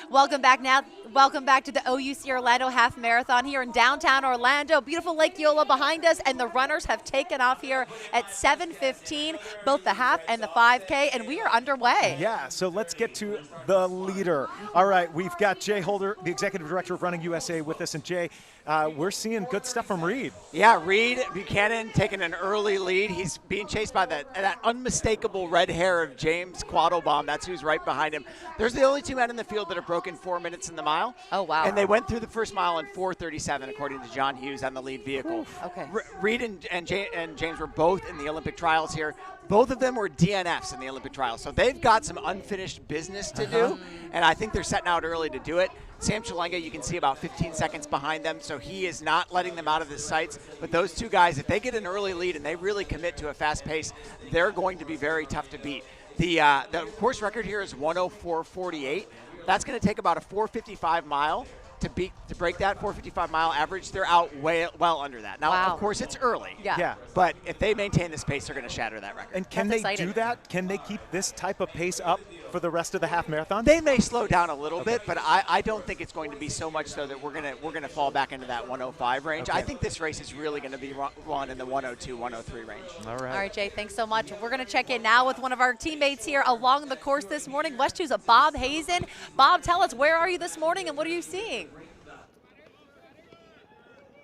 Welcome back now. Welcome back to the OUC Orlando Half Marathon here in downtown Orlando. Beautiful Lake Eola behind us, and the runners have taken off here at 7:15, both the half and the 5K, and we are underway. Yeah, so let's get to the leader. All right, we've got Jay Holder, the Executive Director of Running USA with us, and Jay, we're seeing good stuff from Reed. Yeah, Reed Buchanan taking an early lead. He's being chased by that unmistakable red hair of James Quattlebaum. That's who's right behind him. There's the only two men in the field that have broken 4 minutes in the mile. Oh, wow. And they went through the first mile in 4:37, according to John Hughes on the lead vehicle. Oof, okay. Reed and James were both in the Olympic trials here. Both of them were DNFs in the Olympic trials. So they've got some unfinished business to do, and I think they're setting out early to do it. Sam Chalenga, you can see about 15 seconds behind them, so he is not letting them out of his sights. But those two guys, if they get an early lead and they really commit to a fast pace, they're going to be very tough to beat. The course record here is 1:04:48. That's going to take about a 4:55 mile to break that 4:55 mile average. They're out well under that. Now, Wow. of course, it's early. Yeah. But if they maintain this pace, they're going to shatter that record. And can That's they exciting. do that? Can they keep this type of pace up for the rest of the half marathon? They may slow down a little bit, but I don't think it's going to be so much so that we're gonna fall back into that 105 range. Okay. I think this race is really going to be run in the 102, 103 range. All right. All right, Jay, thanks so much. We're going to check in now with one of our teammates here along the course this morning, West 2's Bob Hazen. Bob, tell us, where are you this morning and what are you seeing?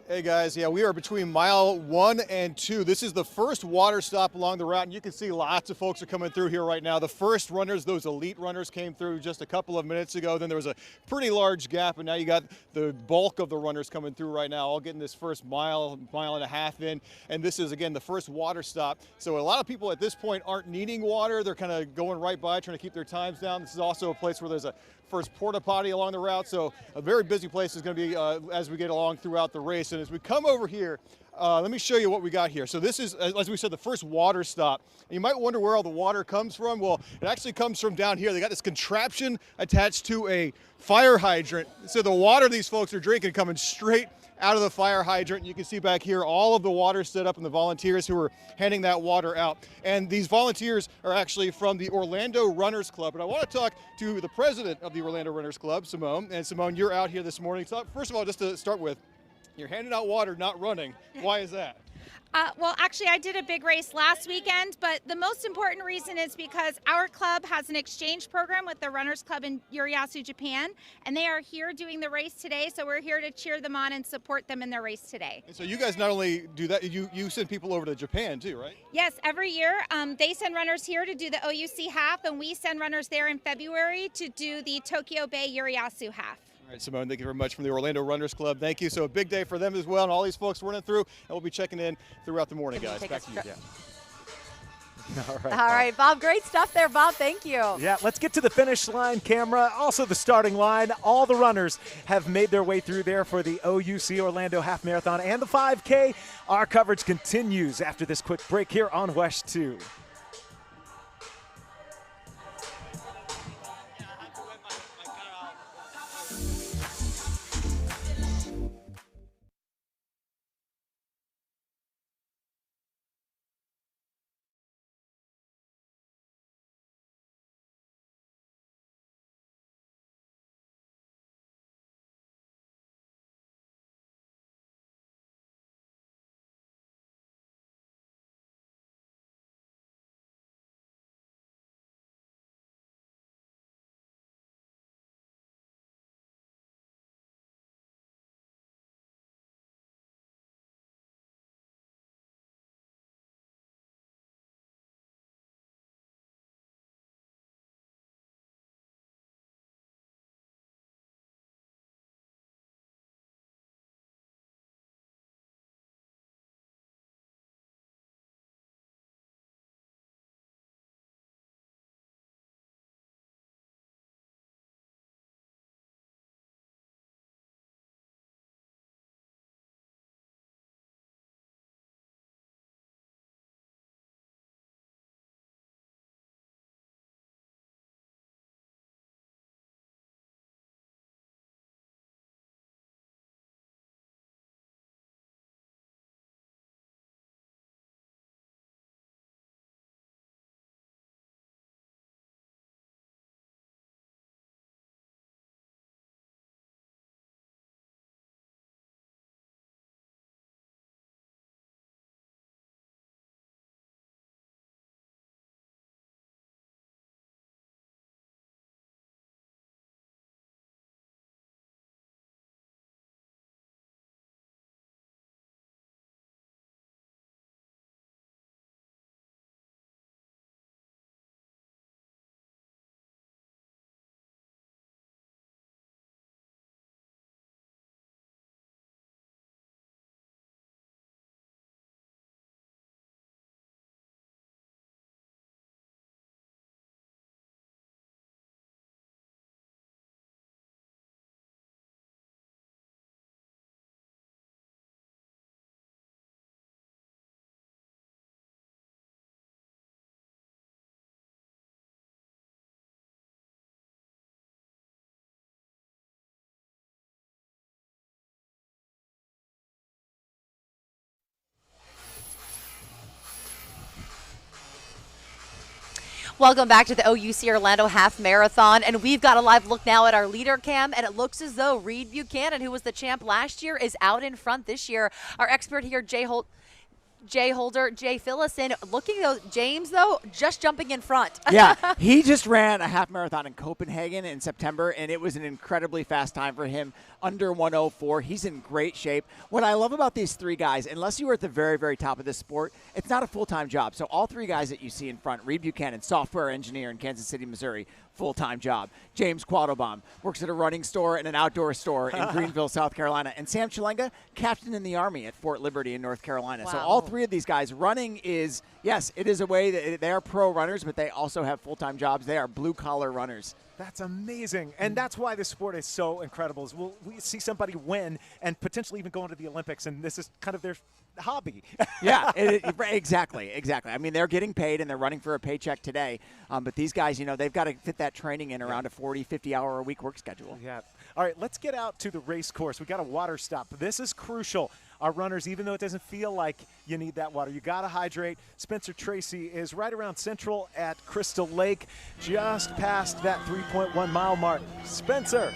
Hey guys, yeah, we are between mile 1 and 2. This is the first water stop along the route, and you can see lots of folks are coming through here right now. The first runners, those elite runners, came through just a couple of minutes ago. Then there was a pretty large gap, and now you got the bulk of the runners coming through right now, all getting this first mile and a half in. And this is, again, the first water stop. So a lot of people at this point aren't needing water. They're kind of going right by, trying to keep their times down. This is also a place where there's a first porta potty along the route, so a very busy place is going to be as we get along throughout the race. And as we come over here, let me show you what we got here. So this is, as we said, the first water stop. And you might wonder where all the water comes from. Well, it actually comes from down here. They got this contraption attached to a fire hydrant. So the water these folks are drinking coming straight out of the fire hydrant. You can see back here all of the water stood up and the volunteers who are handing that water out. And these volunteers are actually from the Orlando Runners Club. And I want to talk to the president of the Orlando Runners Club, Simone. And Simone, you're out here this morning. So first of all, just to start with, you're handing out water, not running. Why is that? Well, actually, I did a big race last weekend, but the most important reason is because our club has an exchange program with the Runners Club in Urayasu, Japan, and they are here doing the race today, so we're here to cheer them on and support them in their race today. And so you guys not only do that, you send people over to Japan too, right? Yes, every year they send runners here to do the OUC half, and we send runners there in February to do the Tokyo Bay Urayasu half. All right, Simone, thank you very much from the Orlando Runners Club. Thank you. So a big day for them as well, and all these folks running through, and we'll be checking in throughout the morning, Can you guys. take Back us to you. through- Yeah. All right. All right, Bob, great stuff there, Bob. Thank you. Yeah, let's get to the finish line, camera. Also the starting line. All the runners have made their way through there for the OUC Orlando Half Marathon and the 5K. Our coverage continues after this quick break here on West 2. Welcome back to the OUC Orlando Half Marathon, and we've got a live look now at our leader cam, and it looks as though Reed Buchanan, who was the champ last year, is out in front this year. Our expert here, Jay Holder, Jay Phillison, looking though, James though, just jumping in front. Yeah, he just ran a half marathon in Copenhagen in September, and it was an incredibly fast time for him, under 1:04. He's in great shape. What I love about these three guys, unless you were at the very, very top of this sport, it's not a full-time job. So all three guys that you see in front, Reed Buchanan, software engineer in Kansas City, Missouri, full-time job. James Quattlebaum works at a running store and an outdoor store in Greenville, South Carolina. And Sam Chalenga, captain in the Army at Fort Liberty in North Carolina. Wow. So all three of these guys, running is, yes, it is a way that they are pro runners, but they also have full-time jobs. They are blue-collar runners. That's amazing. And that's why this sport is so incredible. Is we see somebody win and potentially even go into the Olympics, and this is kind of their hobby. Yeah, exactly. I mean, they're getting paid and they're running for a paycheck today. But these guys, they've got to fit that training in around a 40, 50-hour-a-week work schedule. Yeah. All right, let's get out to the race course. We got a water stop. This is crucial. Our runners, even though it doesn't feel like you need that water, you got to hydrate. Spencer Tracy is right around Central at Crystal Lake, just past that 3.1 mile mark. Spencer.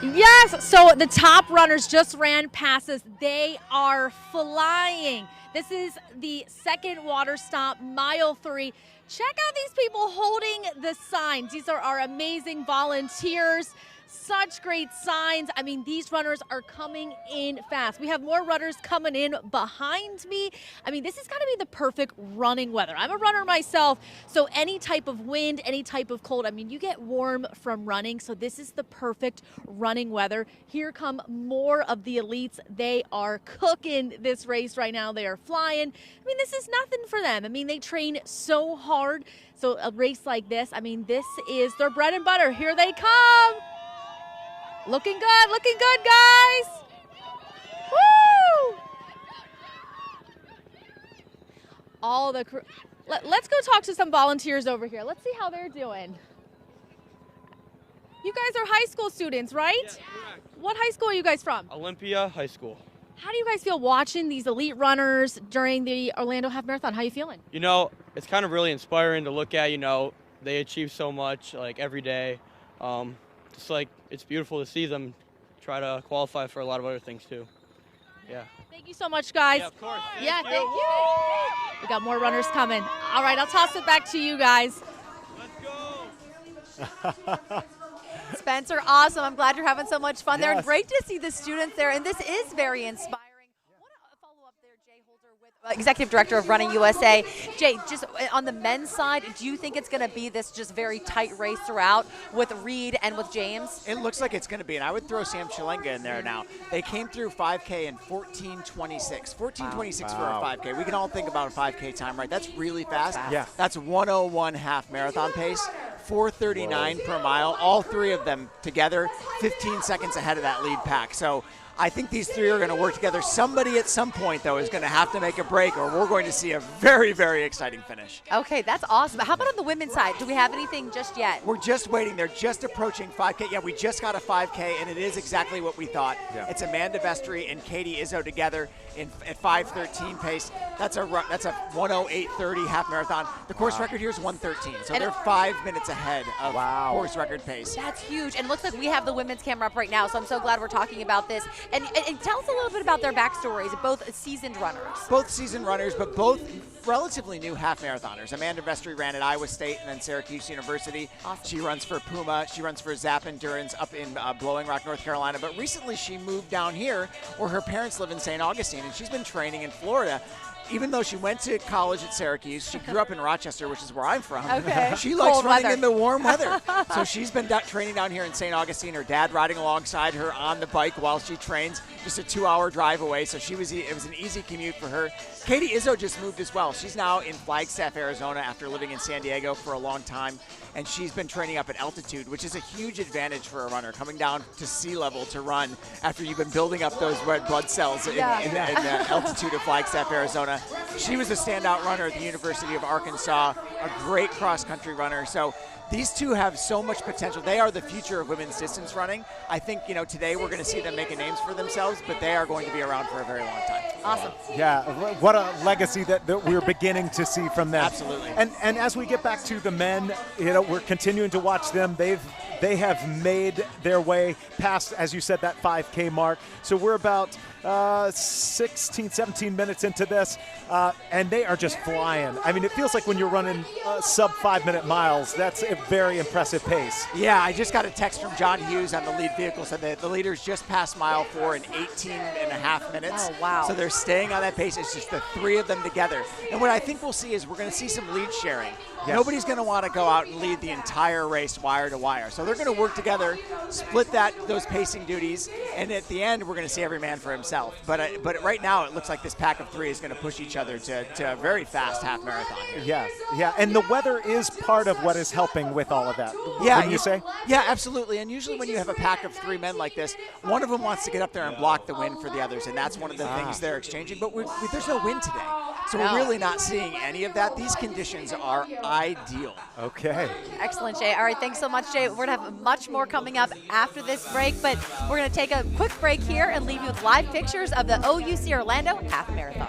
Yes, so the top runners just ran past us. They are flying. This is the second water stop, mile 3. Check out these people holding the signs. These are our amazing volunteers. Such great signs. I mean, these runners are coming in fast. We have more runners coming in behind me. I mean, this is going to be the perfect running weather. I'm a runner myself, so any type of wind, any type of cold, I mean, you get warm from running, so this is the perfect running weather. Here come more of the elites. They are cooking this race right now. They are flying. I mean, this is nothing for them. I mean, they train so hard. So a race like this, I mean, this is their bread and butter. Here they come. Looking good, guys. Woo! All the crew. Let's go talk to some volunteers over here. Let's see how they're doing. You guys are high school students, right? Yeah, correct. What high school are you guys from? Olympia High School. How do you guys feel watching these elite runners during the Orlando Half Marathon? How are you feeling? It's kind of really inspiring to look at. They achieve so much, every day. It's beautiful to see them try to qualify for a lot of other things too. Yeah. Thank you so much, guys. Yeah, of course. Thank you. We got more runners coming. All right, I'll toss it back to you guys. Let's go. Spencer, awesome. I'm glad you're having so much fun there. And Yes. great to see the students there. And this is very inspiring. I want to follow up there, Jay Holder, with Executive Director of Running USA. Jay, just on the men's side, do you think it's going to be this just very tight race throughout with Reed and with James? It looks like it's going to be, and I would throw Sam Chalenga in there now. They came through 5K in 14:26. 14:26 for a 5K. We can all think about a 5K time, right? That's really fast. Yeah. That's 1:01 half marathon pace. 4:39 per mile. All three of them together, 15 seconds ahead of that lead pack. So I think these three are going to work together. Somebody at some point, though, is going to have to make a break, or we're going to see a very, very exciting finish. Okay, that's awesome. How about on the women's side? Do we have anything just yet? We're just waiting. They're just approaching 5K. Yeah, we just got a 5K, and it is exactly what we thought. Yeah. It's Amanda Vestry and Katie Izzo together at 5:13 pace. That's a 1:08:30 half marathon. The course record here is 1:13, so And they're 5 minutes ahead of course record pace. That's huge. And it looks like we have the women's camera up right now, so I'm so glad we're talking about this. And tell us a little bit about their backstories, both seasoned runners. Both seasoned runners, but both relatively new half marathoners. Amanda Vestry ran at Iowa State and then Syracuse University. Awesome. She runs for Puma. She runs for Zap Endurance up in Blowing Rock, North Carolina. But recently she moved down here where her parents live in St. Augustine, and she's been training in Florida. Even though she went to college at Syracuse, she grew up in Rochester, which is where I'm from. Okay. She likes Cold running weather. in the warm weather. So she's been training down here in St. Augustine. Her dad riding alongside her on the bike while she trains, just a 2-hour drive away. So it was an easy commute for her. Katie Izzo just moved as well. She's now in Flagstaff, Arizona after living in San Diego for a long time. And she's been training up at altitude, which is a huge advantage for a runner, coming down to sea level to run after you've been building up those red blood cells in the altitude of Flagstaff, Arizona. She was a standout runner at the University of Arkansas, a great cross-country runner. So these two have so much potential. They are the future of women's distance running. I think, today we're going to see them making names for themselves, but they are going to be around for a very long time. Awesome. Yeah, what a legacy that we're beginning to see from them. Absolutely. And as we get back to the men, we're continuing to watch them. They have made their way past, as you said, that 5K mark. So we're about 16, 17 minutes into this, and they are just flying. I mean, it feels like when you're running sub 5-minute miles, that's a very impressive pace. Yeah, I just got a text from John Hughes on the lead vehicle, said that the leaders just passed mile 4 in 18 and a half minutes. Oh, wow. So they're staying on that pace. It's just the three of them together. And what I think we'll see is we're going to see some lead sharing. Yes. Nobody's going to want to go out and lead the entire race wire to wire. So they're going to work together, split those pacing duties, and at the end, we're going to see every man for himself. But right now, it looks like this pack of three is going to push each other to a very fast half marathon here. Yeah, and the weather is part of what is helping with all of that. Yeah, wouldn't you say? Yeah, absolutely. And usually when you have a pack of three men like this, one of them wants to get up there and block the wind for the others, and that's one of the things they're exchanging. But there's no wind today, so we're really not seeing any of that. These conditions are ideal. Okay. Excellent, Jay. All right, thanks so much, Jay. We're going to have much more coming up after this break, but we're going to take a quick break here and leave you with live pictures of the OUC Orlando Half Marathon.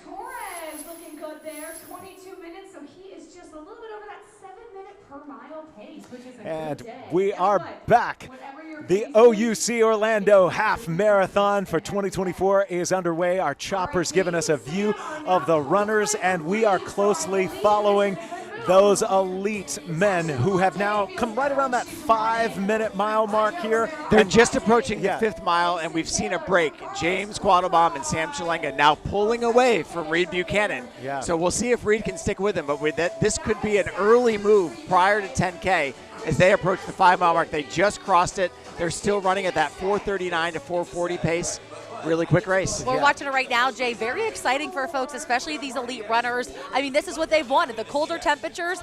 Torres looking good there, 22 minutes, so he is just a little bit over that 7-minute per mile pace, which is a And good day. we Guess are what? back. Whatever your The pace OUC Orlando Half Marathon for 2024 is underway. Our chopper's given us a view of the runners, and we are closely following those elite men who have now come right around that 5-minute mile mark here. They're just approaching Yeah. the 5th mile, and we've seen a break. James Quattlebaum and Sam Shalenga now pulling away from Reed Buchanan. Yeah. So we'll see if Reed can stick with him, but this could be an early move prior to 10K as they approach the 5-mile mark. They just crossed it. They're still running at that 4:39 to 4:40 pace. Really quick race. We're watching it right now, Jay. Very exciting for folks, especially these elite runners. I mean, this is what they've wanted. The colder temperatures,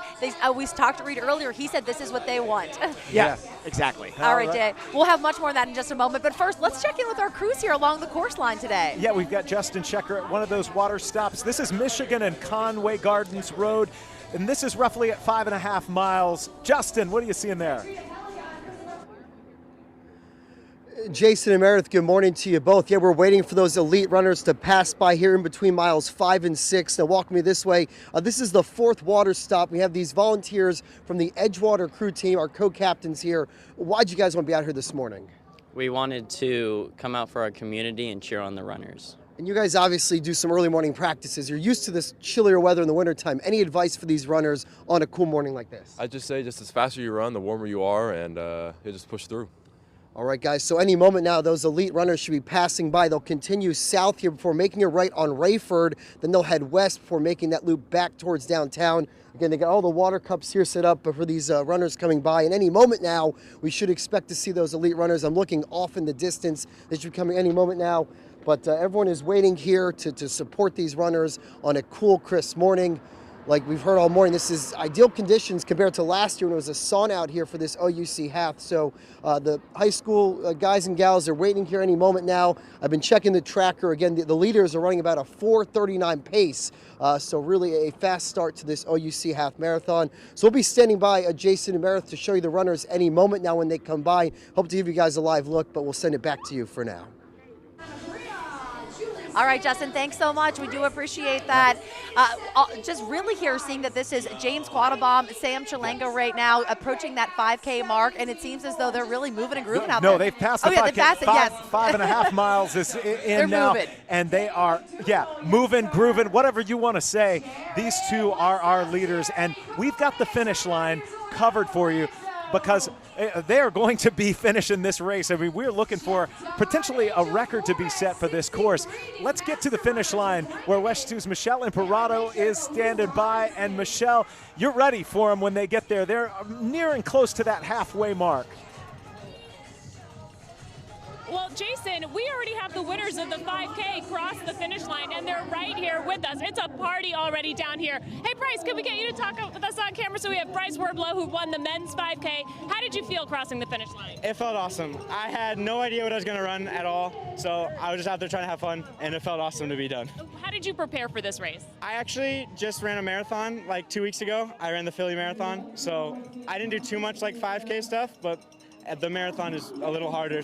we talked to Reed earlier. He said this is what they want. Yeah, exactly. All right, Jay. We'll have much more of that in just a moment. But first, let's check in with our crews here along the course line today. Yeah, we've got Justin Checker at one of those water stops. This is Michigan and Conway Gardens Road. and this is roughly at 5.5 miles. Justin, what are you seeing there? Jason and Meredith, good morning to you both. Yeah, we're waiting for those elite runners to pass by here in between miles 5 and 6. Now walk me this way. This is the 4th water stop. We have these volunteers from the Edgewater crew team, our co-captains here. Why'd you guys want to be out here this morning? We wanted to come out for our community and cheer on the runners. And you guys obviously do some early morning practices. You're used to this chillier weather in the wintertime. Any advice for these runners on a cool morning like this? I'd just say just as faster you run, the warmer you are, and you just push through. All right, guys, so any moment now, those elite runners should be passing by. They'll continue south here before making a right on Rayford. Then they'll head west before making that loop back towards downtown. Again, they got all the water cups here set up for these runners coming by. And any moment now, we should expect to see those elite runners. I'm looking off in the distance. They should be coming any moment now. But everyone is waiting here to support these runners on a cool, crisp morning. Like we've heard all morning, this is ideal conditions compared to last year when it was a sauna out here for this OUC half. So the high school guys and gals are waiting here any moment now. I've been checking the tracker. Again, the leaders are running about a 4:39 pace. So really a fast start to this OUC half marathon. So we'll be standing by Jason and Meredith to show you the runners any moment now when they come by. Hope to give you guys a live look, but we'll send it back to you for now. All right, Justin, thanks so much. We do appreciate that. Just really here seeing that this is James Quattlebaum, Sam Chalenga right now approaching that 5K mark, and it seems as though they're really moving and grooving out there. No, they've passed the 5K. They've passed it, yes. 5.5 miles is in they're now. Moving. And they are, moving, grooving, whatever you want to say. These two are our leaders, and we've got the finish line covered for you, because they are going to be finishing this race. I mean, we're looking for potentially a record to be set for this course. Let's get to the finish line where West 2's Michelle Imparato is standing by. And Michelle, you're ready for them when they get there. They're nearing close to that halfway mark. Well, Jason, we already have the winners of the 5K cross the finish line, and they're right here with us. It's a party already down here. Hey, Bryce, can we get you to talk with us on camera? So we have Bryce Werblow, who won the men's 5K. How did you feel crossing the finish line? It felt awesome. I had no idea what I was going to run at all, so I was just out there trying to have fun, and it felt awesome to be done. How did you prepare for this race? I actually just ran a marathon like 2 weeks ago. I ran the Philly Marathon, so I didn't do too much like 5K stuff, but the marathon is a little harder,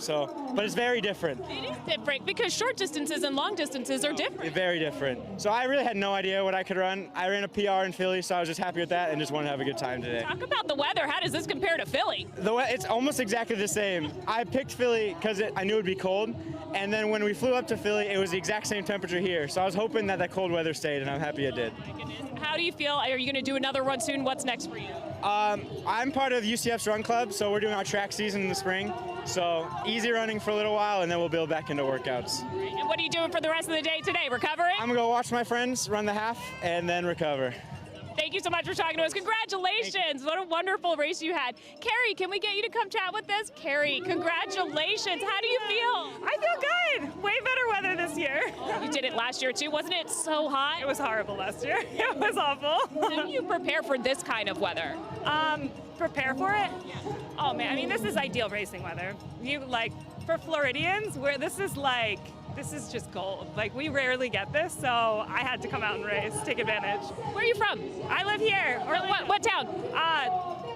but it's very different. It is different because short distances and long distances are different. Very different. So I really had no idea what I could run. I ran a PR in Philly, so I was just happy with that and just wanted to have a good time today. Talk about the weather. How does this compare to Philly? It's almost exactly the same. I picked Philly because I knew it would be cold, and then when we flew up to Philly, it was the exact same temperature here. So I was hoping that cold weather stayed, and I'm happy it did. Oh my goodness. How do you feel? Are you going to do another run soon? What's next for you? I'm part of UCF's run club, so we're doing our track season in the spring. So easy running for a little while, and then we'll build back into workouts. And what are you doing for the rest of the day today? Recovering? I'm going to go watch my friends run the half and then recover. Thank you so much for talking to us. Congratulations. What a wonderful race you had. Carrie, can we get you to come chat with us? Carrie, congratulations. How do you feel? I feel good. Way better weather this year. You did it last year too. Wasn't it so hot? It was horrible last year. It was awful. How do you prepare for this kind of weather? Prepare for it? Yeah. Oh man, I mean, this is ideal racing weather. For Floridians, this is just gold. We rarely get this, so I had to come out and race, take advantage. Where are you from? I live here. What town?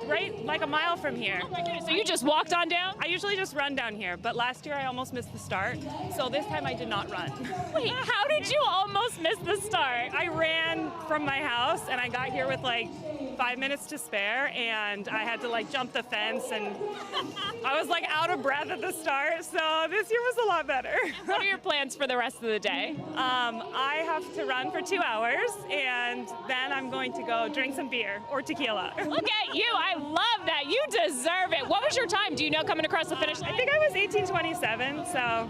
Right, like a mile from here. Oh my goodness, so you just walked on down? I usually just run down here, but last year I almost missed the start, so this time I did not run. Wait, how did you almost miss the start? I ran from my house, and I got here with 5 minutes to spare, and I had to jump the fence, and I was out of breath at the start, so this year was a lot better. What are your plans for the rest of the day? I have to run for 2 hours, and then I'm going to go drink some beer or tequila. Look at you, I love that. You deserve it. What was your time? Do you know coming across the finish line? I think I was 18:27, so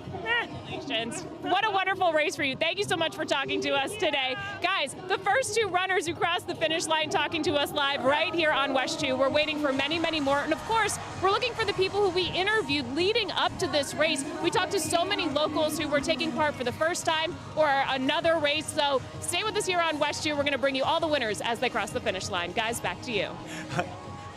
Congratulations. What a wonderful race for you. Thank you so much for talking to us today. Guys, the first two runners who crossed the finish line talking to us live right here on West 2. We're waiting for many, many more. And of course, we're looking for the people who we interviewed leading up to this race. We talked to so many locals who were taking part for the first time or another race. So stay with us here on West 2. We're going to bring you all the winners as they cross the finish line. Guys, back to you.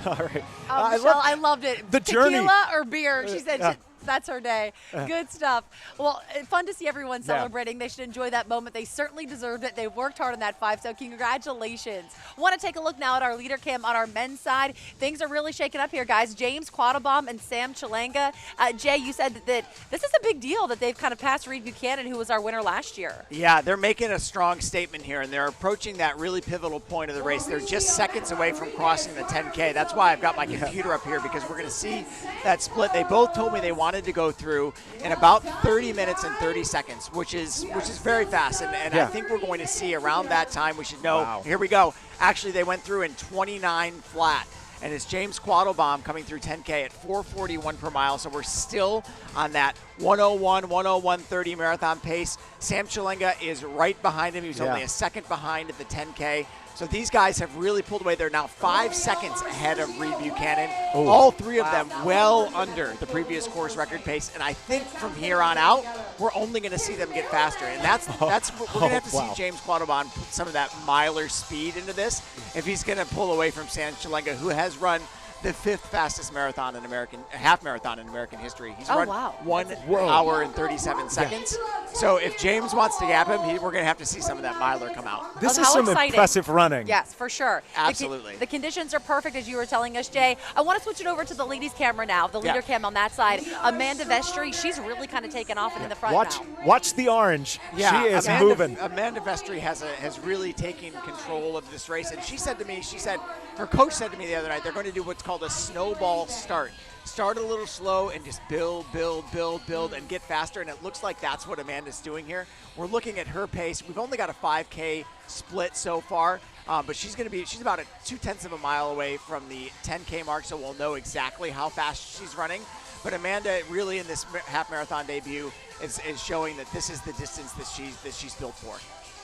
All right. Michelle, I loved it. The Tequila journey. or beer? She said That's her day. Good stuff. Well, fun to see everyone celebrating. They should enjoy that moment. They certainly deserved it. They worked hard on that 5, so congratulations. Want to take a look now at our leader cam on our men's side. Things are really shaking up here, guys. James Quattlebaum and Sam Chalanga. Jay, you said that this is a big deal that they've kind of passed Reed Buchanan, who was our winner last year. Yeah, they're making a strong statement here, and they're approaching that really pivotal point of the race. They're just seconds away from crossing the 10K. That's why I've got my computer up here, because we're going to see that split. They both told me they wanted to go through in about 30 minutes and 30 seconds, which is very fast. And I think we're going to see around that time, we should know. Wow. Here we go. Actually, they went through in 29 flat. And it's James Quattlebaum coming through 10K at 4:41 per mile. So we're still on that 101, 101.30 marathon pace. Sam Chalanga is right behind him. He was only a second behind at the 10K. So these guys have really pulled away. They're now 5 seconds ahead of Reed Buchanan. Ooh. All three of them well under the previous course record pace. And I think from here on out, we're only going to see them get faster. And that's we're going to have to see James Quattlebaum put some of that miler speed into this if he's going to pull away from Sam Chalanga, who has run the 5th fastest marathon in half marathon in American history. He's run 1 hour and 37 seconds. So if James wants to gap him, we're going to have to see some of that miler come out. This is some impressive running. Yes, for sure. Absolutely. The conditions are perfect, as you were telling us, Jay. I want to switch it over to the ladies' camera now, the leader cam on that side. Amanda Vestry, she's really kind of taken off and in the front now. Watch the orange. Yeah, she is moving. Amanda Vestry has really taken control of this race. And she said to me, her coach said to me the other night, they're going to do what's called a snowball start. Start a little slow and just build, and get faster. And it looks like that's what Amanda's doing here. We're looking at her pace. We've only got a 5K split so far, but she's about 0.2 of a mile away from the 10K mark, so we'll know exactly how fast she's running. But Amanda really in this half marathon debut is showing that this is the distance that she's built for.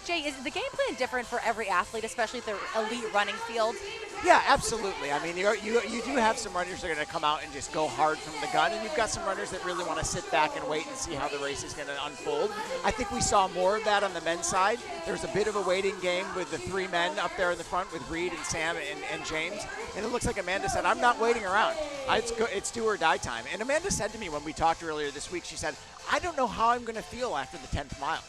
Jay, is the game plan different for every athlete, especially if they're elite running field? Yeah, absolutely. I mean, you do have some runners that are going to come out and just go hard from the gun, and you've got some runners that really want to sit back and wait and see how the race is going to unfold. I think we saw more of that on the men's side. There was a bit of a waiting game with the 3 men up there in the front with Reed and Sam and James, and it looks like Amanda said, I'm not waiting around. It's do or die time. And Amanda said to me when we talked earlier this week, she said, I don't know how I'm going to feel after the 10th mile.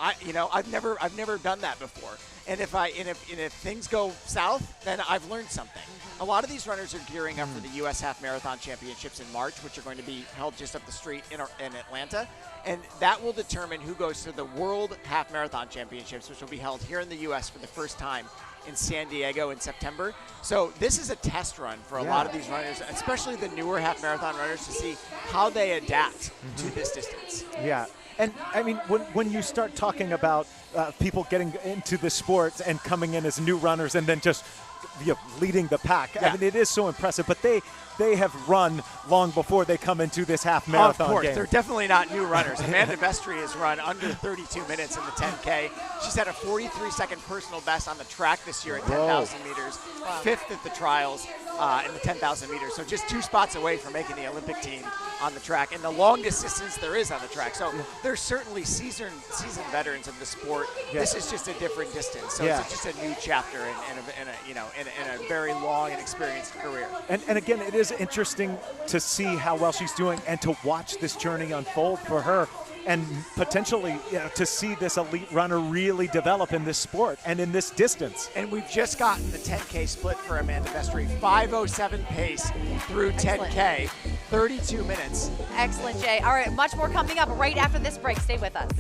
I've never done that before. And if things go south, then I've learned something. A lot of these runners are gearing up for the U.S. Half Marathon Championships in March, which are going to be held just up the street in Atlanta. And that will determine who goes to the World Half Marathon Championships, which will be held here in the U.S. for the first time in San Diego in September. So this is a test run for a lot of these runners, especially the newer half marathon runners, to see how they adapt to this distance. Yeah. And I mean, when you start talking about people getting into the sport and coming in as new runners and then just leading the pack, I mean, it is so impressive. But they have run long before they come into this half marathon. Of course, game. they're definitely not new runners. Amanda Vestry has run under 32 minutes in the 10K. She's had a 43-second personal best on the track this year at 10,000 meters, 5th at the trials in the 10,000 meters. So just 2 spots away from making the Olympic team on the track, and the longest distance there is on the track. So they're certainly seasoned veterans of the sport. This is just a different distance. So it's just a new chapter in a very long and experienced career. And again, it is interesting to see how well she's doing and to watch this journey unfold for her, and potentially to see this elite runner really develop in this sport and in this distance. And we've just gotten the 10K split for Amanda Vestry. 5:07 pace through 10K, 32 minutes. Excellent, Jay. All right, much more coming up right after this break. Stay with us.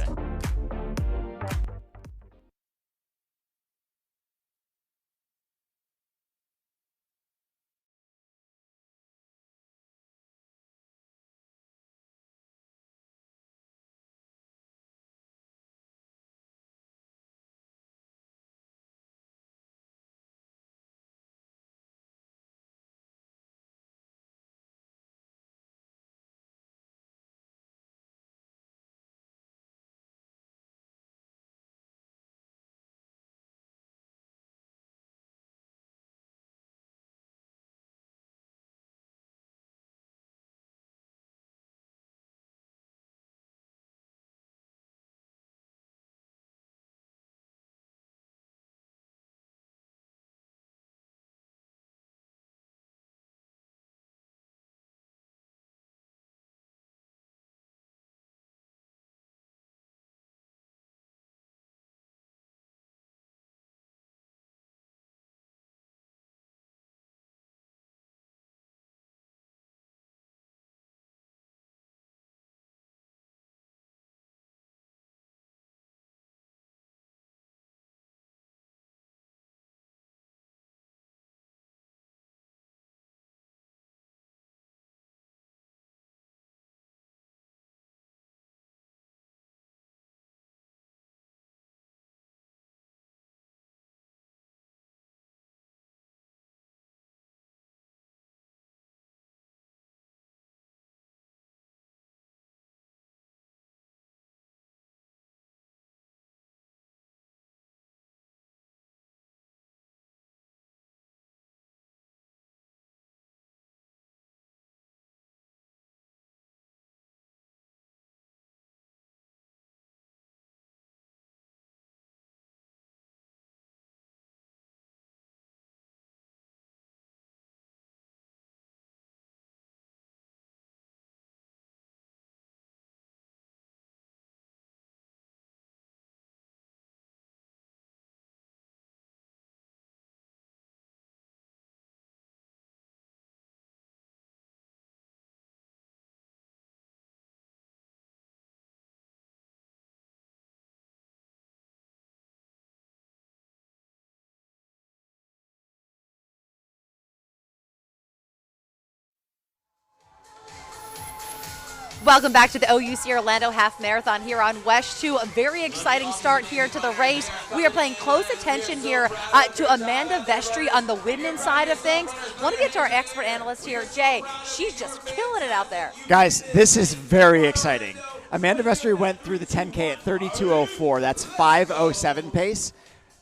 Welcome back to the OUC Orlando Half Marathon here on West 2. A very exciting start here to the race. We are paying close attention here to Amanda Vestry on the women's side of things. Want to get to our expert analyst here, Jay. She's just killing it out there. Guys, this is very exciting. Amanda Vestry went through the 10K at 32:04. That's 5:07 pace.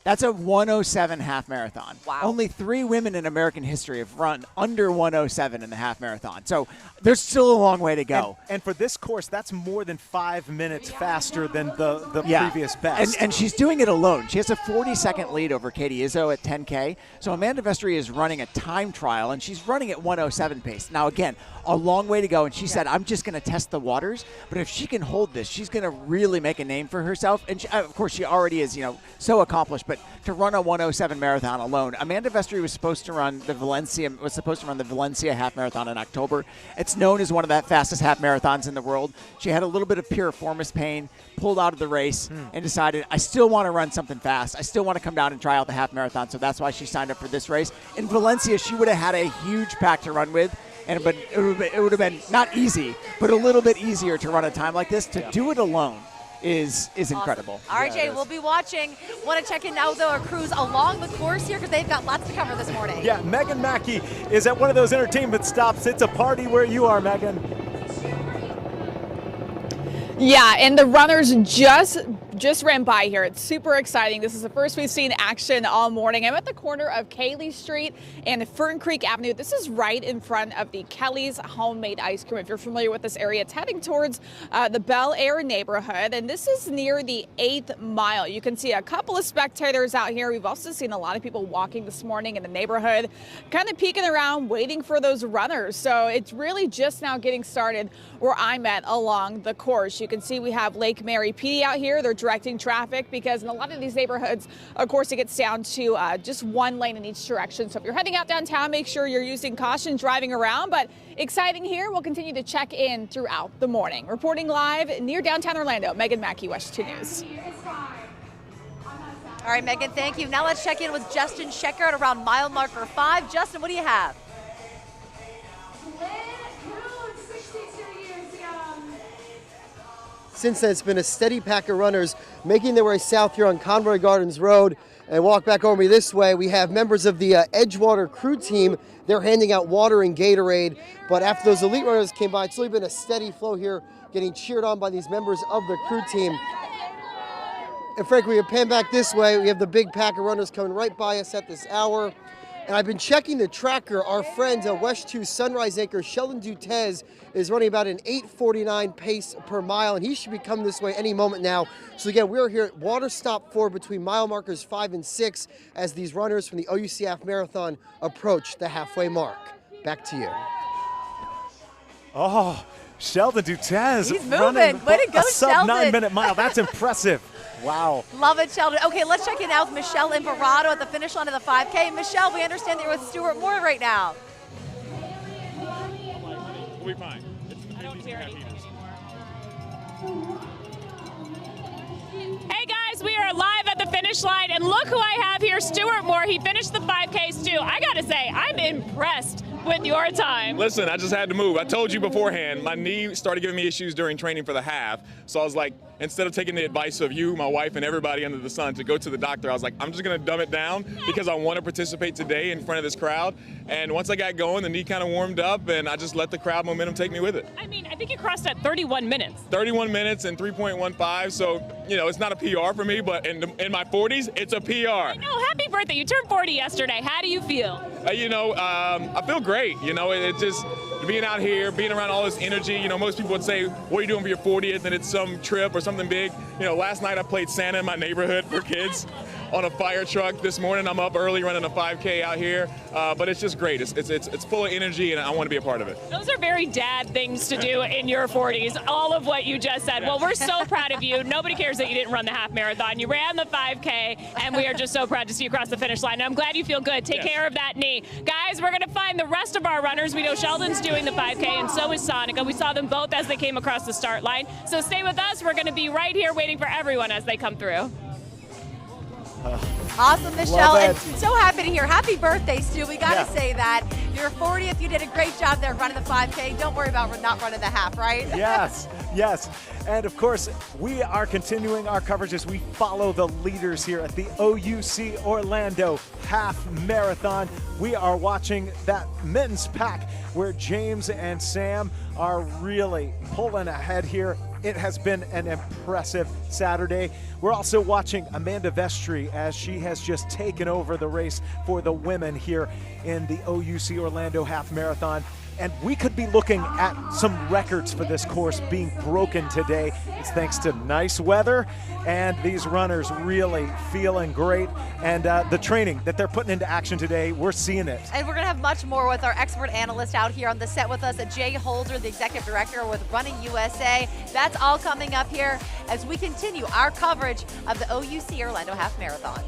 That's a 1:07 half marathon. Wow. Only 3 women in American history have run under 1:07 in the half marathon. So there's still a long way to go. And for this course, that's more than 5 minutes faster than the previous And, best. and she's doing it alone. She has a 40-second lead over Katie Izzo at 10K. So Amanda Vestry is running a time trial, and she's running at 1:07 pace. Now, again, a long way to go. And she said, I'm just going to test the waters. But if she can hold this, she's going to really make a name for herself. And, of course, she already is, so accomplished. But to run a 1:07 marathon alone, Amanda Vestry was supposed to run the Valencia half marathon in October. It's known as one of the fastest half marathons in the world. She had a little bit of piriformis pain, pulled out of the race, and decided, I still want to run something fast. I still want to come down and try out the half marathon. So that's why she signed up for this race. In Valencia, she would have had a huge pack to run with. But it would have been not easy, but a little bit easier to run a time like this. To do it alone is incredible. All right, Jay, we'll be watching. Want to check in now, though, our crews along the course here because they've got lots to cover this morning. Yeah, Megan Mackey is at one of those entertainment stops. It's a party where you are, Megan. Yeah, and the runners just ran by here. It's super exciting. This is the first we've seen action all morning. I'm at the corner of Cayley Street and Fern Creek Avenue. This is right in front of the Kelly's Homemade Ice Cream. If you're familiar with this area, it's heading towards the Bel Air neighborhood, and this is near the 8th mile. You can see a couple of spectators out here. We've also seen a lot of people walking this morning in the neighborhood, kind of peeking around, waiting for those runners. So it's really just now getting started where I'm at along the course. You can see we have Lake Mary PD out here. They're directing traffic because in a lot of these neighborhoods, of course, it gets down to just one lane in each direction. So if you're heading out downtown, make sure you're using caution driving around. But exciting here. We'll continue to check in throughout the morning. Reporting live near downtown Orlando, Megan Mackey, West 2 News. All right, Megan, thank you. Now let's check in with Justin Shecker at around mile marker 5. Justin, what do you have? Since then, it's been a steady pack of runners making their way south here on Conroy Gardens Road. And walk back over me this way, we have members of the Edgewater crew team. They're handing out water and Gatorade. But after those elite runners came by, it's really been a steady flow here, getting cheered on by these members of the crew team. And frankly, we pan back this way. We have the big pack of runners coming right by us at this hour. And I've been checking the tracker. Our friend, West 2 Sunrise Acre, Sheldon Dutez, is running about an 8:49 pace per mile, and he should be coming this way any moment now. So again, we're here at water stop 4 between mile markers 5 and 6 as these runners from the OUC Half Marathon approach the halfway mark. Back to you. Oh, Sheldon Dutez. He's moving. Way to go, a sub Sheldon. 9-minute mile. That's impressive. Wow. Love it, Sheldon. Okay, let's check in now with Michelle Imparato at the finish line of the 5K. Michelle, we understand that you're with Stuart Moore right now. We'll be fine. I don't hear anything anymore. Hey guys, we are live at the finish line, and look who I have here, Stuart Moore. He finished the 5Ks too. I gotta say, I'm impressed with your time. Listen, I just had to move. I told you beforehand, my knee started giving me issues during training for the half. So I was like, instead of taking the advice of you, my wife, and everybody under the sun to go to the doctor, I was like, I'm just gonna dumb it down because I want to participate today in front of this crowd. And once I got going, the knee kind of warmed up, and I just let the crowd momentum take me with it. I mean, I think you crossed at 31 minutes. 31 minutes and 3.15, so, it's not a PR for me, but in my 40s, it's a PR. I know, happy birthday. You turned 40 yesterday. How do you feel? I feel great. It just being out here, being around all this energy. Most people would say, what are you doing for your 40th? And it's some trip or something big. Last night I played Santa in my neighborhood for kids on a fire truck. This morning I'm up early running a 5K out here. But it's just great. It's full of energy, and I want to be a part of it. Those are very dad things to do in your 40s, all of what you just said. Well, we're so proud of you. Nobody cares that you didn't run the half marathon. You ran the 5K, and we are just so proud to see you cross the finish line. And I'm glad you feel good. Take care of that knee. Guys, we're going to find the rest of our runners. We know Sheldon's doing the 5K, and so is Sonica. We saw them both as they came across the start line. So stay with us. We're going to be right here waiting for everyone as they come through. Awesome, Michelle. Love And it. so happy to hear. Happy birthday, Stu. We got to Yeah. say that. You're 40th. You did a great job there running the 5K. Don't worry about not running the half, right? Yes, yes. And of course, we are continuing our coverage as we follow the leaders here at the OUC Orlando Half Marathon. We are watching that men's pack where James and Sam are really pulling ahead here. It has been an impressive Saturday. We're also watching Amanda Vestry as she has just taken over the race for the women here in the OUC Orlando Half Marathon. And we could be looking at some records for this course being broken today. It's thanks to nice weather and these runners really feeling great. And the training that they're putting into action today, we're seeing it. And we're going to have much more with our expert analyst out here on the set with us, Jay Holder, the executive director with Running USA. That's all coming up here as we continue our coverage of the OUC Orlando Half Marathon.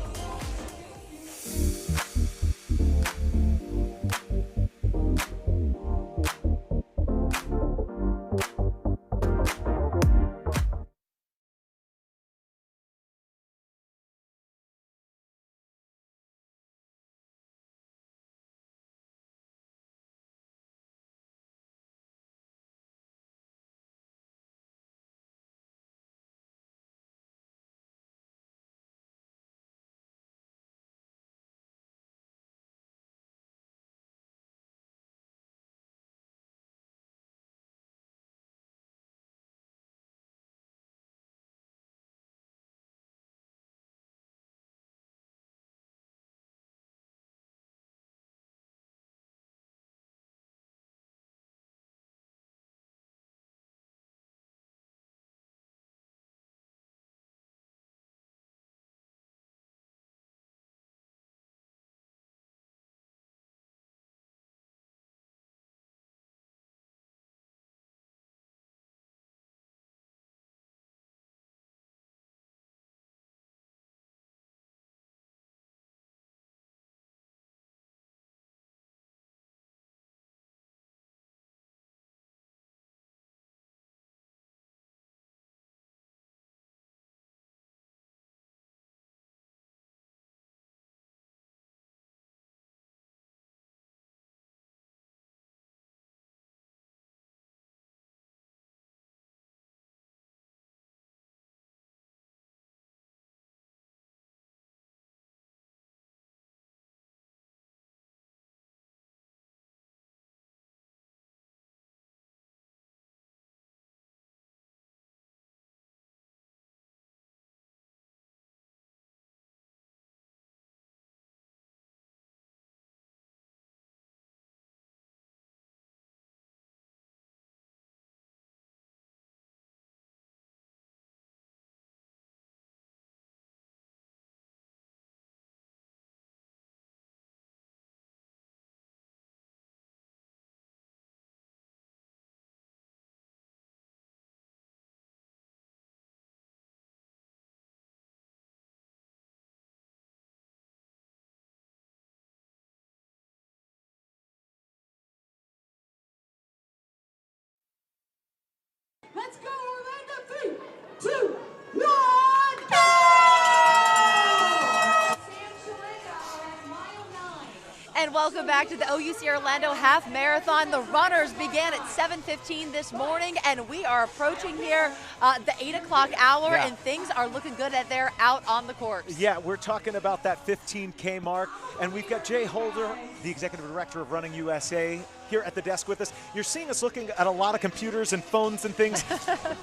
Let's go, Orlando. 3, 2, 1, go! And welcome back to the OUC Orlando Half Marathon. The runners began at 7:15 this morning, and we are approaching here the 8 o'clock hour, Yeah. and things are looking good at they're out on the course. Yeah, we're talking about that 15K mark, and we've got Jay Holder, the executive director of Running USA, here at the desk with us. You're seeing us looking at a lot of computers and phones and things.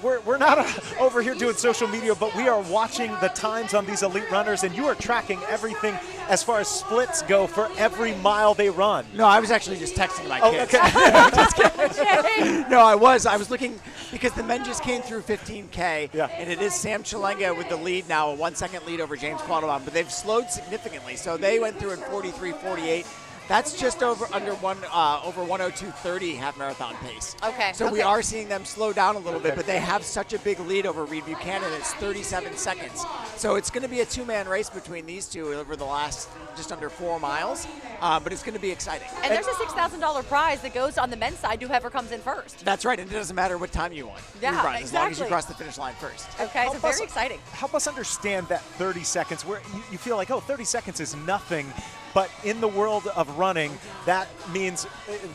we're not over here doing social media, but we are watching the times on these elite runners, and you are tracking everything as far as splits go for every mile they run. No, I was actually just texting my Oh, kids. okay. Just kidding. No, I was looking because the men just came through 15K, and it is Sam Chalenga with the lead now, a 1 second lead over James Quattlebaum, but they've slowed significantly. So they went through in 43:48. That's just over 102.30 half marathon pace. Okay. So we okay. are seeing them slow down a little bit, but they have such a big lead over Reed Buchanan. It's 37 seconds. So it's going to be a two-man race between these two over the last just under 4 miles, but it's going to be exciting. And there's a $6,000 prize that goes on the men's side to whoever comes in first. That's right, and it doesn't matter what time you run. Yeah, you run, exactly. as long as you cross the finish line first. Okay, so very exciting. Help us understand that 30 seconds where you feel like, oh, 30 seconds is nothing, but in the world of running, that means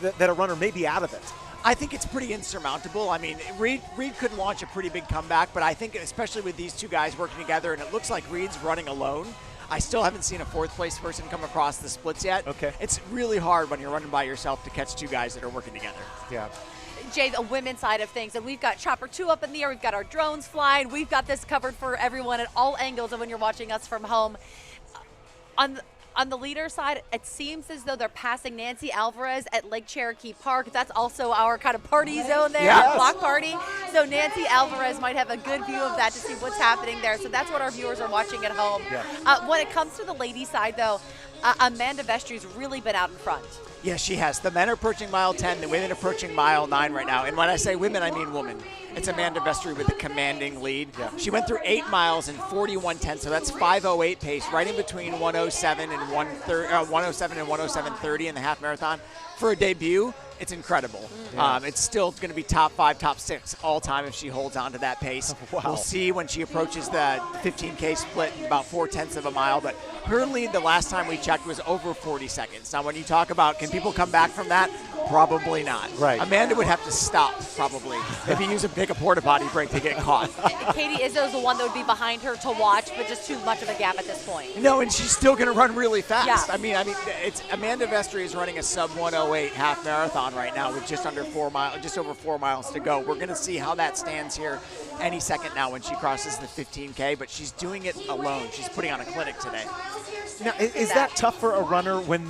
that a runner may be out of it. I think it's pretty insurmountable. I mean, Reed could launch a pretty big comeback, but I think especially with these two guys working together, and it looks like Reed's running alone. I still haven't seen a fourth place person come across the splits yet. Okay. It's really hard when you're running by yourself to catch two guys that are working together. Yeah. Jay, the women's side of things, and we've got Chopper 2 up in the air, we've got our drones flying, we've got this covered for everyone at all angles of when you're watching us from home. On the leader side, it seems as though they're passing Nancy Alvarez at Lake Cherokee Park. That's also our kind of party zone there, Yes. block party. So Nancy Alvarez might have a good view of that to see what's happening there. So that's what our viewers are watching at home. Yeah. When it comes to the ladies' side, though, Amanda Vestry's really been out in front. Yes, she has. The men are approaching mile 10, the women are approaching mile 9 right now. And when I say women, I mean woman. It's Amanda Vestry with the commanding lead. Yeah. She went through 8 miles in 41:10, so that's 5:08 pace, right in between 107 and 107:30 in the half marathon. For a debut, it's incredible. Yeah. It's still going to be top 5, top 6 all time if she holds on to that pace. Wow. We'll see when she approaches the 15K split in about 4/10 of a mile, but her lead the last time we checked was over 40 seconds. Now, when you talk about can people come back from that, probably not. Right. Amanda would have to stop, probably, if you take a porta potty break to get caught. Katie Izzo's the one that would be behind her to watch, but just too much of a gap at this point. No, and she's still going to run really fast. Yeah. I mean, it's Amanda Vestry is running a sub 108 half marathon right now with just over 4 miles to go. We're going to see how that stands here any second now when she crosses the 15K, but she's doing it alone. She's putting on a clinic today. Now, is that tough for a runner when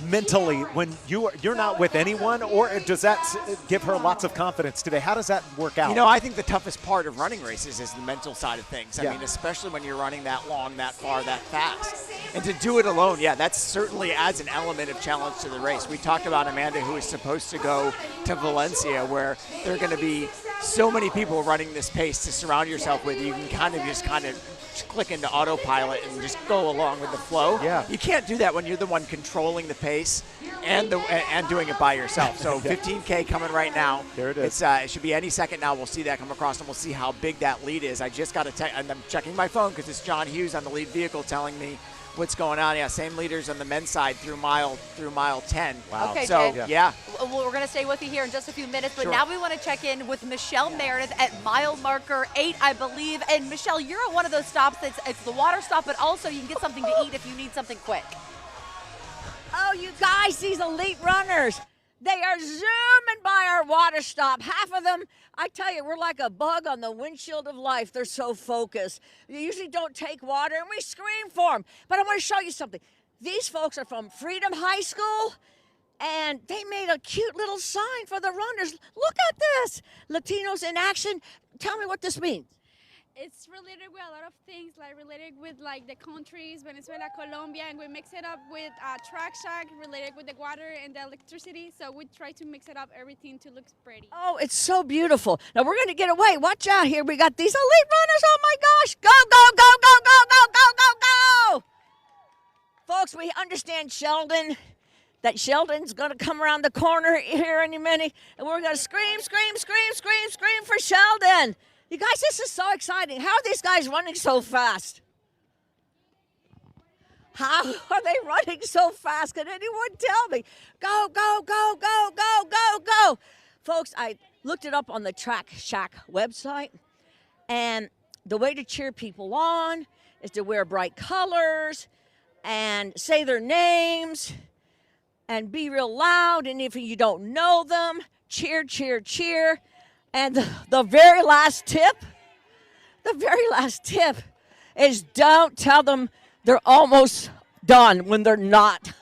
mentally when you're not with anyone, or does that give her lots of confidence today? How does that work out? You know, I think the toughest part of running races is the mental side of things. I Yeah. mean, especially when you're running that long, that far, that fast. And to do it alone, yeah, that certainly adds an element of challenge to the race. We talked about Amanda, who is supposed to go to Valencia, where there are going to be so many people running this pace to surround yourself with. You can kind of click into autopilot and just go along with the flow. Yeah. You can't do that when you're the one controlling the pace and doing it by yourself. So 15K coming right now. There it is. It should be any second now. We'll see that come across, and we'll see how big that lead is. I just got to and I'm checking my phone because it's John Hughes on the lead vehicle telling me what's going on. Yeah, same leaders on the men's side through mile 10. Wow. Okay, So, Jay. yeah. Well, we're going to stay with you here in just a few minutes, but Sure. now we want to check in with Michelle Meredith at mile marker 8, I believe. And Michelle, you're at one of those stops it's the water stop, but also you can get something to eat if you need something quick. Oh, you guys, these elite runners, they are zooming by our water stop. Half of them, I tell you, we're like a bug on the windshield of life. They're so focused. They usually don't take water, and we scream for them. But I want to show you something. These folks are from Freedom High School, and they made a cute little sign for the runners. Look at this. Latinos in action. Tell me what this means. It's related with a lot of things, like related with like the countries, Venezuela, Colombia, and we mix it up with Track Shack, related with the water and the electricity. So we try to mix it up everything to look pretty. Oh, it's so beautiful. Now we're going to get away. Watch out here. We got these elite runners. Oh my gosh. Go, go, go, go, go, go, go, go, go. Folks, we understand that Sheldon's going to come around the corner here any minute, and we're going to scream, scream, scream, scream, scream for Sheldon. You guys, this is so exciting. How are these guys running so fast? How are they running so fast? Can anyone tell me? Go, go, go, go, go, go, go. Folks, I looked it up on the Track Shack website, and the way to cheer people on is to wear bright colors and say their names and be real loud, and if you don't know them, cheer, cheer, cheer. And the very last tip is don't tell them they're almost done when they're not.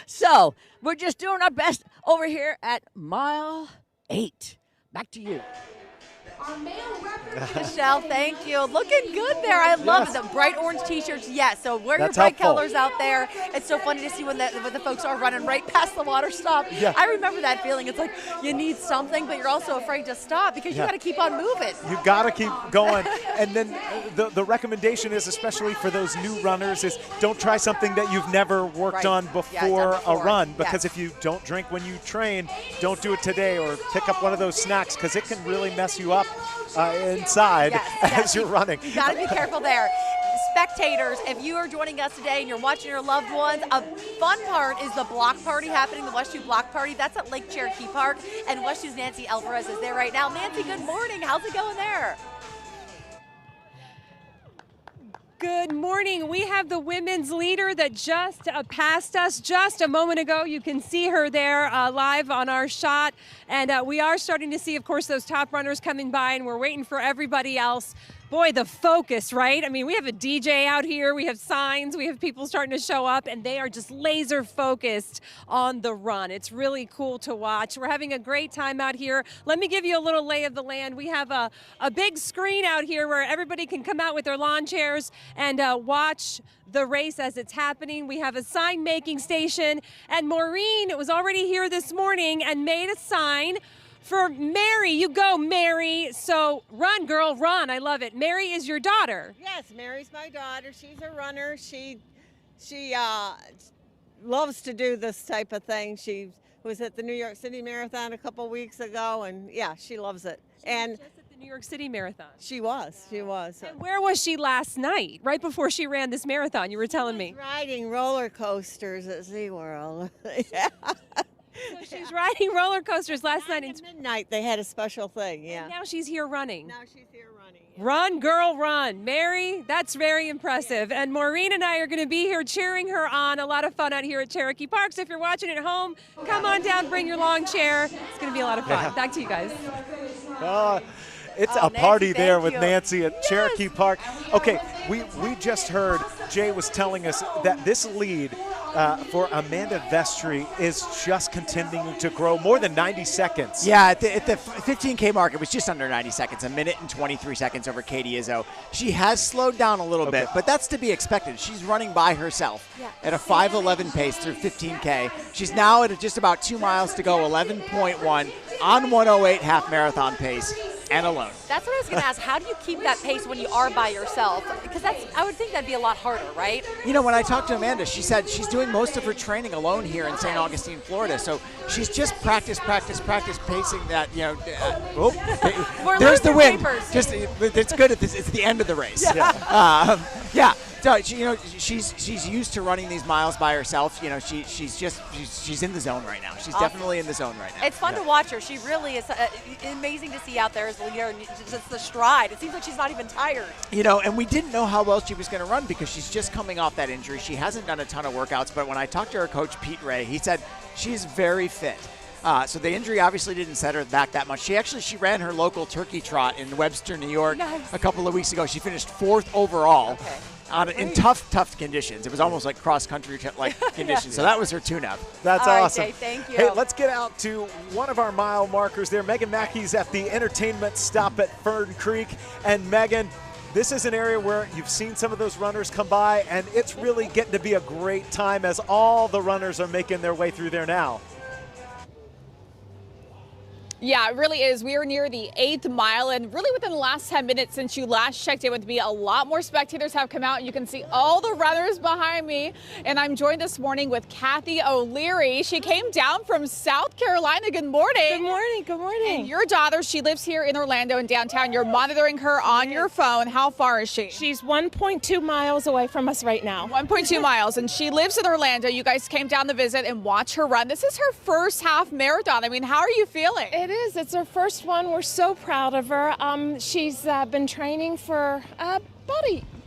So we're just doing our best over here at mile 8. Back to you. Our male record. Michelle, thank you. Looking good there. I love it. The bright orange t-shirts. Yes. So wear That's your bright helpful. colors out there. It's so funny to see when the folks are running right past the water stop. Yeah. I remember that feeling. It's like you need something, but you're also afraid to stop because you Yeah. got to keep on moving. You got to keep going. And then the recommendation is, especially for those new runners, is don't try something that you've never worked Right. on Yeah, before done a before. run. Because Yes. if you don't drink when you train, don't do it today, or pick up one of those snacks because it can really mess you up inside as you're running. You got to be careful there. Spectators, if you are joining us today and you're watching your loved ones, a fun part is the block party happening, the West 2 block party. That's at Lake Cherokee Park, and West 2's Nancy Alvarez is there right now. Nancy, good morning. How's it going there? Good morning. We have the women's leader that just passed us just a moment ago. You can see her there live on our shot. And we are starting to see, of course, those top runners coming by, and we're waiting for everybody else. Boy, the focus, right? I mean, we have a DJ out here, we have signs, we have people starting to show up, and they are just laser focused on the run. It's really cool to watch. We're having a great time out here. Let me give you a little lay of the land. We have a big screen out here where everybody can come out with their lawn chairs and watch the race as it's happening. We have a sign making station, and Maureen was already here this morning and made a sign for Mary. You go, Mary. So run, girl, run. I love it. Mary is your daughter. Yes, Mary's my daughter. She's a runner. She loves to do this type of thing. She was at the New York City Marathon a couple weeks ago, and yeah, she loves it. And just at the New York City Marathon. She was. And where was she last night? Right before she ran this marathon, you were telling me. Riding roller coasters at SeaWorld. Yeah. So she's riding roller coasters last night. At midnight, they had a special thing, yeah. And now she's here running. Now she's here running. Run, girl, run. Mary, that's very impressive. And Maureen and I are going to be here cheering her on. A lot of fun out here at Cherokee Park. So if you're watching at home, come on down, bring your long chair. It's going to be a lot of fun. Yeah. Back to you guys. It's Oh, a party Nancy, there thank with you. Nancy at Cherokee Park. Okay, we just heard Jay was telling us that this lead for Amanda Vestry is just continuing to grow, more than 90 seconds. Yeah, at the 15K mark, it was just under 90 seconds, a minute and 23 seconds over Katie Izzo. She has slowed down a little bit, but that's to be expected. She's running by herself at a 5:11 pace through 15K. She's now at just about 2 miles to go, 11.1 on 1:08 half marathon pace and alone. That's what I was going to ask. How do you keep that pace when you are by yourself? Because I would think that'd be a lot harder, right? You know, when I talked to Amanda, she said she's doing most of her training alone here in St. Augustine, Florida. So she's just practice pacing that, you know. There's the wind. Just it's good. It's the end of the race. Yeah. So she's used to running these miles by herself. You know, she's in the zone right now. She's definitely in the zone right now. It's fun to watch her. She really is amazing to see out there as the leader. Just the stride. It seems like she's not even tired. You know, and we didn't know how well she was going to run because she's just coming off that injury. She hasn't done a ton of workouts, but when I talked to her coach, Pete Ray, he said she's very fit. So the injury obviously didn't set her back that much. She ran her local turkey trot in Webster, New York a couple of weeks ago. She finished 4th overall. In tough conditions. It was almost like cross-country conditions. So that was her tune-up. That's All right, awesome. Jay, thank you. Hey, let's get out to one of our mile markers there. Megan Mackey's at the entertainment stop at Fern Creek. And Megan, this is an area where you've seen some of those runners come by, and it's really getting to be a great time as all the runners are making their way through there now. Yeah, it really is. We are near the 8th mile, and really within the last 10 minutes since you last checked in with me, a lot more spectators have come out. You can see all the runners behind me, and I'm joined this morning with Kathy O'Leary. She came down from South Carolina. Good morning. Good morning. Good morning. And your daughter, she lives here in Orlando in downtown. You're monitoring her on your phone. How far is she? She's 1.2 miles away from us right now. 1.2 miles, and she lives in Orlando. You guys came down to visit and watch her run. This is her first half marathon. I mean, how are you feeling? It is. It's her first one. We're so proud of her. She's been training for about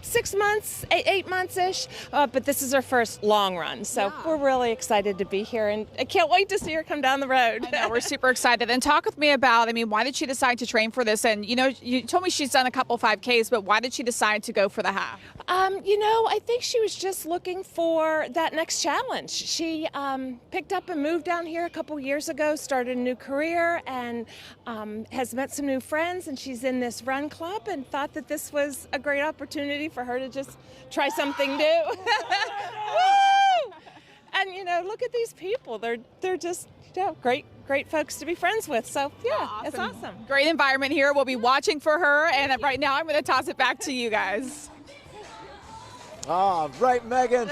6 months, 8 months-ish, but this is her first long run. So we're really excited to be here, and I can't wait to see her come down the road. I know, we're super excited. And talk with me about, I mean, why did she decide to train for this? And, you know, you told me she's done a couple 5Ks, but why did she decide to go for the half? You know, I think she was just looking for that next challenge. She picked up and moved down here a couple years ago, started a new career, and has met some new friends, and she's in this run club and thought that this was a great opportunity for her to just try something new. Woo! And, you know, look at these people. They're just, you know, great folks to be friends with. So, yeah, It's awesome. Great environment here. We'll be watching for her. And right now, I'm going to toss it back to you guys. All right, Megan.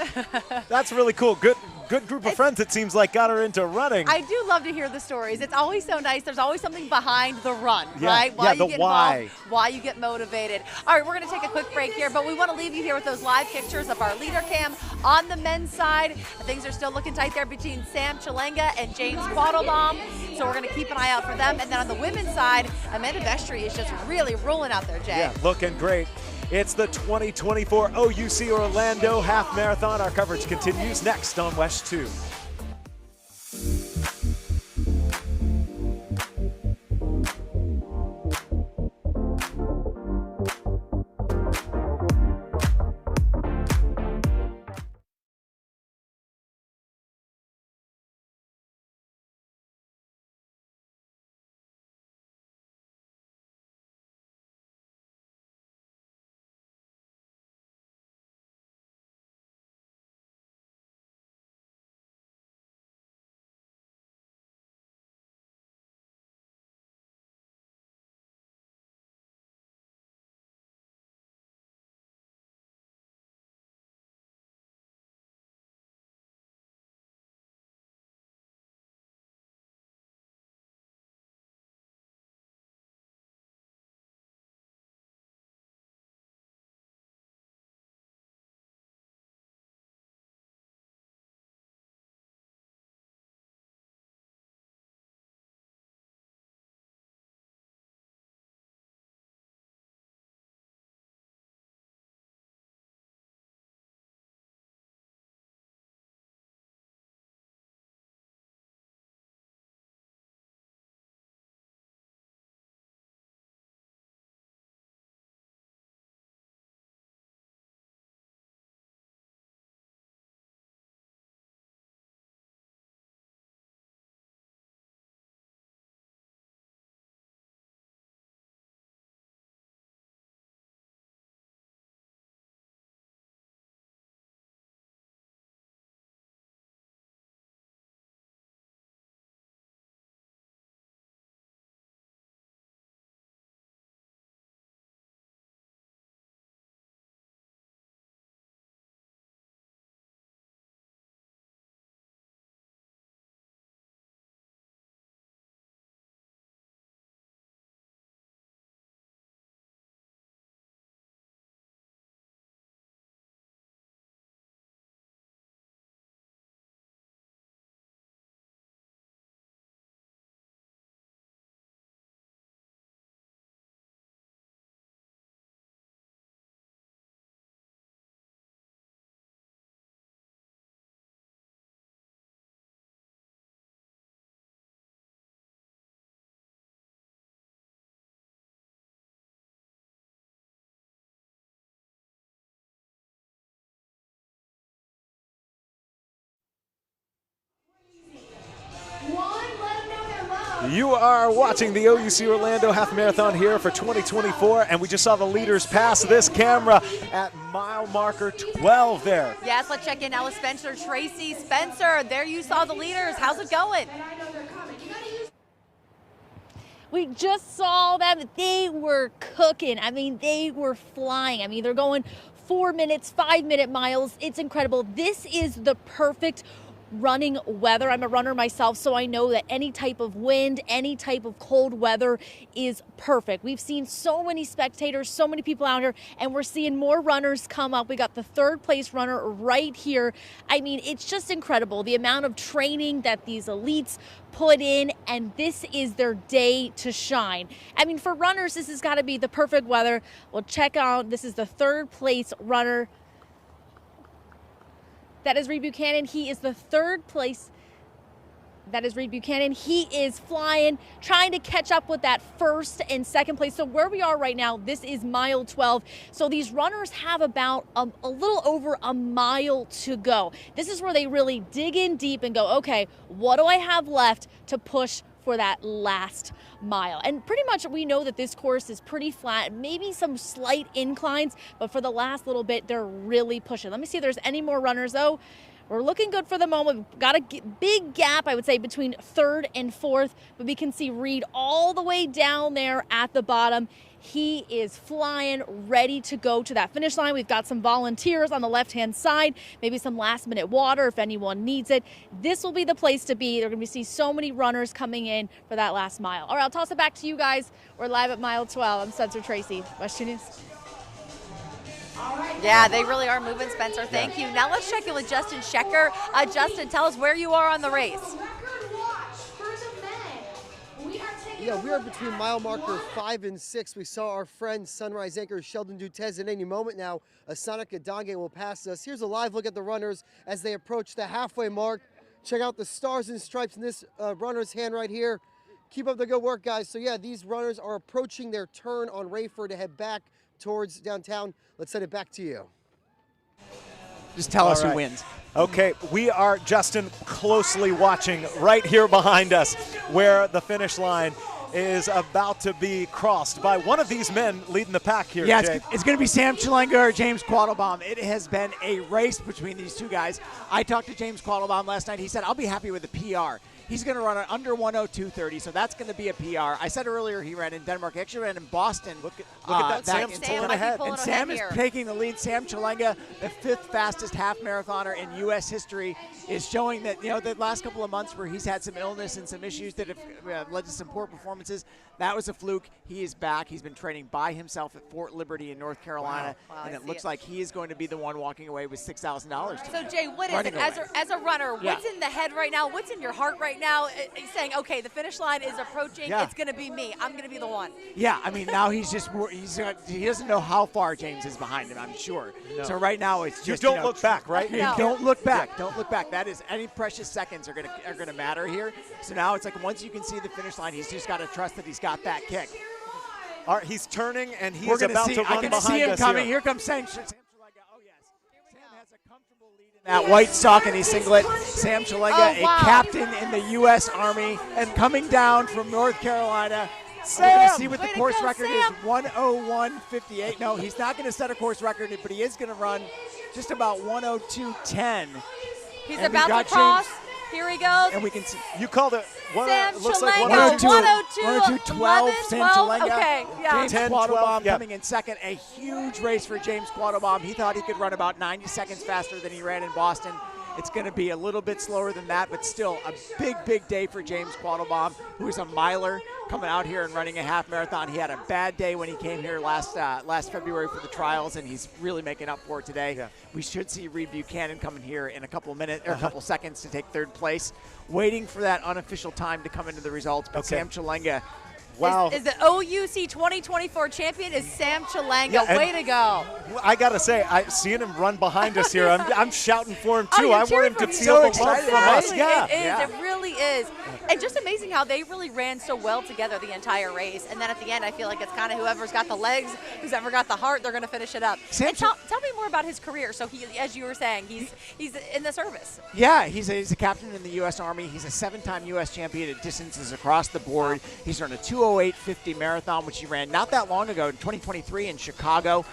That's really cool. Good group of friends, it seems like, got her into running. I do love to hear the stories. It's always so nice. There's always something behind the run, Yeah, right? yeah, you the get why. involved, why you get motivated. All right, we're going to take a quick break here, but we want to leave you here with those live pictures of our leader cam on the men's side. Things are still looking tight there between Sam Chalenga and James Quattlebaum, so we're going to keep an eye out for them. And then on the women's side, Amanda Vestry is just really rolling out there, Jay. Yeah, looking great. It's the 2024 OUC Orlando Half Marathon. Our coverage continues next on West 2. You are watching the OUC Orlando Half Marathon here for 2024, and we just saw the leaders pass this camera at mile marker 12 there. Yes, let's check in Ella Spencer, Tracy Spencer. There you saw the leaders. How's it going? We just saw them. They were cooking. I mean, they were flying. I mean, they're going 4 minutes, 5-minute miles. It's incredible. This is the perfect running weather. I'm a runner myself, so I know that any type of wind, any type of cold weather is perfect. We've seen so many spectators, so many people out here, and we're seeing more runners come up. We got the third place runner right here. I mean, it's just incredible, the amount of training that these elites put in, and this is their day to shine. I mean, for runners, this has got to be the perfect weather. Well, check out, this is the third place runner. That is Reed Buchanan. He is the third place. That is Reed Buchanan. He is flying, trying to catch up with that first and second place. So where we are right now, this is mile 12. So these runners have about a little over a mile to go. This is where they really dig in deep and go, okay, what do I have left to push for that last mile? And pretty much we know that this course is pretty flat, maybe some slight inclines, but for the last little bit, they're really pushing. Let me see if there's any more runners though. We're looking good for the moment. We've got a big gap, I would say, between third and fourth, but we can see Reed all the way down there at the bottom. He is flying, ready to go to that finish line. We've got some volunteers on the left-hand side, maybe some last-minute water if anyone needs it. This will be the place to be. They're going to see so many runners coming in for that last mile. All right, I'll toss it back to you guys. We're live at mile 12. I'm Spencer Tracy, West 2 News. Yeah, they really are moving, Spencer. Thank you. Now let's check in with Justin Shecker. Justin, tell us where you are on the race. Yeah, we are between mile marker 5 and 6. We saw our friend Sunrise anchor Sheldon Dutez. In any moment now, Asana Kadange will pass us. Here's a live look at the runners as they approach the halfway mark. Check out the stars and stripes in this runner's hand right here. Keep up the good work, guys. So yeah, these runners are approaching their turn on Rayford to head back towards downtown. Let's send it back to you. Just tell us All who right. wins. Okay, we are, Justin, closely watching right here behind us where the finish line is about to be crossed by one of these men leading the pack here. Yeah, Jay. it's going to be Sam Chalenga or James Quattlebaum. It has been a race between these two guys. I talked to James Quattlebaum last night. He said, I'll be happy with a PR. He's going to run under 102.30, so that's going to be a PR. I said earlier he ran in Denmark. He actually ran in Boston. Look at that. Sam's pulling ahead. And Sam is taking the lead. Sam Chalenga, the 5th fastest half marathoner in U.S. history, is showing that, the last couple of months where he's had some illness and some issues that have led to some poor performances, that was a fluke. He is back. He's been training by himself at Fort Liberty in North Carolina, and it looks like he is going to be the one walking away with $6,000. So, Jay, what is it as a runner? What's in the head right now? What's in your heart right now? Saying, okay, the finish line is approaching. Yeah. It's going to be me. I'm going to be the one. Yeah, I mean, now he doesn't know how far James is behind him, I'm sure. No. So right now it's just, you don't look back, right? You don't look back. Don't look back. That is, any precious seconds are gonna matter here. So now it's like once you can see the finish line, he's just got to trust that he's got that kick. All right, he's turning and he's We're about see, to run I can behind see him us coming. here. Here comes Sam Chalenga. Oh yes, Sam has a comfortable lead in that white Saucony singlet. Sam Chalenga, a captain in the U.S. Army, and coming down from North Carolina. We're going to see what the course record is, 1:01:58. No, he's not going to set a course record, but he is going to run just about 1:02:10. He's about to cross. Here he goes. And we can see. You called it. Sam looks like Chalenga, 1:02:12. Sam Chalenga. Okay, yeah. James Quattlebaum coming in second. A huge race for James Quattlebaum. He thought he could run about 90 seconds faster than he ran in Boston. It's going to be a little bit slower than that, but still a big, big day for James Quattlebaum, who is a miler coming out here and running a half marathon. He had a bad day when he came here last February for the trials, and he's really making up for it today. Yeah. We should see Reed Buchanan coming here in a couple minutes or a couple seconds to take third place, waiting for that unofficial time to come into the results. But Sam Chalenga. Wow. Is the OUC 2024 champion is Sam Chalenga. Yeah, way to go. I got to say, seeing him run behind us here, I'm shouting for him too. I want him to feel so the excited, love from us. Yeah. It is. It really is. And just amazing how they really ran so well together the entire race. And then at the end, I feel like it's kind of whoever's got the legs, who's ever got the heart, they're going to finish it up. And tell me more about his career. So he, as you were saying, he's in the service. Yeah, he's a captain in the U.S. Army. He's a 7-time U.S. champion at distances across the board. He's run a 2:08:50 marathon, which he ran not that long ago in 2023 in Chicago.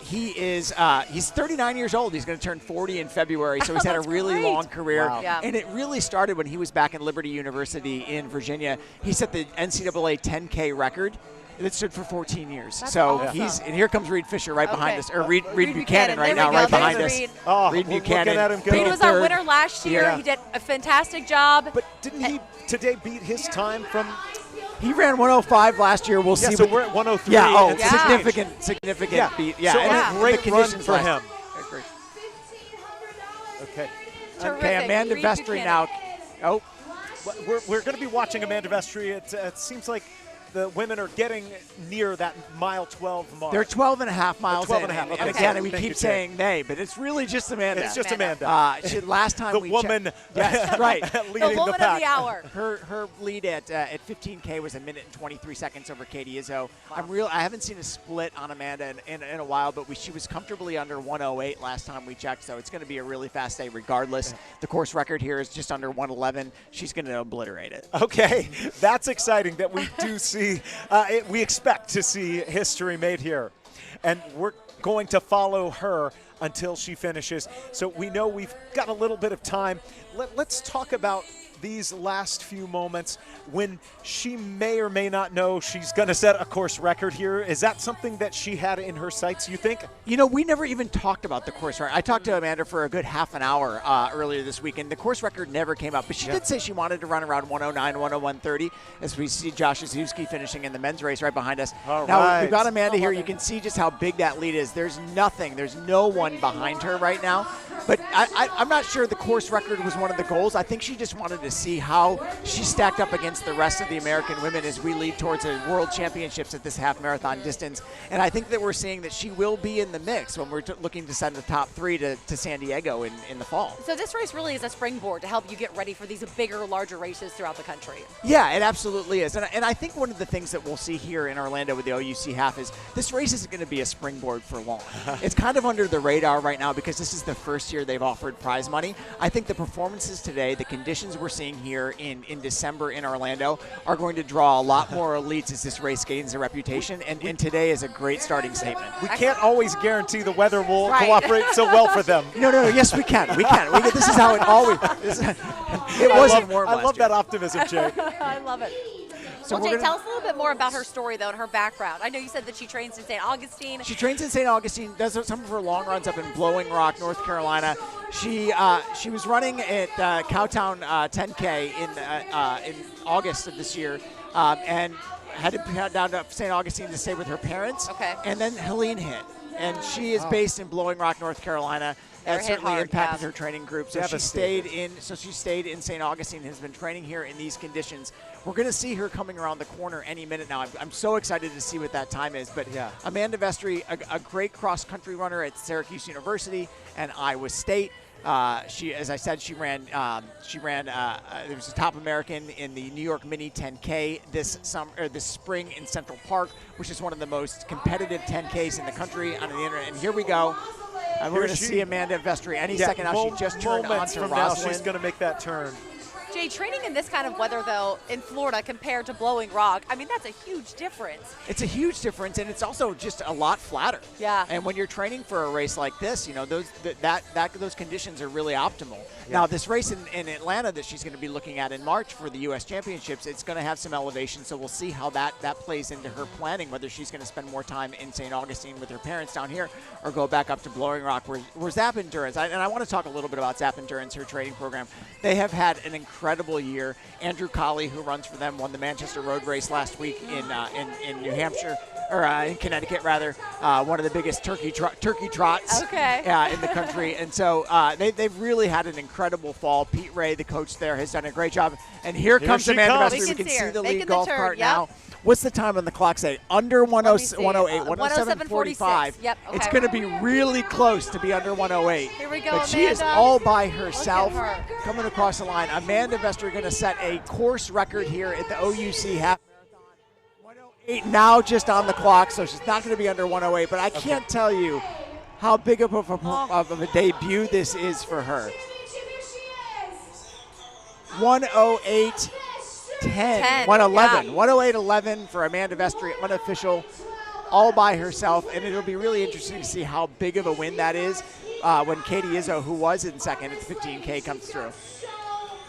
He's 39 years old. He's going to turn 40 in February, so he's had a really long career. Wow. Yeah. And it really started when he was back at Liberty University in Virginia. He set the NCAA 10K record It stood for 14 years. That's so awesome. and here comes Reed Fisher right behind us, or Reed Buchanan right There now, we go. right behind There's us. Reed. Oh, Reed we're Buchanan. looking at him go. Reed was our third. winner last year. Yeah. He did a fantastic job. But didn't he today beat his time from? He ran 105 last year. We'll Yeah, see. so what- we're at 103. Yeah, oh, and significant Yeah. beat. Yeah, So and a the great run conditions for last- him. I agree. Okay. Okay, Amanda Reed Vestry Buchanan. now. Oh, We're going to be watching Amanda Vestry. It seems like the women are getting near that mile 12 mark. they're 12 and a half miles 12 in. and a half. And Okay. again, we Thank you, keep Jay. saying they, but it's really just Amanda. It's just Amanda. Last time the we woman checked, yes, right. leading the woman the pack. of the hour. Her lead at 15K was 1 minute and 23 seconds over Katie Izzo. I haven't seen a split on Amanda in a while, but she was comfortably under 108 last time we checked, so it's going to be a really fast day regardless. The course record here is just under 111. She's going to obliterate it. Okay, that's exciting that we do see, we expect to see history made here. And we're going to follow her until she finishes. So we know we've got a little bit of time. Let's talk about these last few moments when she may or may not know she's going to set a course record here. Is that something that she had in her sights, you think? You know, we never even talked about the course record. I talked to Amanda for a good half an hour earlier this week, and the course record never came up. But she did say she wanted to run around 109, 101.30, as we see Josh Zuzki finishing in the men's race right behind us. All now, right. we've got Amanda here. You can see just how big that lead is. There's no one behind her right now. But I'm not sure the course record was one of the goals. I think she just wanted to see how she stacked up against the rest of the American women as we lead towards a world championships at this half marathon distance. And I think that we're seeing that she will be in the mix when we're looking to send the top 3 to San Diego in the fall. So this race really is a springboard to help you get ready for these bigger, larger races throughout the country. Yeah, it absolutely is. And I think one of the things that we'll see here in Orlando with the OUC half is this race isn't going to be a springboard for long. It's kind of under the radar right now because this is the first year they've offered prize money. I think the performances today, the conditions we're seeing here in December in Orlando are going to draw a lot more elites as this race gains a reputation. And today is a great starting statement. We can't always guarantee the weather will cooperate so well for them. No, yes, we can. We can. This is how it always. It wasn't warm. I love that optimism, Jay. I love it. So Well, Jay, tell us a little bit more about her story, though, and her background. I know you said that she trains in St. Augustine. She trains in St. Augustine, does some of her long runs up in Blowing Rock, North Carolina. She was running at Cowtown 10K in August of this year and had to head down to St. Augustine to stay with her parents. Okay. And then Helene hit. And she is based in Blowing Rock, North Carolina. That hit certainly hard, impacted yeah. her training group. So she stayed in St. Augustine, has been training here in these conditions. We're going to see her coming around the corner any minute now. I'm so excited to see what that time is. But Amanda Vestry, a great cross-country runner at Syracuse University and Iowa State. She, as I said, she ran. There was a top American in the New York Mini 10K this spring in Central Park, which is one of the most competitive 10Ks in the country on the internet. And here we go. And we're going to see Amanda Vestry any second now. She just turned on to from Rosalind. now, she's going to make that turn. Jay, training in this kind of weather, though, in Florida compared to Blowing Rock, I mean, that's a huge difference. It's a huge difference, and it's also just a lot flatter. Yeah. And when you're training for a race like this, you know, those conditions are really optimal. Yeah. Now, this race in Atlanta that she's going to be looking at in March for the U.S. Championships, it's going to have some elevation, so we'll see how that plays into her planning, whether she's going to spend more time in St. Augustine with her parents down here or go back up to Blowing Rock where Zap Endurance, and I want to talk a little bit about Zap Endurance, her training program. They have had an incredible year. Andrew Colley, who runs for them, won the Manchester Road Race last week in New Hampshire, or in Connecticut rather, one of the biggest turkey trots in the country. And so they've really had an incredible fall. Pete Ray, the coach there, has done a great job. And here comes Amanda Vestry. We can see the lead golf cart now. What's the time on the clock say? Under 108, 107.45. Yep. Okay. It's going to be really close to be under 108. Here we go, But she is Amanda. all by herself Look at her. coming across the line. Amanda Vestry going to set a course record here at the OUC Half Marathon. 108 now just on the clock, so she's not going to be under 108. But I can't tell you how big of a debut this is for her. 108. 111. 108.11 for Amanda Vestry, unofficial, all by herself. And it'll be really interesting to see how big of a win that is when Katie Izzo, who was in second at the 15K, comes through.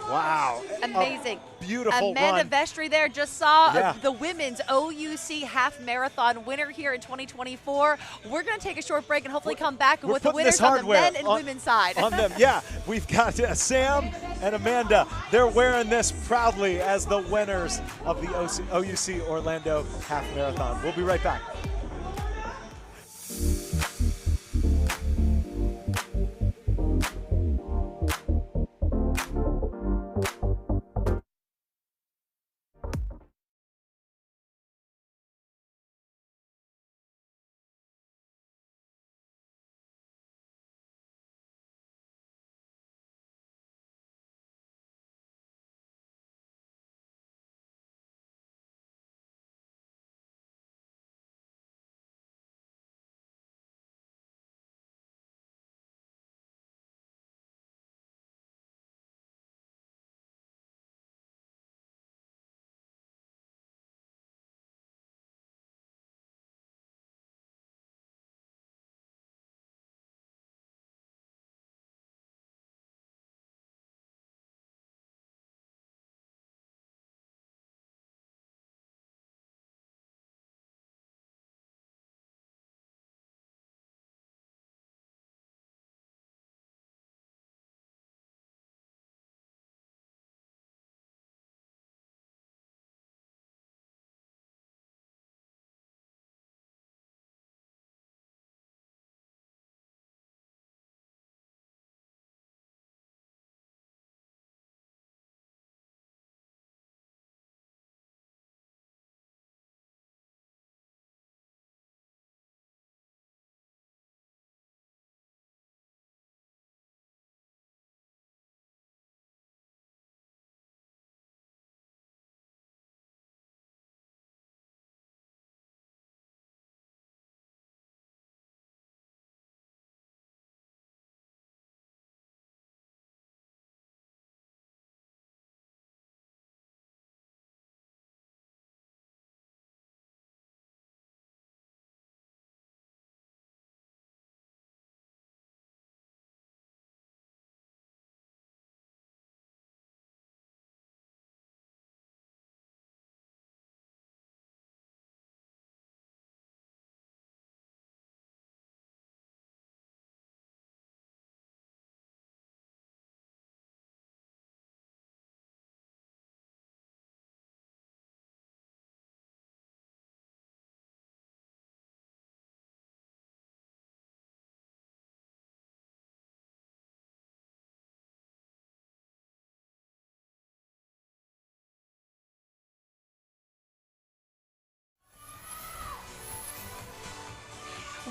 Wow. Amazing. Beautiful Amanda run. Vestry there just saw Yeah. the women's OUC half marathon winner here in 2024. We're going to take a short break and hopefully come back We're with the putting this winners on the hardware men and on- women's side. On them, yeah. We've got Sam and Amanda. They're wearing this proudly as the winners of the OUC Orlando Half Marathon. We'll be right back.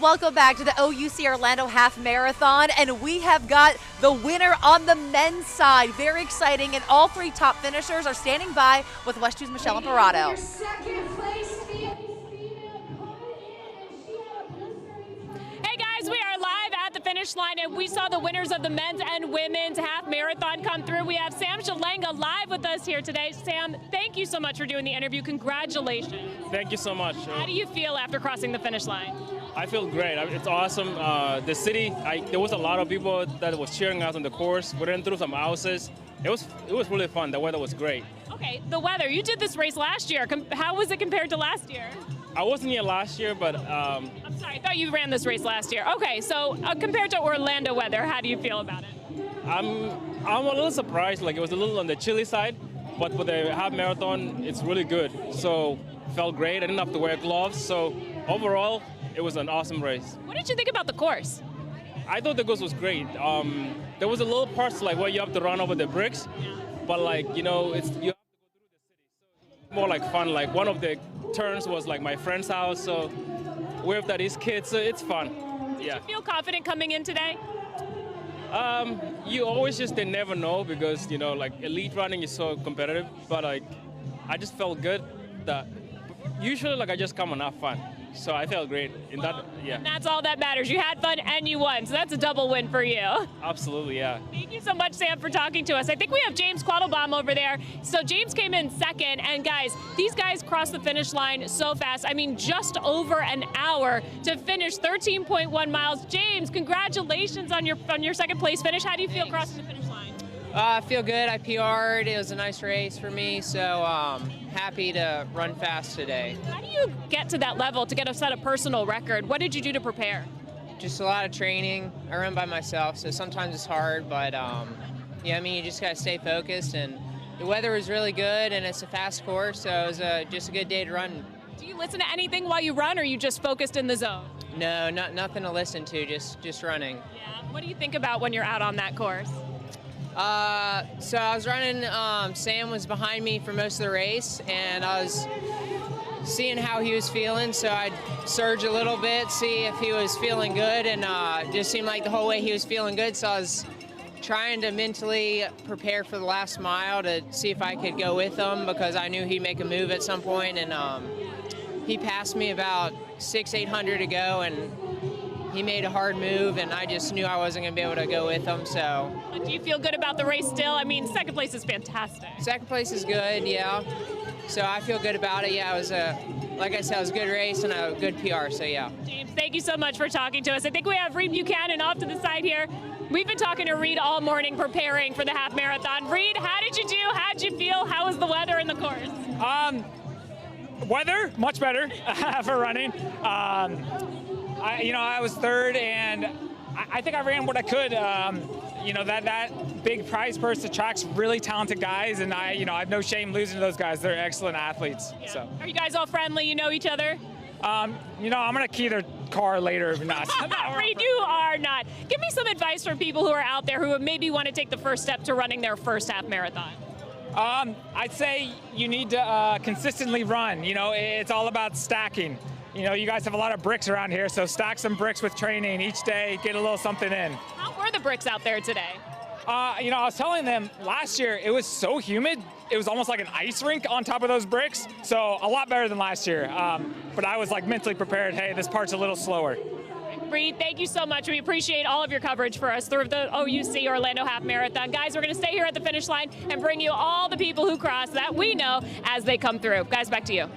Welcome back to the OUC Orlando Half Marathon, and we have got the winner on the men's side. Very exciting, and all three top finishers are standing by with West 2's Michelle Imparato. Your second place, Hey guys, we are live at the finish line, and we saw the winners of the men's and women's half marathon come through. We have Sam Shalanga live with us here today. Sam, thank you so much for doing the interview. Congratulations. Thank you so much. How do you feel after crossing the finish line? I feel great. It's awesome. The city, there was a lot of people that was cheering us on the course. We ran through some houses. It was really fun. The weather was great. Okay, the weather. You did this race last year. How was it compared to last year? I wasn't here last year, but I'm sorry, I thought you ran this race last year. Okay, so compared to Orlando weather, how do you feel about it? I'm a little surprised. Like, it was a little on the chilly side, but with the half marathon, it's really good. So felt great. I didn't have to wear gloves. So overall, it was an awesome race. What did you think about the course? I thought the course was great. There was a little parts like where you have to run over the bricks, but like, you know, you have to go through the city. So more like fun. Like, one of the turns was like my friend's house, so we're with that his kids, so it's fun. Did you feel confident coming in today? You always just never know, because, you know, like, elite running is so competitive, but like, I just felt good that usually, like, I just come and have fun. So I felt great in that, yeah. And that's all that matters. You had fun and you won, so that's a double win for you. Absolutely, yeah. Thank you so much, Sam, for talking to us. I think we have James Quattlebaum over there. So James came in second, and guys, these guys crossed the finish line so fast. I mean, just over an hour to finish 13.1 miles. James, congratulations on your second place finish. How do you feel crossing the finish line? I feel good. I PR'd. It was a nice race for me, so happy to run fast today. How do you get to that level to get a set a personal record? What did you do to prepare? Just a lot of training. I run by myself, so sometimes it's hard, but yeah, I mean, you just gotta stay focused, and the weather was really good, and it's a fast course, so it was just a good day to run. Do you listen to anything while you run, or are you just focused in the zone? No, nothing to listen to, just running. Yeah. What do you think about when you're out on that course? So I was running, Sam was behind me for most of the race, and I was seeing how he was feeling, so I'd surge a little bit, see if he was feeling good, and just seemed like the whole way he was feeling good, so I was trying to mentally prepare for the last mile to see if I could go with him, because I knew he'd make a move at some point, and he passed me about 600-800 to go, and he made a hard move, and I just knew I wasn't going to be able to go with him, so. Do you feel good about the race still? I mean, second place is fantastic. Second place is good, yeah. So I feel good about it. Yeah, it was like I said, it was a good race and a good PR, so yeah. James, thank you so much for talking to us. I think we have Reed Buchanan off to the side here. We've been talking to Reed all morning preparing for the half marathon. Reed, how did you do? How'd you feel? How was the weather in the course? Weather, much better for running. I was third, and I think I ran what I could. That big prize purse attracts really talented guys, and I have no shame losing to those guys. They're excellent athletes. Yeah. So. Are you guys all friendly? You know each other? I'm gonna key their car later if not. Reed, you are not. Give me some advice for people who are out there who maybe want to take the first step to running their first half marathon. I'd say you need to consistently run. It's all about stacking. You guys have a lot of bricks around here, so stack some bricks with training each day, get a little something in. How were the bricks out there today? I was telling them last year it was so humid, it was almost like an ice rink on top of those bricks, so a lot better than last year. But I was mentally prepared, hey, this part's a little slower. Reed, thank you so much. We appreciate all of your coverage for us through the OUC Orlando Half Marathon. Guys, we're going to stay here at the finish line and bring you all the people who cross that we know as they come through. Guys, back to you.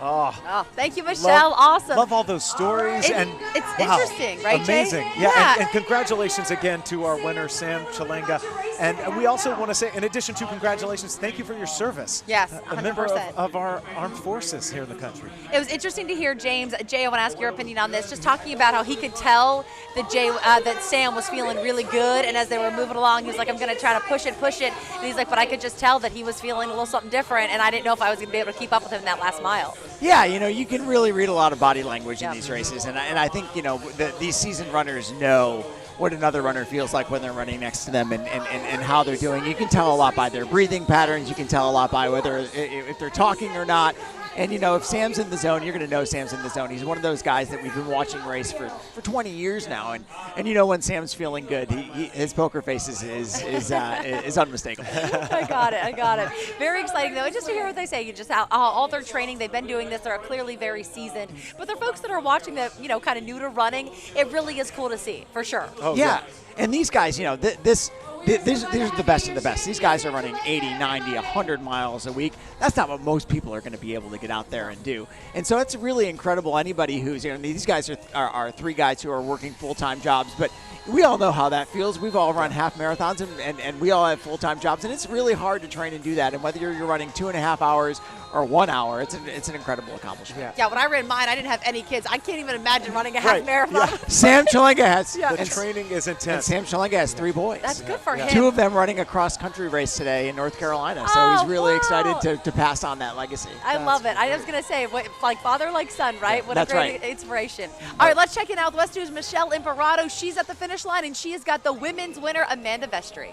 Oh, thank you, Michelle. Awesome. Love all those stories. It's wow, interesting, right, amazing. Jay? Yeah, and congratulations again to our winner, Sam Chalenga. And we also want to say, in addition to congratulations, thank you for your service. Yes, a member 100%. of our armed forces here in the country. It was interesting to hear James. Jay, I want to ask your opinion on this. Just talking about how he could tell that Sam was feeling really good, and as they were moving along, he was like, I'm going to try to push it. And he's like, but I could just tell that he was feeling a little something different, and I didn't know if I was going to be able to keep up with him in that last mile. Yeah, you can really read a lot of body language in these races, and I think these seasoned runners know what another runner feels like when they're running next to them and how they're doing. You can tell a lot by their breathing patterns. You can tell a lot by if they're talking or not. And, if Sam's in the zone, you're going to know Sam's in the zone. He's one of those guys that we've been watching race for 20 years now. And when Sam's feeling good, his poker face is unmistakable. I got it. Very exciting, though. Just to hear what they say. Just all their training, they've been doing this. They're clearly very seasoned. But they're folks that are watching that, kind of new to running. It really is cool to see, for sure. Oh, yeah. And these guys, these are the best of the best. These guys are running 80, 90, 100 miles a week. That's not what most people are going to be able to get out there and do. And so it's really incredible. Anybody who's, these guys are three guys who are working full-time jobs, but we all know how that feels. We've all run half marathons, and we all have full-time jobs, and it's really hard to train and do that. And whether you're running 2.5 hours or 1 hour, it's an incredible accomplishment. Yeah, when I ran mine, I didn't have any kids. I can't even imagine running a half marathon. Yeah. Sam Chalenga has the training is intense. And Sam Chalenga has 3 boys. That's good for him. 2 of them running a cross-country race today in North Carolina. So he's really excited to pass on that legacy. I love it. I was going to say, like father, like son, right? Yeah, what that's a great right. inspiration. All right, let's check in out with West News' Michelle Imparato. She's at the finish line, and she has got the women's winner, Amanda Vestry.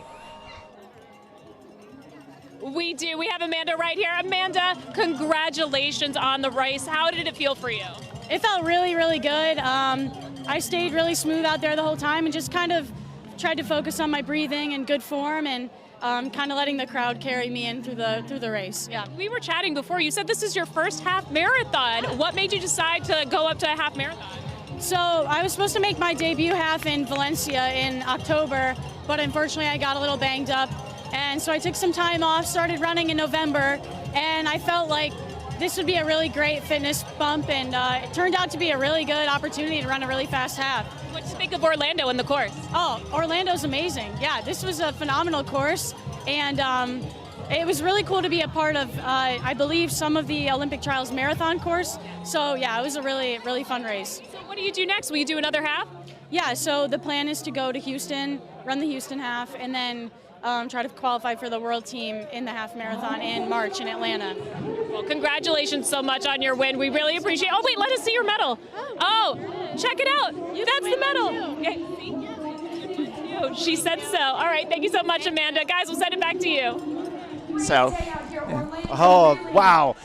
We do. We have Amanda right here. Amanda, congratulations on the race. How did it feel for you? It felt really, really good. I stayed really smooth out there the whole time and just kind of tried to focus on my breathing and good form and kind of letting the crowd carry me in through the race. Yeah. We were chatting before. You said this is your first half marathon. What made you decide to go up to a half marathon? So I was supposed to make my debut half in Valencia in October, but unfortunately I got a little banged up. And so I took some time off, started running in November, and I felt like this would be a really great fitness bump, and it turned out to be a really good opportunity to run a really fast half. What do you think of Orlando in the course? Oh, Orlando's amazing. Yeah, this was a phenomenal course, and it was really cool to be a part of, I believe, some of the Olympic Trials marathon course. So yeah, it was a really, really fun race. So what do you do next? Will you do another half? Yeah, so the plan is to go to Houston, run the Houston half, and then try to qualify for the world team in the half marathon in March in Atlanta. Well, congratulations so much on your win. We really appreciate it. Oh, wait, let us see your medal. Oh, check it out. That's the medal. She said so. All right, thank you so much, Amanda. Guys, we'll send it back to you. So, oh, wow.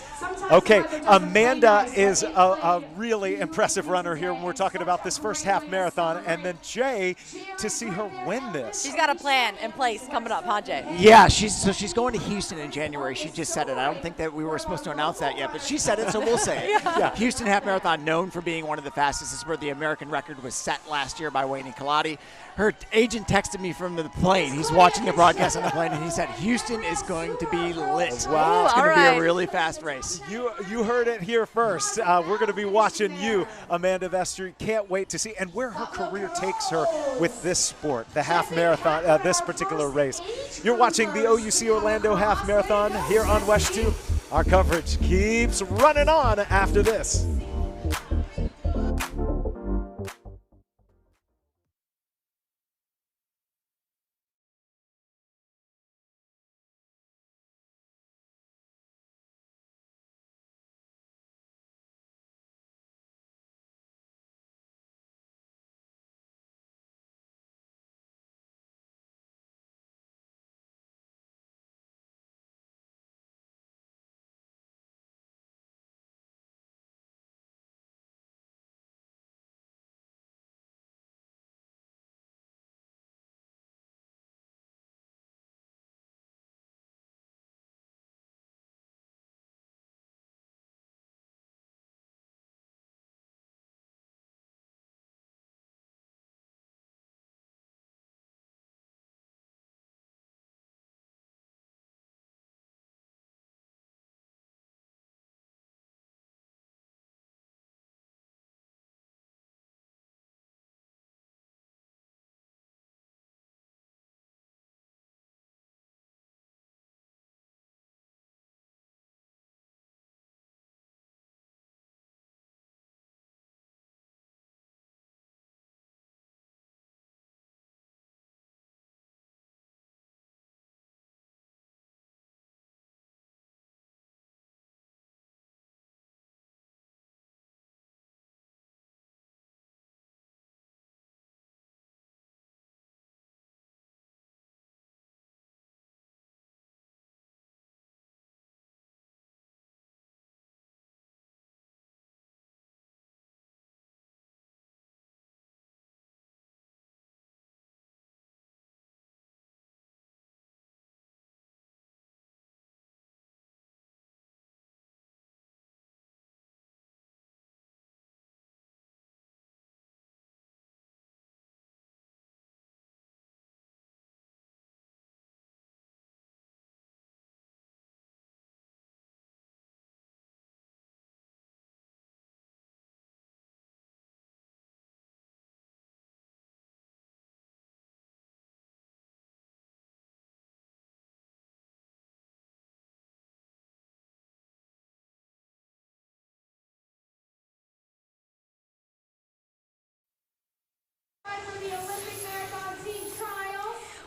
Okay, Amanda is a really impressive runner here when we're talking about this first half marathon. And then Jay, to see her win this. She's got a plan in place coming up, huh, Jay? yeah, she's going to Houston in January. She just said it. I don't think that we were supposed to announce that yet, but she said it, so we'll say it. Yeah. Houston Half Marathon, known for being one of the fastest. This is where the American record was set last year by Wayne Kalati. Her agent texted me from the plane. He's watching the broadcast on the plane, and he said, Houston is going to be lit. Wow. It's going to be right. a really fast race. You heard it here first. We're going to be watching you, Amanda Vestry. Can't wait to see and where her career takes her with this sport, the half marathon, this particular race. You're watching the OUC Orlando Half Marathon here on West 2. Our coverage keeps running on after this.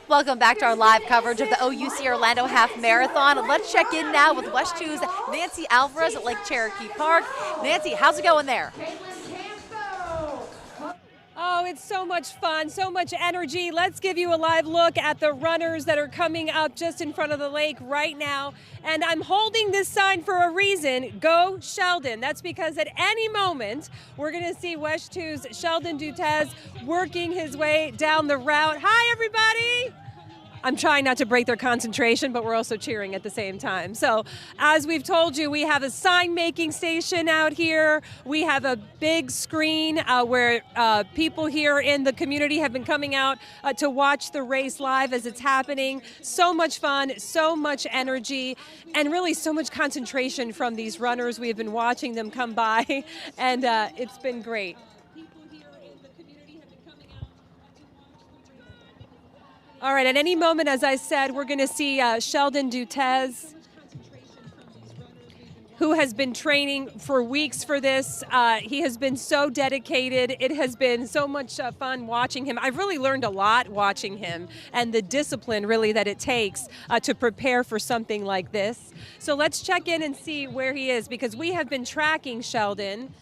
Welcome back to our live coverage of the OUC Orlando Half Marathon. Let's check in now with West 2's Nancy Alvarez at Lake Cherokee Park. Nancy, how's it going there? Oh, it's so much fun, so much energy. Let's give you a live look at the runners that are coming up just in front of the lake right now. And I'm holding this sign for a reason, Go Sheldon. That's because at any moment, we're gonna see West 2's Sheldon Dutez working his way down the route. Hi, everybody. I'm trying not to break their concentration, but we're also cheering at the same time. So as we've told you, we have a sign making station out here. We have a big screen where people here in the community have been coming out to watch the race live as it's happening. So much fun, so much energy, and really so much concentration from these runners. We have been watching them come by, and it's been great. All right, at any moment, as I said, we're going to see Sheldon Dutez, who has been training for weeks for this. He has been so dedicated. It has been so much fun watching him. I've really learned a lot watching him and the discipline really that it takes to prepare for something like this. So let's check in and see where he is, because we have been tracking Sheldon.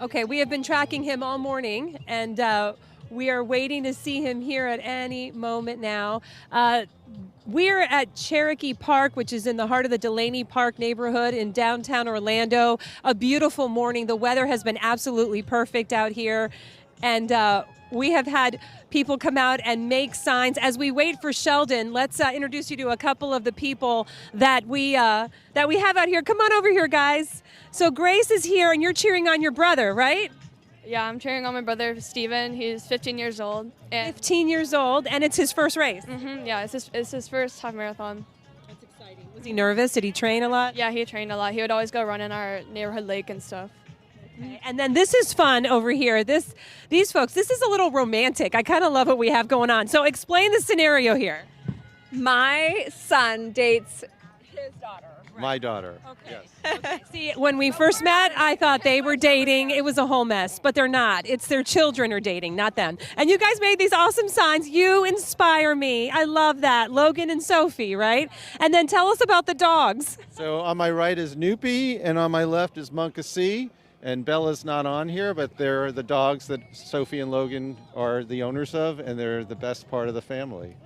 Okay, we have been tracking him all morning, and we are waiting to see him here at any moment now. We're at Cherokee Park, which is in the heart of the Delaney Park neighborhood in downtown Orlando. A beautiful morning. The weather has been absolutely perfect out here, and we have had people come out and make signs. As we wait for Sheldon, let's introduce you to a couple of the people that we have out here. Come on over here, guys. So Grace is here, and you're cheering on your brother, right? Yeah, I'm cheering on my brother, Steven. He's 15 years old. And 15 years old, and it's his first race. Yeah, it's his first half marathon. That's exciting. Was he nervous? Did he train a lot? Yeah, he trained a lot. He would always go run in our neighborhood lake and stuff. Okay. And then this is fun over here. These folks, this is a little romantic. I kind of love what we have going on. So explain the scenario here. My son dates his daughter. My daughter. Okay. Yes. See, when we first met, I thought they were dating. It was a whole mess, but they're not. It's their children are dating, not them. And you guys made these awesome signs. You inspire me. I love that. Logan and Sophie, right? And then tell us about the dogs. So on my right is Noopy, and on my left is Munkasi. And Bella's not on here, but they're the dogs that Sophie and Logan are the owners of, and they're the best part of the family.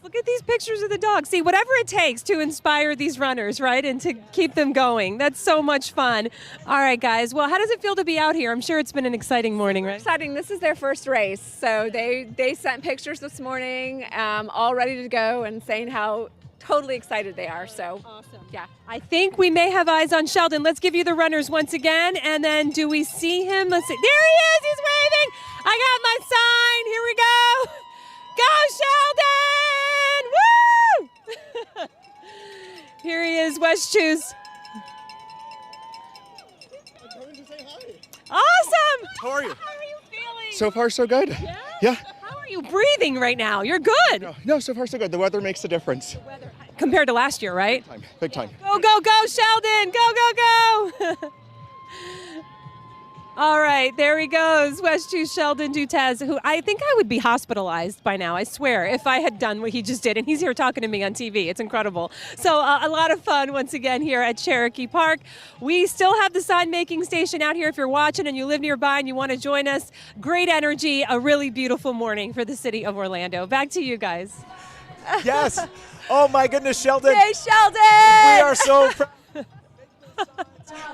Look at these pictures of the dogs. See, whatever it takes to inspire these runners, right, and to keep them going. That's so much fun. All right, guys. Well, how does it feel to be out here? I'm sure it's been an exciting morning, right? Exciting. This is their first race, so they sent pictures this morning, all ready to go, and saying how totally excited they are. So awesome. Yeah. I think we may have eyes on Sheldon. Let's give you the runners once again, and then do we see him? Let's see. There he is. He's waving. I got my sign. Here we go. Go, Sheldon! Woo! Here he is, West Choose. Awesome! How are you? How are you feeling? So far, so good. Yeah? How are you breathing right now? You're good. No, so far, so good. The weather makes a difference. Compared to last year, right? Big time. Go, go, go, Sheldon! Go, go, go! All right, there he goes, West Choose Sheldon Dutez, who I think I would be hospitalized by now, I swear, if I had done what he just did. And he's here talking to me on TV. It's incredible. So a lot of fun once again here at Cherokee Park. We still have the sign-making station out here if you're watching and you live nearby and you want to join us. Great energy, a really beautiful morning for the city of Orlando. Back to you guys. Yes. Oh, my goodness, Sheldon. Yay, Sheldon! We are so proud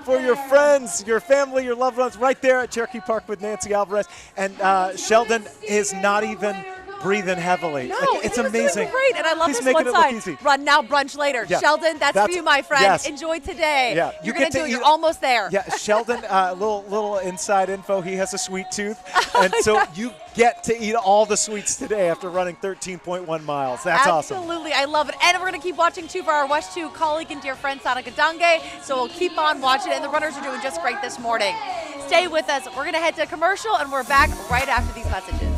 for your friends, your family, your loved ones right there at Cherokee Park with Nancy Alvarez. And Sheldon is not even breathing heavily. No, like, it's he was amazing. doing great, and I love He's this making one it look sign. easy. Run now, brunch later. Yeah, Sheldon, that's for you, my friend. yes. Enjoy today. Yeah, You're you going get to to do it. eat- You're almost there. Yeah, Sheldon, little inside info. He has a sweet tooth, and so you get to eat all the sweets today after running 13.1 miles. That's awesome. Absolutely. I love it. And we're going to keep watching, too, for our West 2 colleague and dear friend, Sana Kadange. So we'll keep on watching, and the runners are doing just great this morning. Stay with us. We're going to head to commercial, and we're back right after these messages.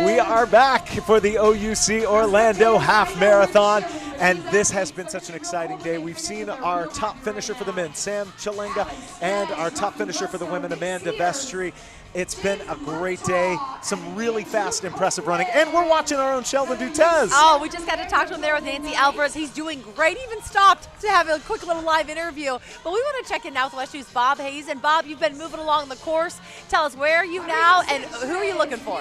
We are back for the OUC Orlando Half Marathon, and this has been such an exciting day. We've seen our top finisher for the men, Sam Chalenga, and our top finisher for the women, Amanda Vestry. It's been a great day, some really fast, impressive running, and we're watching our own Sheldon Dutez. Oh, we just got to talk to him there with Nancy Alvarez. He's doing great, even stopped to have a quick little live interview. But we want to check in now with West 2's Bob Hayes. And Bob, you've been moving along the course. Tell us, where are you now, and who are you looking for?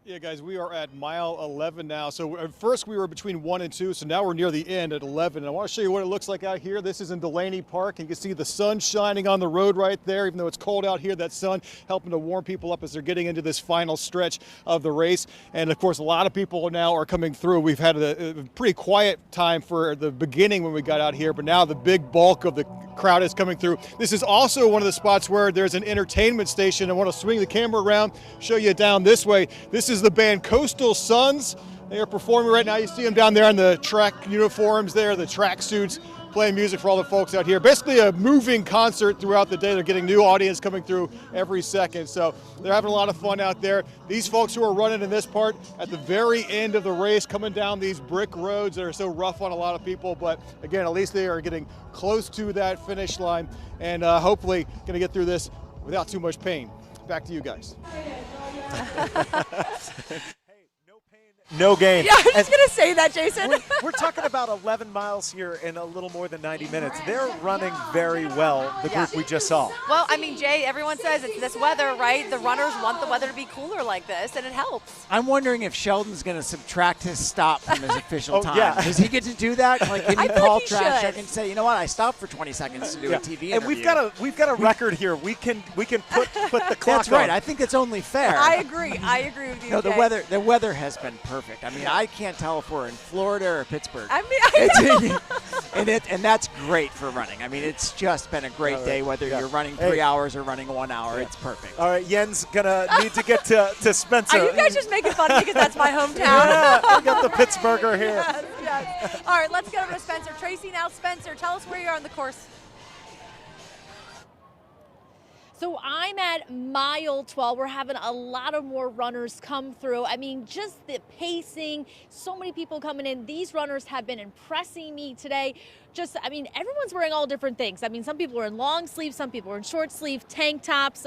Yeah, guys, we are at mile 11 now. So at first we were between 1 and 2, so now we're near the end at 11. And I want to show you what it looks like out here. This is in Delaney Park. You can see the sun shining on the road right there. Even though it's cold out here, that sun helping to warm people up as they're getting into this final stretch of the race. And of course, a lot of people now are coming through. We've had a pretty quiet time for the beginning when we got out here, but now the big bulk of the crowd is coming through. This is also one of the spots where there's an entertainment station. I want to swing the camera around, show you down this way. This is the band Coastal Suns. They are performing right now. You see them down there in the track uniforms there, the track suits, playing music for all the folks out here. Basically a moving concert throughout the day. They're getting new audience coming through every second. So they're having a lot of fun out there. These folks who are running in this part at the very end of the race, coming down these brick roads that are so rough on a lot of people. But again, at least they are getting close to that finish line and hopefully going to get through this without too much pain. Back to you guys. No gain. Yeah, I was just going to say that, Jason. We're talking about 11 miles here in a little more than 90 minutes. They're running very well, the group we just saw. Well, I mean, Jay, everyone says it's this weather, right? The runners want the weather to be cooler like this, and it helps. I'm wondering if Sheldon's going to subtract his stop from his official time. Yeah. Does he get to do that? Like, can I you think call he trash should. and say, you know what, I stopped for 20 seconds to do a TV and interview. we've got a record here. We can put the clock That's right. on. I think it's only fair. I agree with you, No, the Jay. weather has been perfect. I mean, I can't tell if we're in Florida or Pittsburgh. I mean, I know. and that's great for running. I mean, it's just been a great day, whether you're running 3 hours or running 1 hour. It's perfect. All right, Yen's gonna need to get to Spencer. Are you guys just making fun of me because that's my hometown? Yeah, we got the Pittsburgher here. Yes. All right, let's get over to Spencer. Tracy, now Spencer, tell us where you are on the course. So I'm at mile 12. We're having a lot of more runners come through. I mean, just the pacing, so many people coming in. These runners have been impressing me today. I mean, everyone's wearing all different things. I mean, some people are in long sleeves, some people are in short sleeve, tank tops,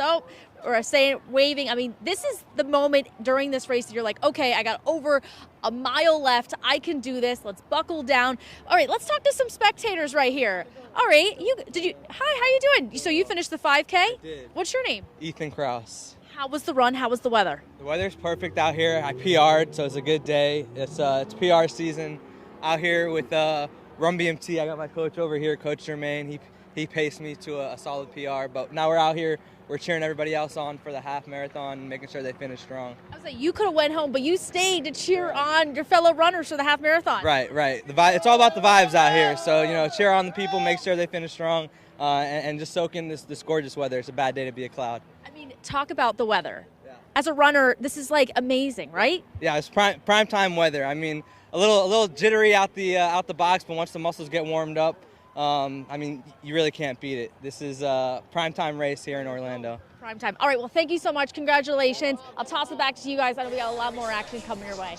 or saying waving. I mean, this is the moment during this race that you're like, okay, I got over a mile left. I can do this. Let's buckle down. All right, let's talk to some spectators right here. All right, hi, how you doing? So you finished the 5K? I did. What's your name? Ethan Kraus. How was the run? How was the weather? The weather's perfect out here. I PR'd, so it's a good day. It's PR season out here with Run BMT. I got my coach over here, Coach Jermaine. He paced me to a solid PR, but now we're out here. We're cheering everybody else on for the half marathon and making sure they finish strong. I was like, you could have went home, but you stayed to cheer on your fellow runners for the half marathon. Right. It's all about the vibes out here. So, cheer on the people, make sure they finish strong, and just soak in this gorgeous weather. It's a bad day to be a cloud. I mean, talk about the weather. Yeah. As a runner, this is like amazing, right? Yeah, it's prime time weather. I mean, a little jittery out the box, but once the muscles get warmed up, I mean, you really can't beat it. This is a primetime race here in Orlando. Prime time. All right, well, thank you so much. Congratulations. I'll toss it back to you guys. I know we got a lot more action coming your way.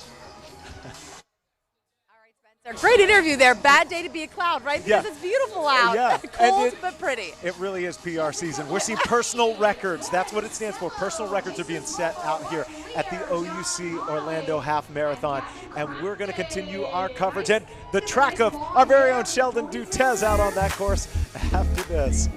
A great interview there. Bad day to be a cloud, right? Because it's beautiful out. Yeah. Cold, but pretty. It really is PR season. We're seeing personal records. That's what it stands for. Personal records are being set out here at the OUC Orlando Half Marathon. And we're going to continue our coverage and the track of our very own Sheldon Dutez out on that course after this.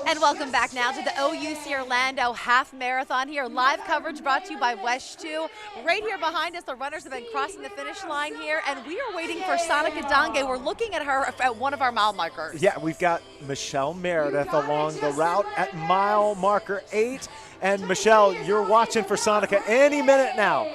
And welcome back now to the OUC Orlando Half Marathon here. Live coverage brought to you by WESH2. Right here behind us, the runners have been crossing the finish line here, and we are waiting for Sonica Dange. We're looking at her at one of our mile markers. Yeah, we've got Michelle Meredith along the route at mile marker 8. And Michelle, you're watching for Sonica any minute now.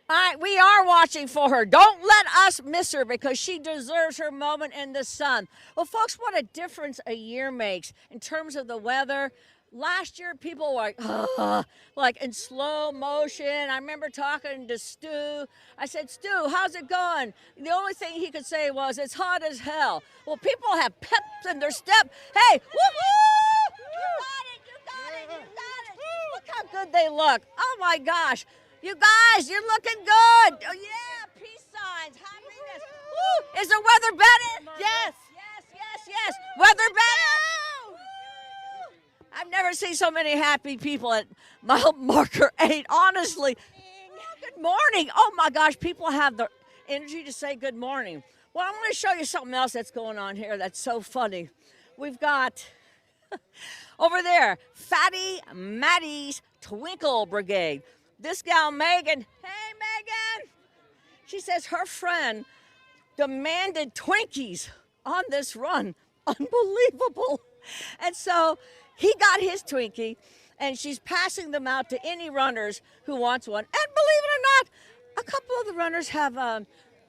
All right, we are watching for her. Don't let us miss her because she deserves her moment in the sun. Well, folks, what a difference a year makes in terms of the weather. Last year, people were like in slow motion. I remember talking to Stu. I said, Stu, how's it going? The only thing he could say was, it's hot as hell. Well, people have pep in their step. Hey, woo-hoo! You got it. Look how good they look. Oh, my gosh. You guys, you're looking good. Oh, yeah, peace signs, happiness. Woo! Is the weather better? Yes. Yes. Weather better? I've never seen so many happy people at mile marker 8, honestly. Good morning. Oh, my gosh, people have the energy to say good morning. Well, I'm going to show you something else that's going on here that's so funny. We've got over there, Fatty Maddie's Twinkle Brigade. This gal, Megan, hey, Megan, she says her friend demanded Twinkies on this run. Unbelievable. And so he got his Twinkie, and she's passing them out to any runners who wants one. And believe it or not, a couple of the runners have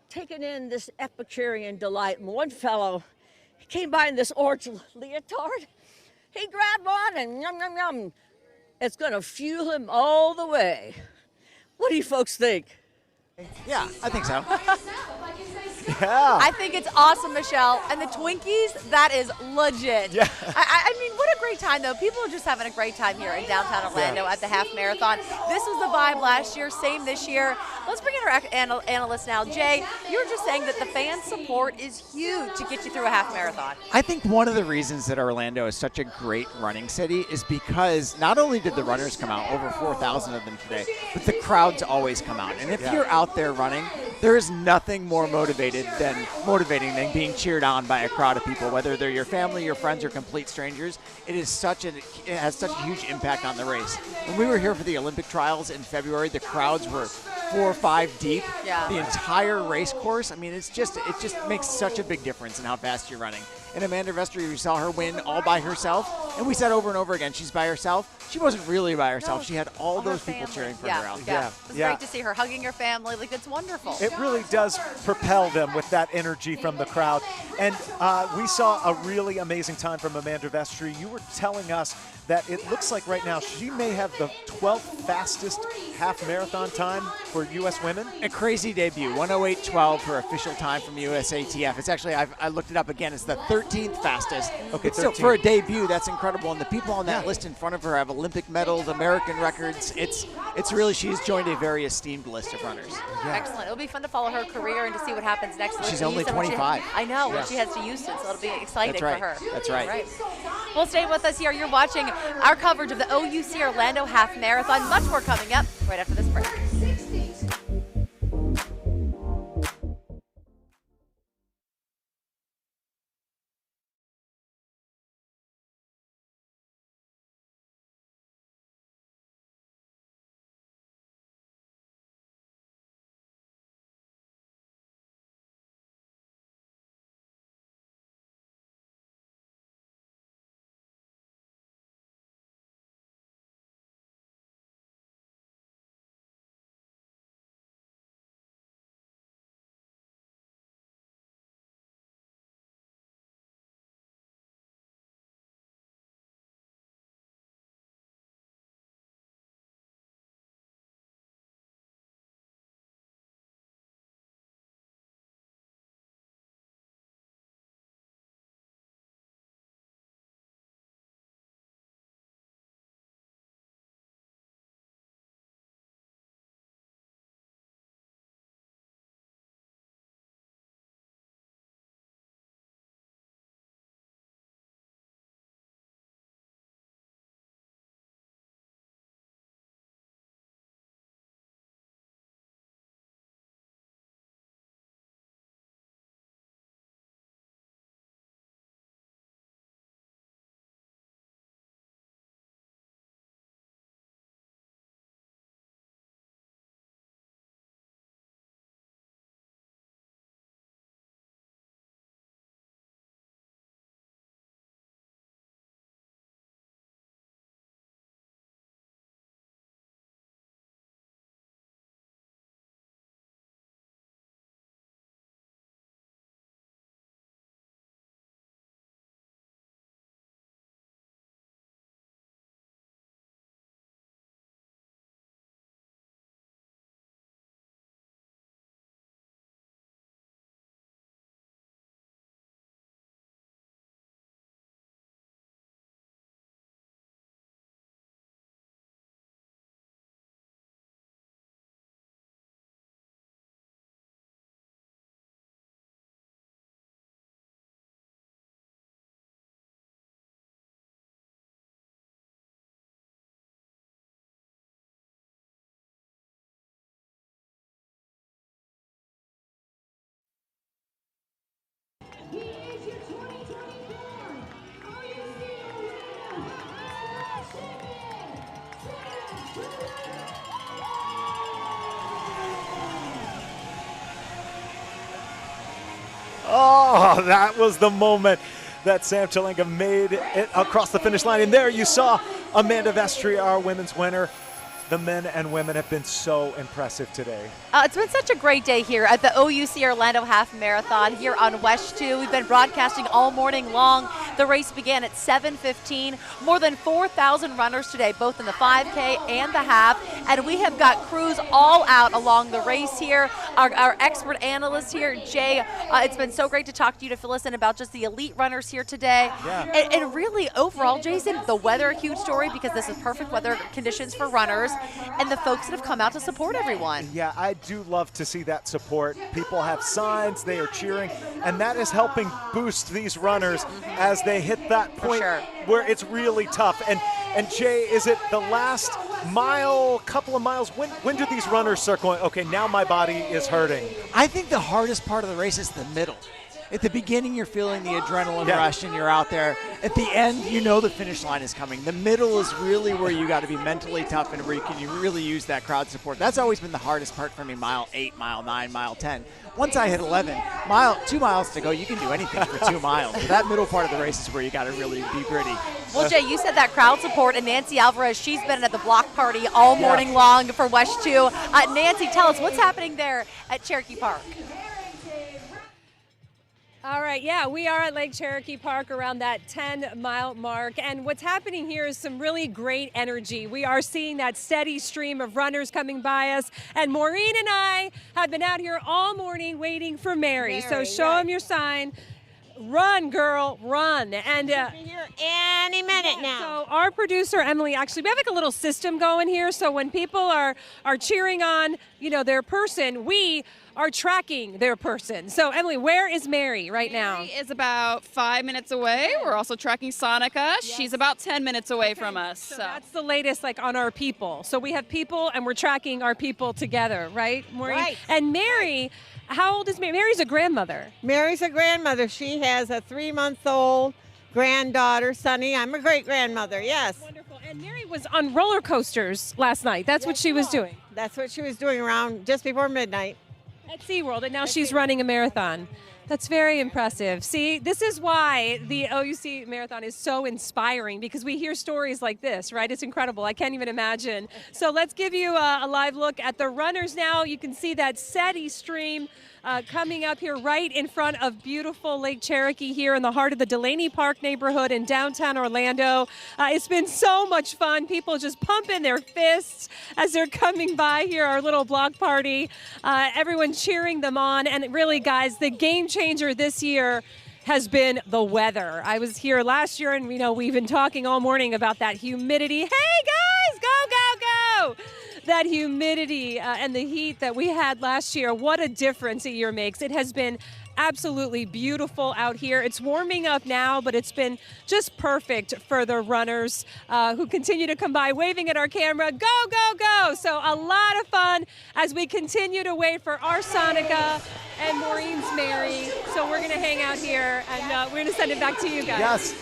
taken in this Epicurean delight. And one fellow, he came by in this orange leotard. He grabbed one and yum, yum, yum. It's going to fuel him all the way. What do you folks think? Yeah, I think so. Yeah. I think it's awesome, Michelle. And the Twinkies, that is legit. Yeah. I mean, what a great time, though. People are just having a great time here in downtown Orlando at the half marathon. This was the vibe last year, same this year. Let's bring in our analyst now. Jay, you were just saying that the fan support is huge to get you through a half marathon. I think one of the reasons that Orlando is such a great running city is because not only did the runners come out, over 4,000 of them today, but the crowds always come out. And if you're out there running, there is nothing more motivating than being cheered on by a crowd of people, whether they're your family, your friends, or complete strangers. It has such a huge impact on the race. When we were here for the Olympic trials in February, the crowds were 4 or 5 deep. Yeah. The entire race course. I mean, it just makes such a big difference in how fast you're running. And Amanda Vestry, we saw her win all by herself, and we said over and over again, she's by herself. She wasn't really by herself. No, she had all those people cheering for her out. Yeah. It was great to see her hugging her family. Like, it's wonderful. It really does propel them with that energy from the crowd. And we saw a really amazing time from Amanda Vestry. You were telling us that it looks like right now she may have the 12th fastest half marathon time for U.S. women. A crazy debut, 1:08:12 her official time from USATF. It's actually, I looked it up again, it's the 13th fastest. Okay, it's still, for a debut, that's incredible. And the people on that list in front of her have Olympic medals, American records. It's really, she's joined a very esteemed list of runners. Excellent. It'll be fun to follow her career and to see what happens next. She's only 25. I know, when she heads to Houston, so it'll be exciting That's right. for her. That's right. All right. Well, stay with us here. You're watching our coverage of the OUC Orlando Half Marathon. Much more coming up right after this break. Oh, that was the moment that Sam Chalenga made it across the finish line. And there you saw Amanda Vestry, our women's winner. The men and women have been so impressive today. It's been such a great day here at the OUC Orlando Half Marathon here on West 2. We've been broadcasting all morning long. The race began at 7:15. More than 4,000 runners today, both in the 5K and the half. And we have got crews all out along the race here. Our expert analyst here, Jay, it's been so great to talk to you, to fill us in about just the elite runners here today. Yeah. And really, overall, Jason, the weather, a huge story because this is perfect weather conditions for runners. And the folks that have come out to support everyone. Yeah, I do love to see that support. People have signs, they are cheering, and that is helping boost these runners as they hit that point where it's really tough. And Jay, is it the last mile, couple of miles? When do these runners start going, okay, now my body is hurting? I think the hardest part of the race is the middle. At the beginning, you're feeling the adrenaline rush and you're out there. At the end, you know the finish line is coming. The middle is really where you got to be mentally tough and where you really use that crowd support. That's always been the hardest part for me, mile 8, mile 9, mile 10. Once I hit 11, 2 miles to go, you can do anything for 2 miles. But that middle part of the race is where you got to really be gritty. Well, Jay, you said that crowd support, and Nancy Alvarez, she's been at the block party all morning long for West 2. Nancy, tell us what's happening there at Cherokee Park. All right, yeah, we are at Lake Cherokee Park around that 10-mile mark, and what's happening here is some really great energy. We are seeing that steady stream of runners coming by us, and Maureen and I have been out here all morning waiting for Mary. So show them your sign. Run, girl, run. And here any minute now. So our producer, Emily, actually, we have like a little system going here. So when people are cheering on, their person, we are tracking their person. So Emily, where is Mary right now? Mary is about 5 minutes away. We're also tracking Sonica. Yes. She's about 10 minutes away from us. So that's the latest on our people. So we have people and we're tracking our people together, right, Maureen? Right. And Mary, how old is Mary? Mary's a grandmother. Mary's a grandmother. She has a 3-month-old granddaughter, Sunny. I'm a great-grandmother, yes. Wonderful. And Mary was on roller coasters last night. That's what she was doing. That's what she was doing around just before midnight. At SeaWorld, and now she's running a marathon. That's very impressive. See, this is why the OUC Marathon is so inspiring, because we hear stories like this, right? It's incredible. I can't even imagine. So let's give you a live look at the runners now. You can see that steady stream coming up here right in front of beautiful Lake Cherokee here in the heart of the Delaney Park neighborhood in downtown Orlando. It's been so much fun. People just pumping their fists as they're coming by here, our little block party. Everyone cheering them on. And really, guys, the game changer this year has been the weather. I was here last year, and we've been talking all morning about that humidity. Hey, guys, go, go, go! That humidity and the heat that we had last year, what a difference a year makes. It has been absolutely beautiful out here. It's warming up now, but it's been just perfect for the runners who continue to come by waving at our camera. Go, go, go! So a lot of fun as we continue to wait for our Sonica and Maureen's Mary. So we're going to hang out here, and we're going to send it back to you guys. Yes.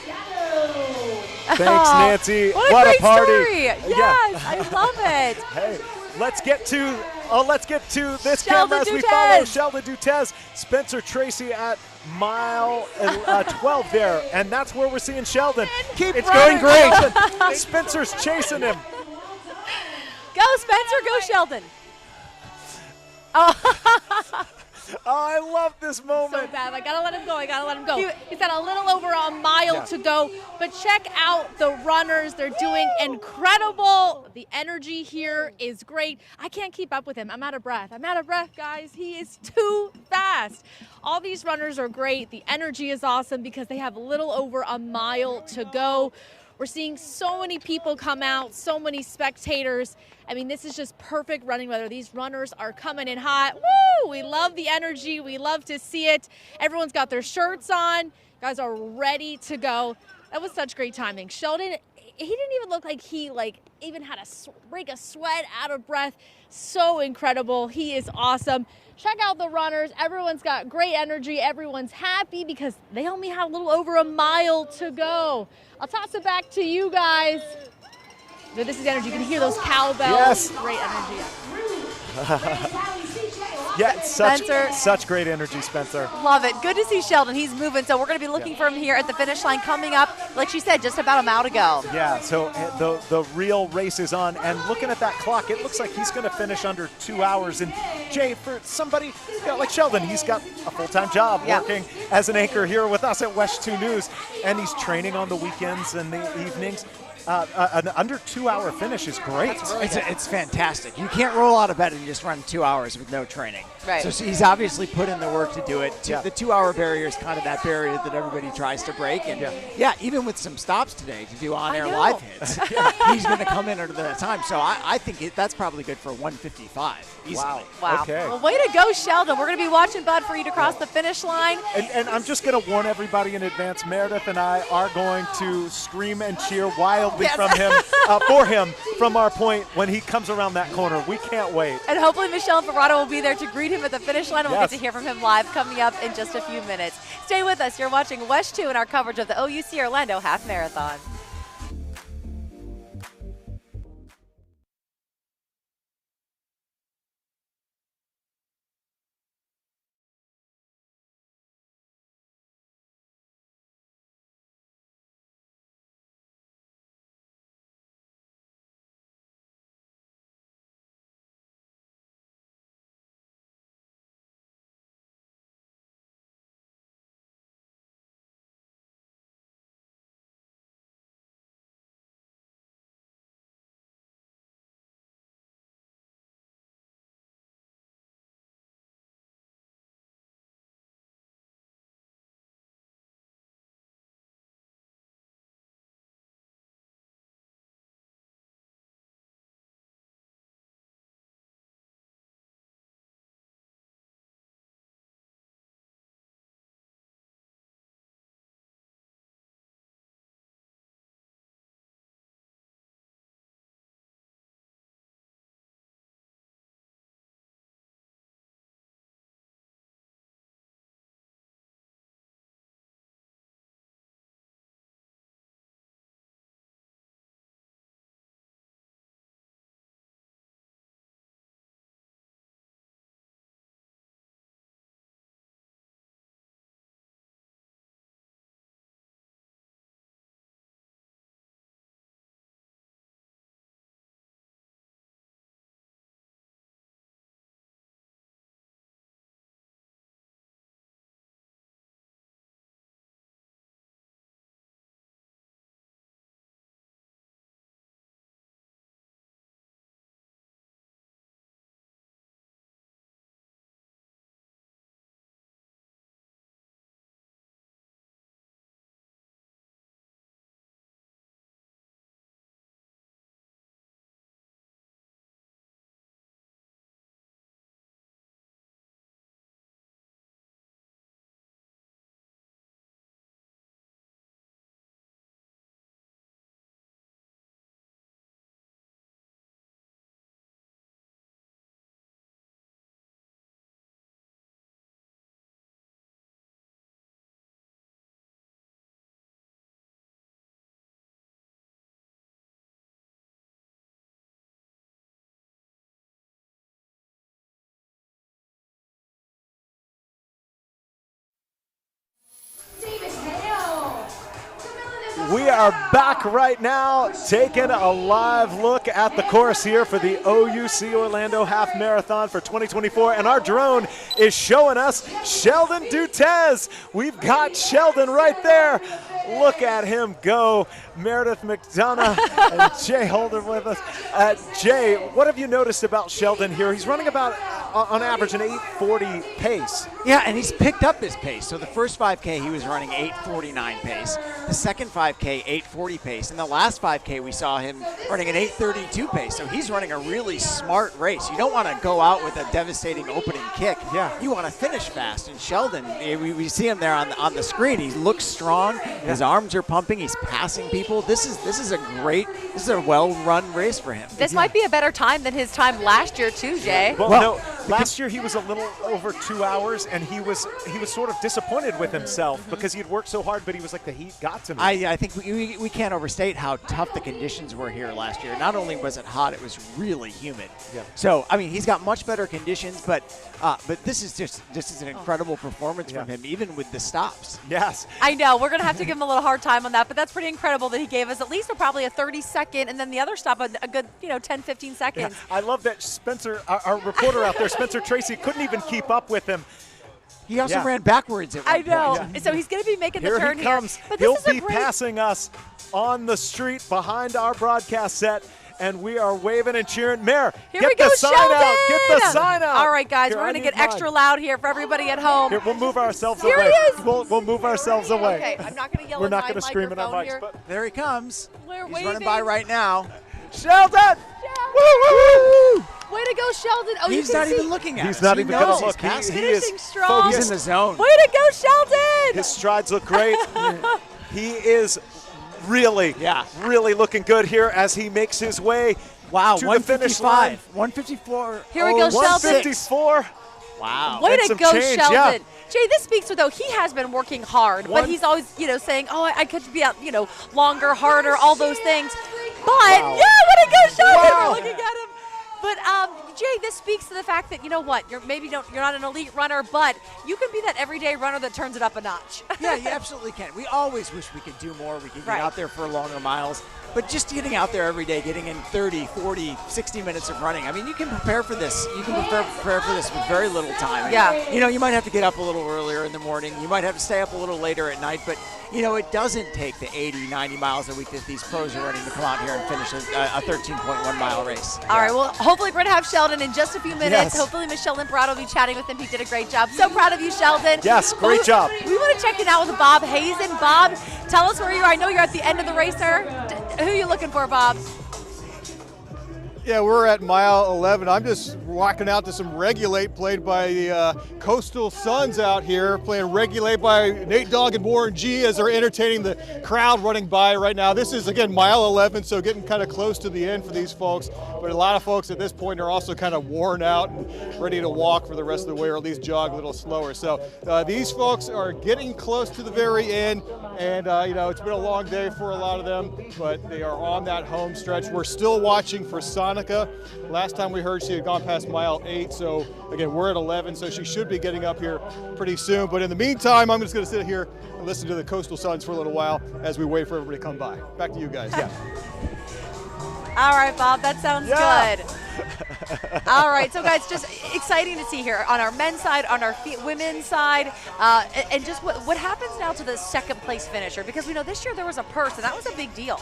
Thanks, Nancy. What a great party. Story. Yes, I love it. Hey, let's get to this Sheldon camera as we follow Sheldon Dutez, Spencer Tracy at mile 12 there, and that's where we're seeing Sheldon. It's running. going great. Spencer's chasing him. Go, Spencer. Go, Sheldon. Oh. Oh, I love this moment. So bad. I gotta let him go. He's got a little over a mile to go. But check out the runners. They're doing incredible. The energy here is great. I can't keep up with him. I'm out of breath, guys. He is too fast. All these runners are great. The energy is awesome because they have a little over a mile to go. We're seeing so many people come out, so many spectators. I mean, this is just perfect running weather. These runners are coming in hot. Woo! We love the energy. We love to see it. Everyone's got their shirts on. Guys are ready to go. That was such great timing. Sheldon, he didn't even look like he even had to break a sweat, out of breath. So incredible. He is awesome. Check out the runners. Everyone's got great energy. Everyone's happy because they only have a little over a mile to go. I'll toss it back to you guys. So this is energy. You can hear those cowbells. Yes. Great energy. Yeah, Spencer. such great energy, Spencer. Love it. Good to see Sheldon. He's moving, so we're going to be looking for him here at the finish line coming up, like she said, just about a mile to go. Yeah, so the real race is on, and looking at that clock, it looks like he's going to finish under 2 hours. And Jay, for somebody like Sheldon, he's got a full-time job working as an anchor here with us at WESH 2 News, and he's training on the weekends and the evenings. An under 2 hour finish is great. It's fantastic. You can't roll out of bed and just run 2 hours with no training. Right. So he's obviously put in the work to do it. The 2 hour barrier is kind of that barrier that everybody tries to break. And even with some stops today to do on-air live hits, he's going to come in under that time. So I think that's probably good for 1:55 easily. Wow. Okay. Well, way to go, Sheldon. We're going to be watching, bud, for you to cross the finish line. And I'm just going to warn everybody in advance, Meredith and I are going to scream and cheer wildly from him, for him from our point when he comes around that corner. We can't wait. And hopefully Michelle Ferraro will be there to greet him at the finish line. And we'll Yes. get to hear from him live coming up in just a few minutes. Stay with us. You're watching WESH 2 and our coverage of the OUC Orlando Half Marathon. We are back right now, taking a live look at the course here for the OUC Orlando Half Marathon for 2024, and our drone is showing us Sheldon Dutes. We've got Sheldon right there. Look at him go. Meredith McDonough and Jay Holder with us. Jay, what have you noticed about Sheldon here? He's running about, on average, an 8:40 pace. Yeah, and he's picked up his pace. So the first 5K, he was running 8:49 pace. The second 5K, 8:40 pace. And the last 5K, we saw him running an 8:32 pace. So he's running a really smart race. You don't want to go out with a devastating opening kick. Yeah. You want to finish fast. And Sheldon, we see him there on the screen. He looks strong. His arms are pumping. He's passing people. This is a well-run race for him. This might be a better time than his time last year too, Jay. Well, Last year he was a little over 2 hours, and he was sort of disappointed with himself because he had worked so hard, but he was like, the heat got to me. I think we can't overstate how tough the conditions were here last year. Not only was it hot, it was really humid. Yeah. So I mean, he's got much better conditions, but this is an incredible performance from him, even with the stops. Yes. I know. We're going to have to give him a little hard time on that, but that's pretty incredible that he gave us at least probably a 30-second, and then the other stop a good 10, 15 seconds. Yeah. I love that Spencer, our reporter out there, Spencer Tracy, couldn't even keep up with him. He also ran backwards at one I know. point. Yeah. So he's going to be making the Here turn he comes. here. But He'll this is be a great passing us on the street behind our broadcast set, and we are waving and cheering. Mayor, Here get we go, the sign Sheldon! out. Get the sign out. All right, guys, Here, we're I going to need get extra mine. loud here for everybody at home. Here, we'll move ourselves Here away. he is. We'll move ourselves away. Okay, I'm not going to yell We're in not my going to scream in our microphone mics, here. but There he comes. We're He's waving. running by right now. Sheldon! Woo! Way to go, Sheldon. Oh, He's you can not see. even looking at us. He's not He even going knows to look. he's He is finishing strong. He's focused. in the zone. Way to go, Sheldon. His strides look great. He is really looking good here as he makes his way to the finish line. 154. Here we go, Sheldon. 154. Wow. Way And to some go, change, Sheldon. yeah. Jay, this speaks to, though, he has been working hard, but he's always, saying, oh, I could be out, longer, harder, all those things. But, yeah, way to go, Sheldon. Wow. We're looking at him. But, Jay, this speaks to the fact that, you know what, you're not an elite runner, but you can be that everyday runner that turns it up a notch. Yeah, you absolutely can. We always wish we could do more. We could get Right. out there for longer miles. But just getting out there every day, getting in 30, 40, 60 minutes of running, I mean, you can prepare for this. You can prepare for this with very little time. Yeah. You might have to get up a little earlier in the morning. You might have to stay up a little later at night. But, it doesn't take the 80, 90 miles a week that these pros are running to come out here and finish a 13.1-mile race. All right, well, hopefully we're going to have Sheldon in just a few minutes. Yes. Hopefully Michelle Limperado will be chatting with him. He did a great job. So proud of you, Sheldon. Yes, great job. We want to check in out with Bob Hazen. Bob, tell us where you are. I know you're at the end of the race, sir. Who are you looking for, Bob? Yeah, we're at mile 11. I'm just walking out to some Regulate played by the Coastal Suns out here, playing Regulate by Nate Dogg and Warren G as they're entertaining the crowd running by right now. This is, again, mile 11, so getting kind of close to the end for these folks. But a lot of folks at this point are also kind of worn out and ready to walk for the rest of the way, or at least jog a little slower. So these folks are getting close to the very end, and it's been a long day for a lot of them, but they are on that home stretch. We're still watching for Sonica. Last time we heard she had gone past mile 8, so again, we're at 11, so she should be getting up here pretty soon. But in the meantime, I'm just going to sit here and listen to the Coastal Suns for a little while as we wait for everybody to come by. Back to you guys. Yeah. All right, Bob, that sounds good. All right, so guys, just exciting to see here on our men's side, on our women's side, and just what happens now to the second place finisher, because we know this year there was a purse, and that was a big deal.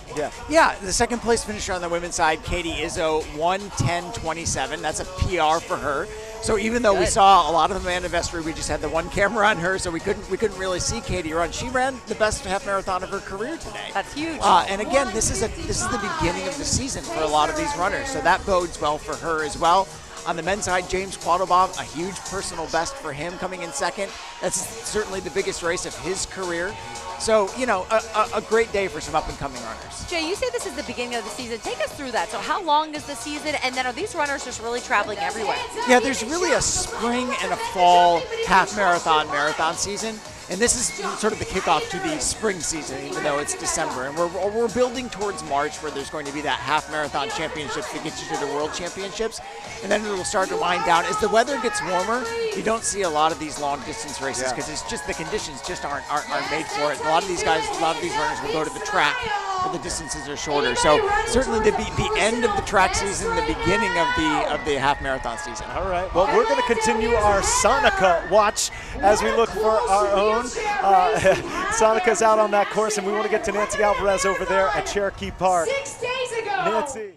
Yeah, the second place finisher on the women's side, Katie Izzo, 1:10:27. That's a PR for her. So even though we saw a lot of the Amanda Vestry, we just had the one camera on her, so we couldn't really see Katie run. She ran the best half marathon of her career today. That's huge. And again, this is the beginning of the season for a lot of these runners, so that bodes well for her as well. On the men's side, James Quattlebaum, a huge personal best for him coming in second. That's certainly the biggest race of his career. So, a great day for some up-and-coming runners. Jay, you say this is the beginning of the season. Take us through that. So how long is the season, and then are these runners just really traveling everywhere? Yeah, there's really a spring and a fall half marathon season. And this is sort of the kickoff to the spring season, even though it's December. And we're building towards March, where there's going to be that half marathon championships that gets you to the world championships. And then it'll start to wind down. As the weather gets warmer, you don't see a lot of these long distance races because it's just the conditions just aren't made for it. A lot of these runners will go to the track where the distances are shorter. So certainly the end of the track season, the beginning of the half marathon season. All right. Well, we're going to continue our Sonica watch as we look for our own. Sonica's out on that course, and we want to get to Nancy Alvarez over there at Cherokee Park. 6 days ago. Nancy.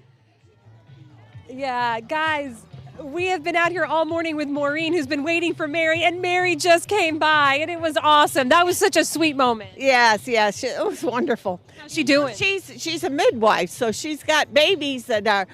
Yeah, guys, we have been out here all morning with Maureen, who's been waiting for Mary, and Mary just came by, and it was awesome. That was such a sweet moment. Yes, it was wonderful. How's she doing? She's a midwife, so she's got babies that are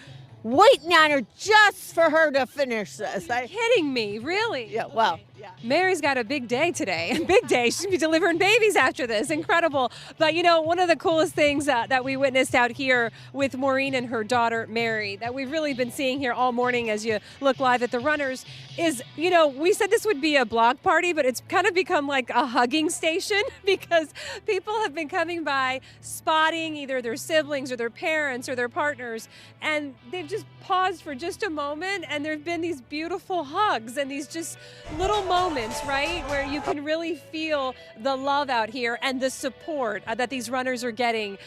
waiting on her just for her to finish this. Are you kidding me? Really? Yeah, well, Mary's got a big day today. Big day. She's going to be delivering babies after this. Incredible. But, you know, one of the coolest things that we witnessed out here with Maureen and her daughter, Mary, that we've really been seeing here all morning as you look live at the runners is, you know, we said this would be a block party, but it's kind of become like a hugging station because people have been coming by spotting either their siblings or their parents or their partners, and they've just paused for just a moment, and there have been these beautiful hugs and these just little moments, right, where you can really feel the love out here and the support that these runners are getting,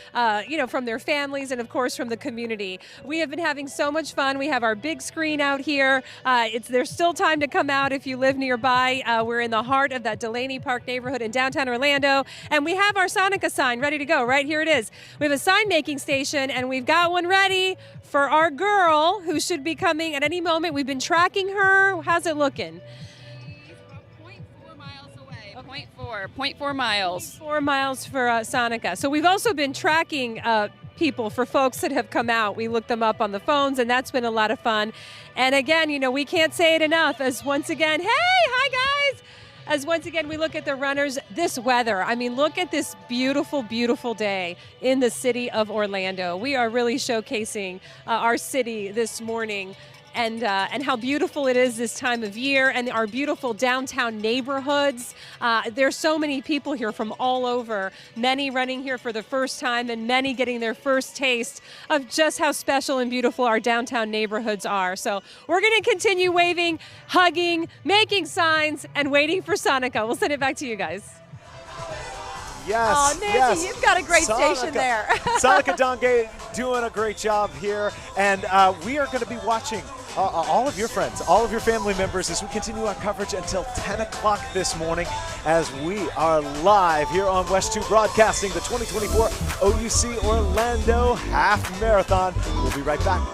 you know, from their families and, of course, from the community. We have been having so much fun. We have our big screen out here. There's still time to come out if you live nearby. We're in the heart of that Delaney Park neighborhood in downtown Orlando, and we have our Sonica sign ready to go. Right here it is. We have a sign-making station, and we've got one ready for our girl who should be coming at any moment. We've been tracking her. How's it looking? 0.4 miles away. 0.4 miles. 4 miles for Sonica. So we've also been tracking people for folks that have come out. We looked them up on the phones, and that's been a lot of fun. And again, you know, we can't say it enough as once again, hey, hi guys! As once again we look at the runners, this weather. I mean, look at this beautiful, beautiful day in the city of Orlando. We are really showcasing our city this morning and how beautiful it is this time of year, and our beautiful downtown neighborhoods. There's so many people here from all over, many running here for the first time and many getting their first taste of just how special and beautiful our downtown neighborhoods are. So we're going to continue waving, hugging, making signs, and waiting for Sonica. We'll send it back to you guys. Yes. Oh, Nancy, yes. you've got a great Sonica, station there. Sonica Dongay doing a great job here. And we are going to be watching all of your friends, all of your family members as we continue our coverage until 10 o'clock this morning as we are live here on West 2 broadcasting the 2024 OUC Orlando Half Marathon. We'll be right back.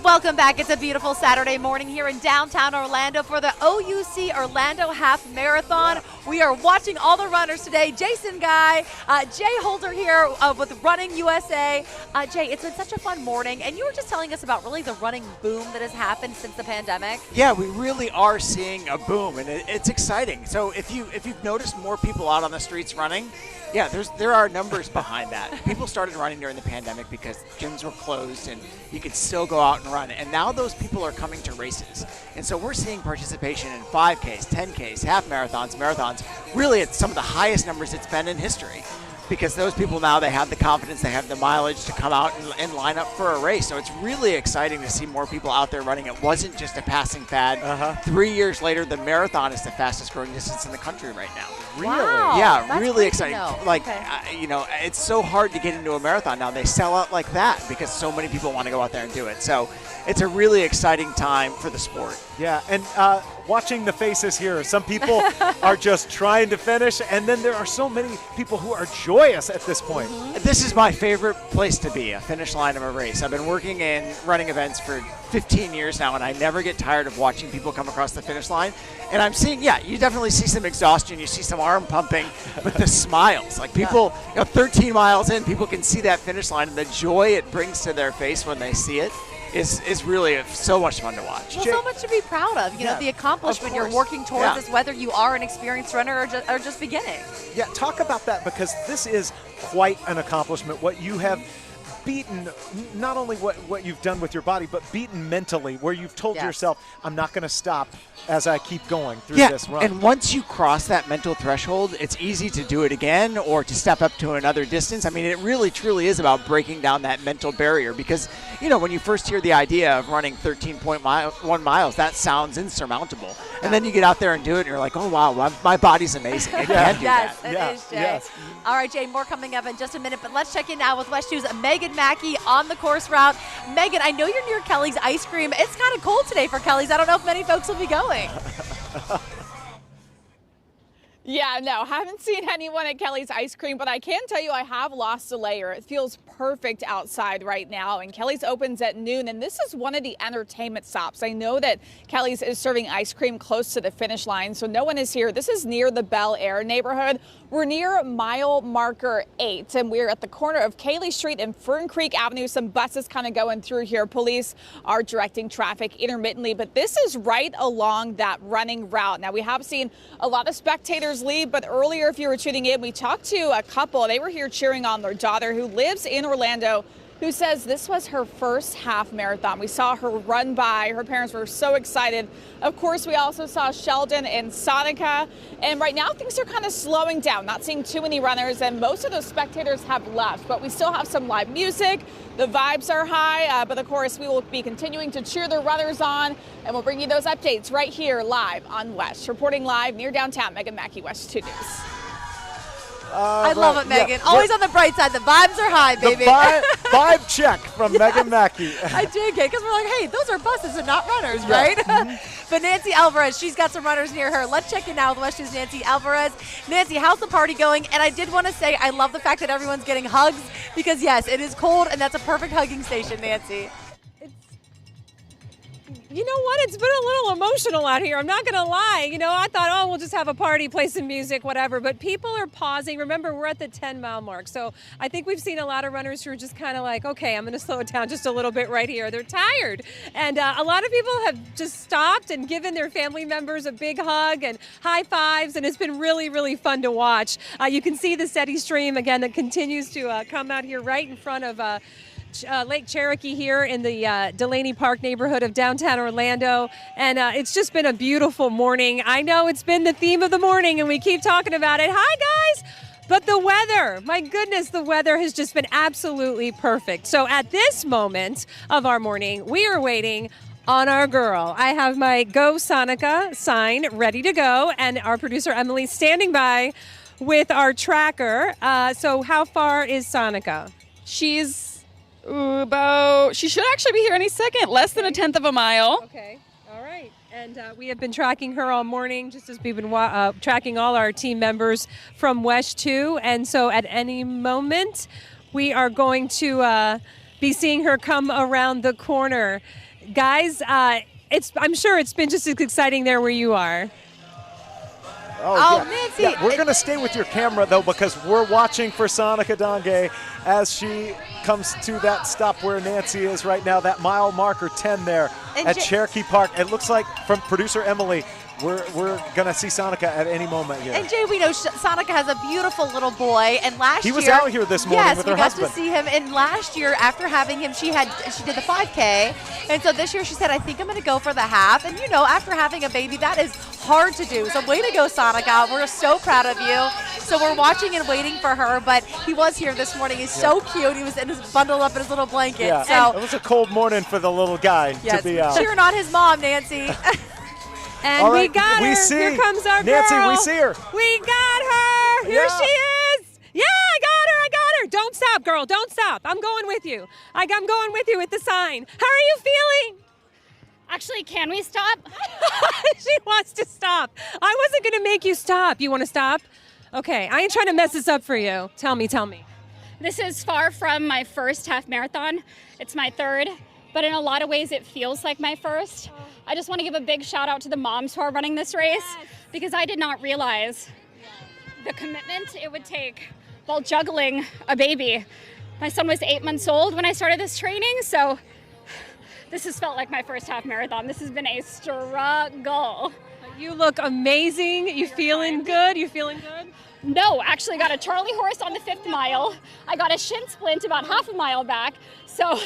Welcome back. It's a beautiful Saturday morning here in downtown Orlando for the OUC Orlando Half Marathon. We are watching all the runners today. Jason Guy, Jay Holder here with Running USA. Jay, it's been such a fun morning, and you were just telling us about really the running boom that has happened since the pandemic. Yeah, we really are seeing a boom, and it's exciting. So if you've noticed more people out on the streets running, yeah, there are numbers behind that. People started running during the pandemic because gyms were closed and you could still go out and run. And now those people are coming to races. And so we're seeing participation in 5Ks, 10Ks, half marathons, marathons, really at some of the highest numbers it's been in history. Because those people now, they have the confidence, they have the mileage to come out and line up for a race. So it's really exciting to see more people out there running. It wasn't just a passing fad. 3 years later, the marathon is the fastest growing distance in the country right now. Really? Wow, yeah, that's really great to exciting. know. Like, Okay. it's so hard to get into a marathon now. They sell out like that because so many people want to go out there and do it. So it's a really exciting time for the sport. Yeah, and watching the faces here, some people are just trying to finish, and then there are so many people who are joyous at this point. This is my favorite place to be, a finish line of a race. I've been working in running events for 15 years now, and I never get tired of watching people come across the finish line. And I'm seeing, you definitely see some exhaustion, you see some arm pumping, but the smiles, like people, 13 miles in, people can see that finish line, and the joy it brings to their face when they see it is really so much fun to watch. Well, so much to be proud of. You know, Yeah, the accomplishment of you're course. working towards Yeah. is whether you are an experienced runner or just beginning. Yeah, talk about that, because this is quite an accomplishment. What you have beaten, not only what you've done with your body, but beaten mentally, where you've told Yes. yourself, I'm not going to stop as I keep going through Yeah, this run. and once you cross that mental threshold, it's easy to do it again or to step up to another distance. I mean, it really, truly is about breaking down that mental barrier because, when you first hear the idea of running 13.1 miles, that sounds insurmountable. And then you get out there and do it, and you're like, oh, wow, my body's amazing. It can do Yes, that. it is, Jay. All right, Jay, more coming up in just a minute, but let's check in now with West 2's Megan Mackey on the course route. Megan, I know you're near Kelly's Ice Cream. It's kind of cold today for Kelly's. I don't know if many folks will be going. Yeah, no, haven't seen anyone at Kelly's Ice Cream, but I can tell you I have lost a layer. It feels perfect outside right now, and Kelly's opens at noon, and this is one of the entertainment stops. I know that Kelly's is serving ice cream close to the finish line, so no one is here. This is near the Bel Air neighborhood. We're near mile marker 8, and we're at the corner of Cayley Street and Fern Creek Avenue. Some buses kind of going through here. Police are directing traffic intermittently, but this is right along that running route. Now, we have seen a lot of spectators leave, but earlier, if you were tuning in, we talked to a couple. They were here cheering on their daughter who lives in Orlando, who says this was her first half marathon. We saw her run by. Her parents were so excited. Of course, we also saw Sheldon and Sonica. And right now, things are kind of slowing down. Not seeing too many runners, and most of those spectators have left. But we still have some live music. The vibes are high. But of course, we will be continuing to cheer the runners on. And we'll bring you those updates right here live on West. Reporting live near downtown, Megan Mackey, West 2 News. I love it, Megan. Always on the bright side. The vibes are high, baby. The vibe check from Megan Mackey. I did get because we're like, hey, those are buses and not runners, right? But Nancy Alvarez, she's got some runners near her. Let's check in now with West 2's Nancy Alvarez. Nancy, how's the party going? And I did want to say I love the fact that everyone's getting hugs because, yes, it is cold, and that's a perfect hugging station, Nancy. You know what? It's been a little emotional out here. I'm not going to lie. I thought, oh, we'll just have a party, play some music, whatever. But people are pausing. Remember, we're at the 10-mile mark. So I think we've seen a lot of runners who are just kind of like, okay, I'm going to slow it down just a little bit right here. They're tired. And a lot of people have just stopped and given their family members a big hug and high fives. And it's been really, really fun to watch. You can see the steady stream, again, that continues to come out here right in front of Lake Cherokee here in the Delaney Park neighborhood of downtown Orlando. And it's just been a beautiful morning. I know it's been the theme of the morning and we keep talking about it. Hi, guys. But the weather, my goodness, the weather has just been absolutely perfect. So at this moment of our morning, we are waiting on our girl. I have my Go Sonica sign ready to go, and our producer Emily standing by with our tracker. So how far is Sonica? She's she should actually be here any second, less than a 1/10 of a mile. Okay, all right. And we have been tracking her all morning, just as we've been tracking all our team members from West 2. And so at any moment, we are going to be seeing her come around the corner. Guys, I'm sure it's been just as exciting there where you are. Oh, yeah. Nancy. Yeah, we're going to stay with your camera, though, because we're watching for Sonika Dange as she comes to that stop where Nancy is right now, that mile marker 10 there And at Cherokee Park. It looks like, from producer Emily, we're going to see Sonika at any moment here. And Jay, we know Sonika has a beautiful little boy, and last year He was out here this morning with her husband. Yes, we got to see him. And last year, after having him, she did the 5K, and so this year she said, "I think I'm going to go for the half." And after having a baby, that is hard to do. So way to go, Sonika. We're so proud of you. So we're watching and waiting for her, but he was here this morning. He's so cute. He was bundled up in his little blanket. Yeah, so it was a cold morning for the little guy to be out. Cheering on his mom, Nancy. And All we right, got her. see Here comes our Nancy, girl. we see her. We got her. Here Yeah. she is. Yeah, I got her. Don't stop, girl. Don't stop. I'm going with you. I'm going with you with the sign. How are you feeling? Actually, can we stop? She wants to stop. I wasn't going to make you stop. You want to stop? Okay, I ain't trying to mess this up for you. Tell me. This is far from my first half marathon. It's my third, but in a lot of ways it feels like my first. I just want to give a big shout out to the moms who are running this race because I did not realize the commitment it would take while juggling a baby. My son was 8 months old when I started this training, so this has felt like my first half marathon. This has been a struggle. You look amazing. You feeling good? You feeling good? No, actually got a Charlie horse on the 5th mile. I got a shin splint about half a mile back. So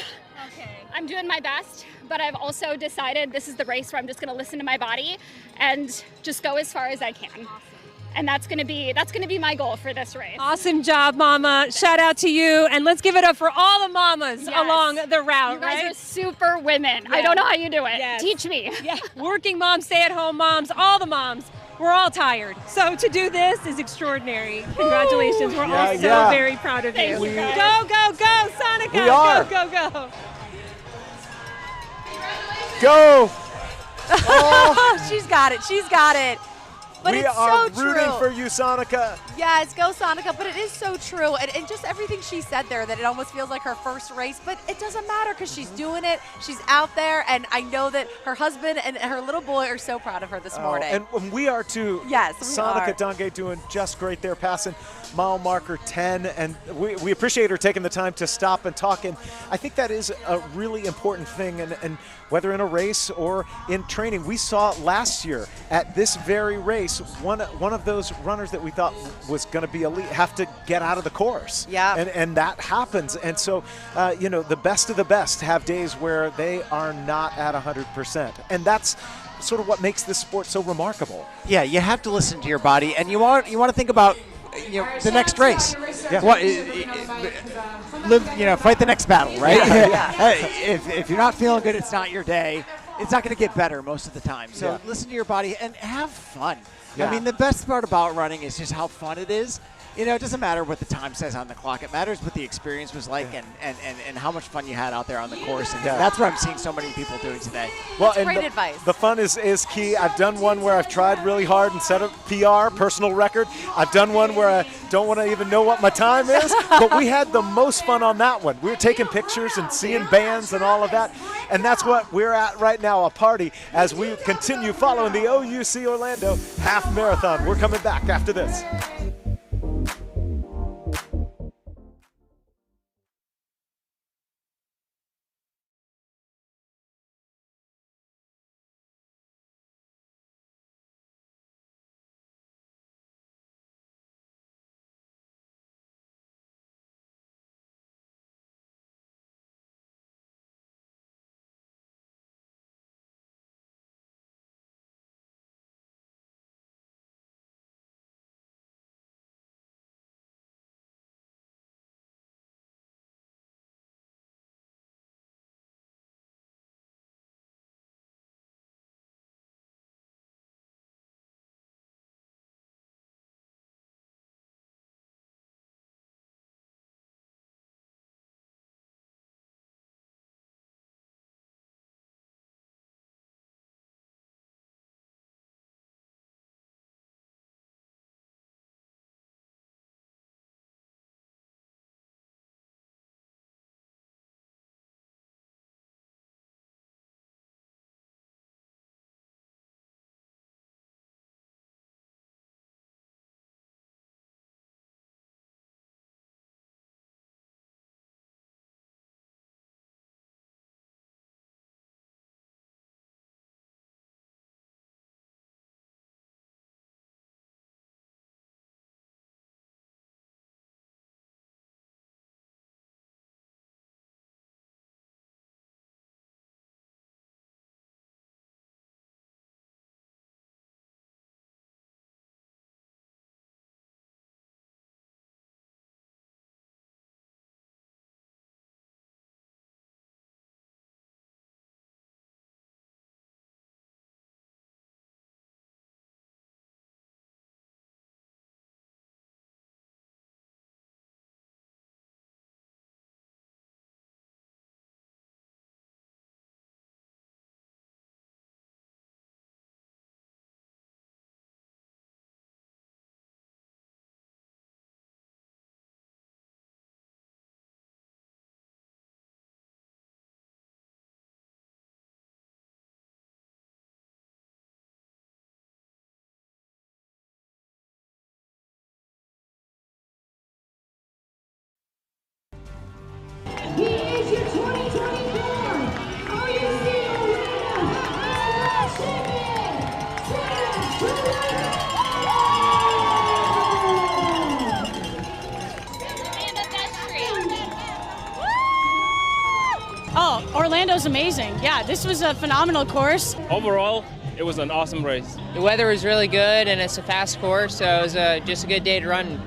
I'm doing my best, but I've also decided this is the race where I'm just gonna listen to my body and just go as far as I can. And that's gonna be my goal for this race. Awesome job, Mama. Shout out to you. And let's give it up for all the mamas Yes. along the route, You guys right? are super women. I don't know how you do it. Yes. Teach me. Yeah. Working moms, stay-at-home moms, all the moms. We're all tired. So to do this is extraordinary. Congratulations. We're all so very proud of you. Thank you, guys. Go, go, go, Sonika. We are. Go, go, go. Go! Oh, she's got it. She's got it. But we it's are so rooting true. for you, Sonika. Yes, go Sonika, but it is so true. And just everything she said there, that it almost feels like her first race, but it doesn't matter because she's doing it. She's out there, and I know that her husband and her little boy are so proud of her this morning. And we are too. Yes, we Sonika are. Dange doing just great there, passing mile marker 10. And we appreciate her taking the time to stop and talk. And I think that is a really important thing. And whether in a race or in training, we saw last year at this very race, one of those runners that we thought was going to be elite have to get out of the course. Yeah. And that happens. And so, the best of the best have days where they are not at 100%. And that's sort of what makes this sport so remarkable. Yeah, you have to listen to your body, and you want to think about the next race. Yeah. Fight the next battle, right? Yeah. If you're not feeling good, it's not your day. It's not going to get better most of the time. So Yeah. listen to your body and have fun. Yeah. I mean, the best part about running is just how fun it is. It doesn't matter what the time says on the clock. It matters what the experience was like and how much fun you had out there on the course. And that's what I'm seeing so many people doing today. Well, That's and great the, advice. The fun is key. I've done one where I've tried really hard and set a PR, personal record. I've done one where I don't want to even know what my time is, but we had the most fun on that one. We were taking pictures and seeing bands and all of that, and that's what we're at right now, a party, as we continue following the OUC Orlando Half Marathon. We're coming back after this. Orlando's amazing. Yeah, this was a phenomenal course. Overall, it was an awesome race. The weather was really good, and it's a fast course, so it was just a good day to run.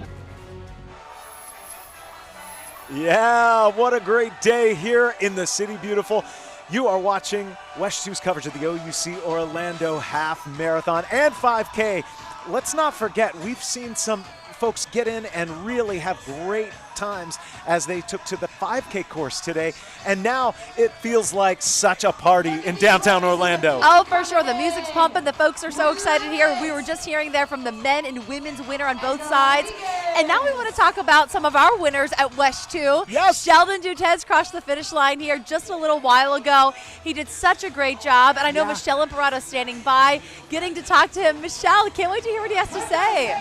Yeah, what a great day here in the City Beautiful. You are watching West 2's coverage of the OUC Orlando Half Marathon and 5K. Let's not forget, we've seen some folks get in and really have great times as they took to the 5K course today. And now it feels like such a party in downtown Orlando. Oh, for sure. The music's pumping. The folks are so excited here. We were just hearing there from the men and women's winner on both sides. And now we want to talk about some of our winners at West 2. Yes. Sheldon Dutez crossed the finish line here just a little while ago. He did such a great job. And I know Michelle Imparato is standing by, getting to talk to him. Michelle, can't wait to hear what he has to say.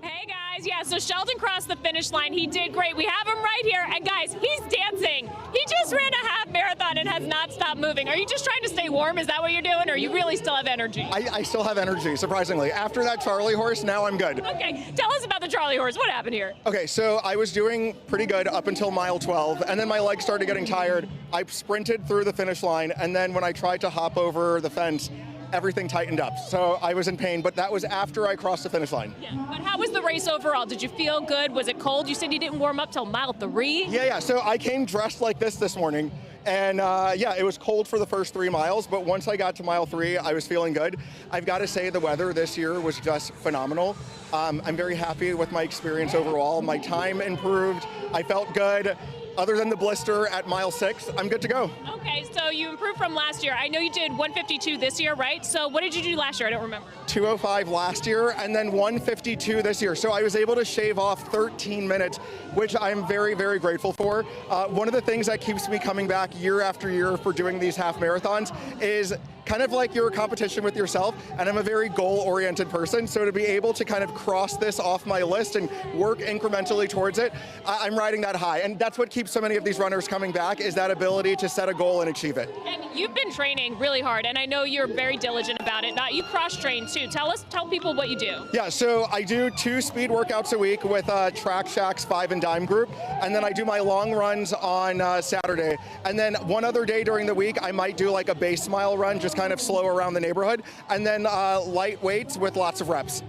Hey guys, yeah, so Sheldon crossed the finish line. He did great. We have him right here. And guys, he's dancing. He just ran a half marathon and has not stopped moving. Are you just trying to stay warm? Is that what you're doing? Or you really still have energy? I still have energy, surprisingly. After that Charlie horse, now I'm good. Okay, tell us about the Charlie horse. What happened here? Okay, so I was doing pretty good up until mile 12, and then my legs started getting tired. I sprinted through the finish line, and then when I tried to hop over the fence, everything tightened up. So I was in pain, but that was after I crossed the finish line. Yeah, but how was the race overall? Did you feel good? Was it cold? You said you didn't warm up till mile 3? Yeah. So I came dressed like this morning, and yeah, it was cold for the first 3 miles, but once I got to mile 3, I was feeling good. I've got to say the weather this year was just phenomenal. I'm very happy with my experience overall. My time improved. I felt good. Other than the blister at mile 6, I'm good to go. Okay, so you improved from last year. I know you did 152 this year, right? So what did you do last year? I don't remember. 205 last year and then 152 this year. So I was able to shave off 13 minutes, which I'm very, very grateful for. One of the things that keeps me coming back year after year for doing these half marathons is kind of like your competition with yourself, and I'm a very goal-oriented person, so to be able to kind of cross this off my list and work incrementally towards it, I'm riding that high, and that's what keeps so many of these runners coming back, is that ability to set a goal and achieve it. And you've been training really hard, and I know you're very diligent about it. You cross-train too. Tell people what you do. Yeah, so I do 2 speed workouts a week with Track Shack's 5 and Dime group, and then I do my long runs on Saturday, and then one other day during the week I might do like a base mile run, just kind of slow around the neighborhood, and then light weights with lots of reps.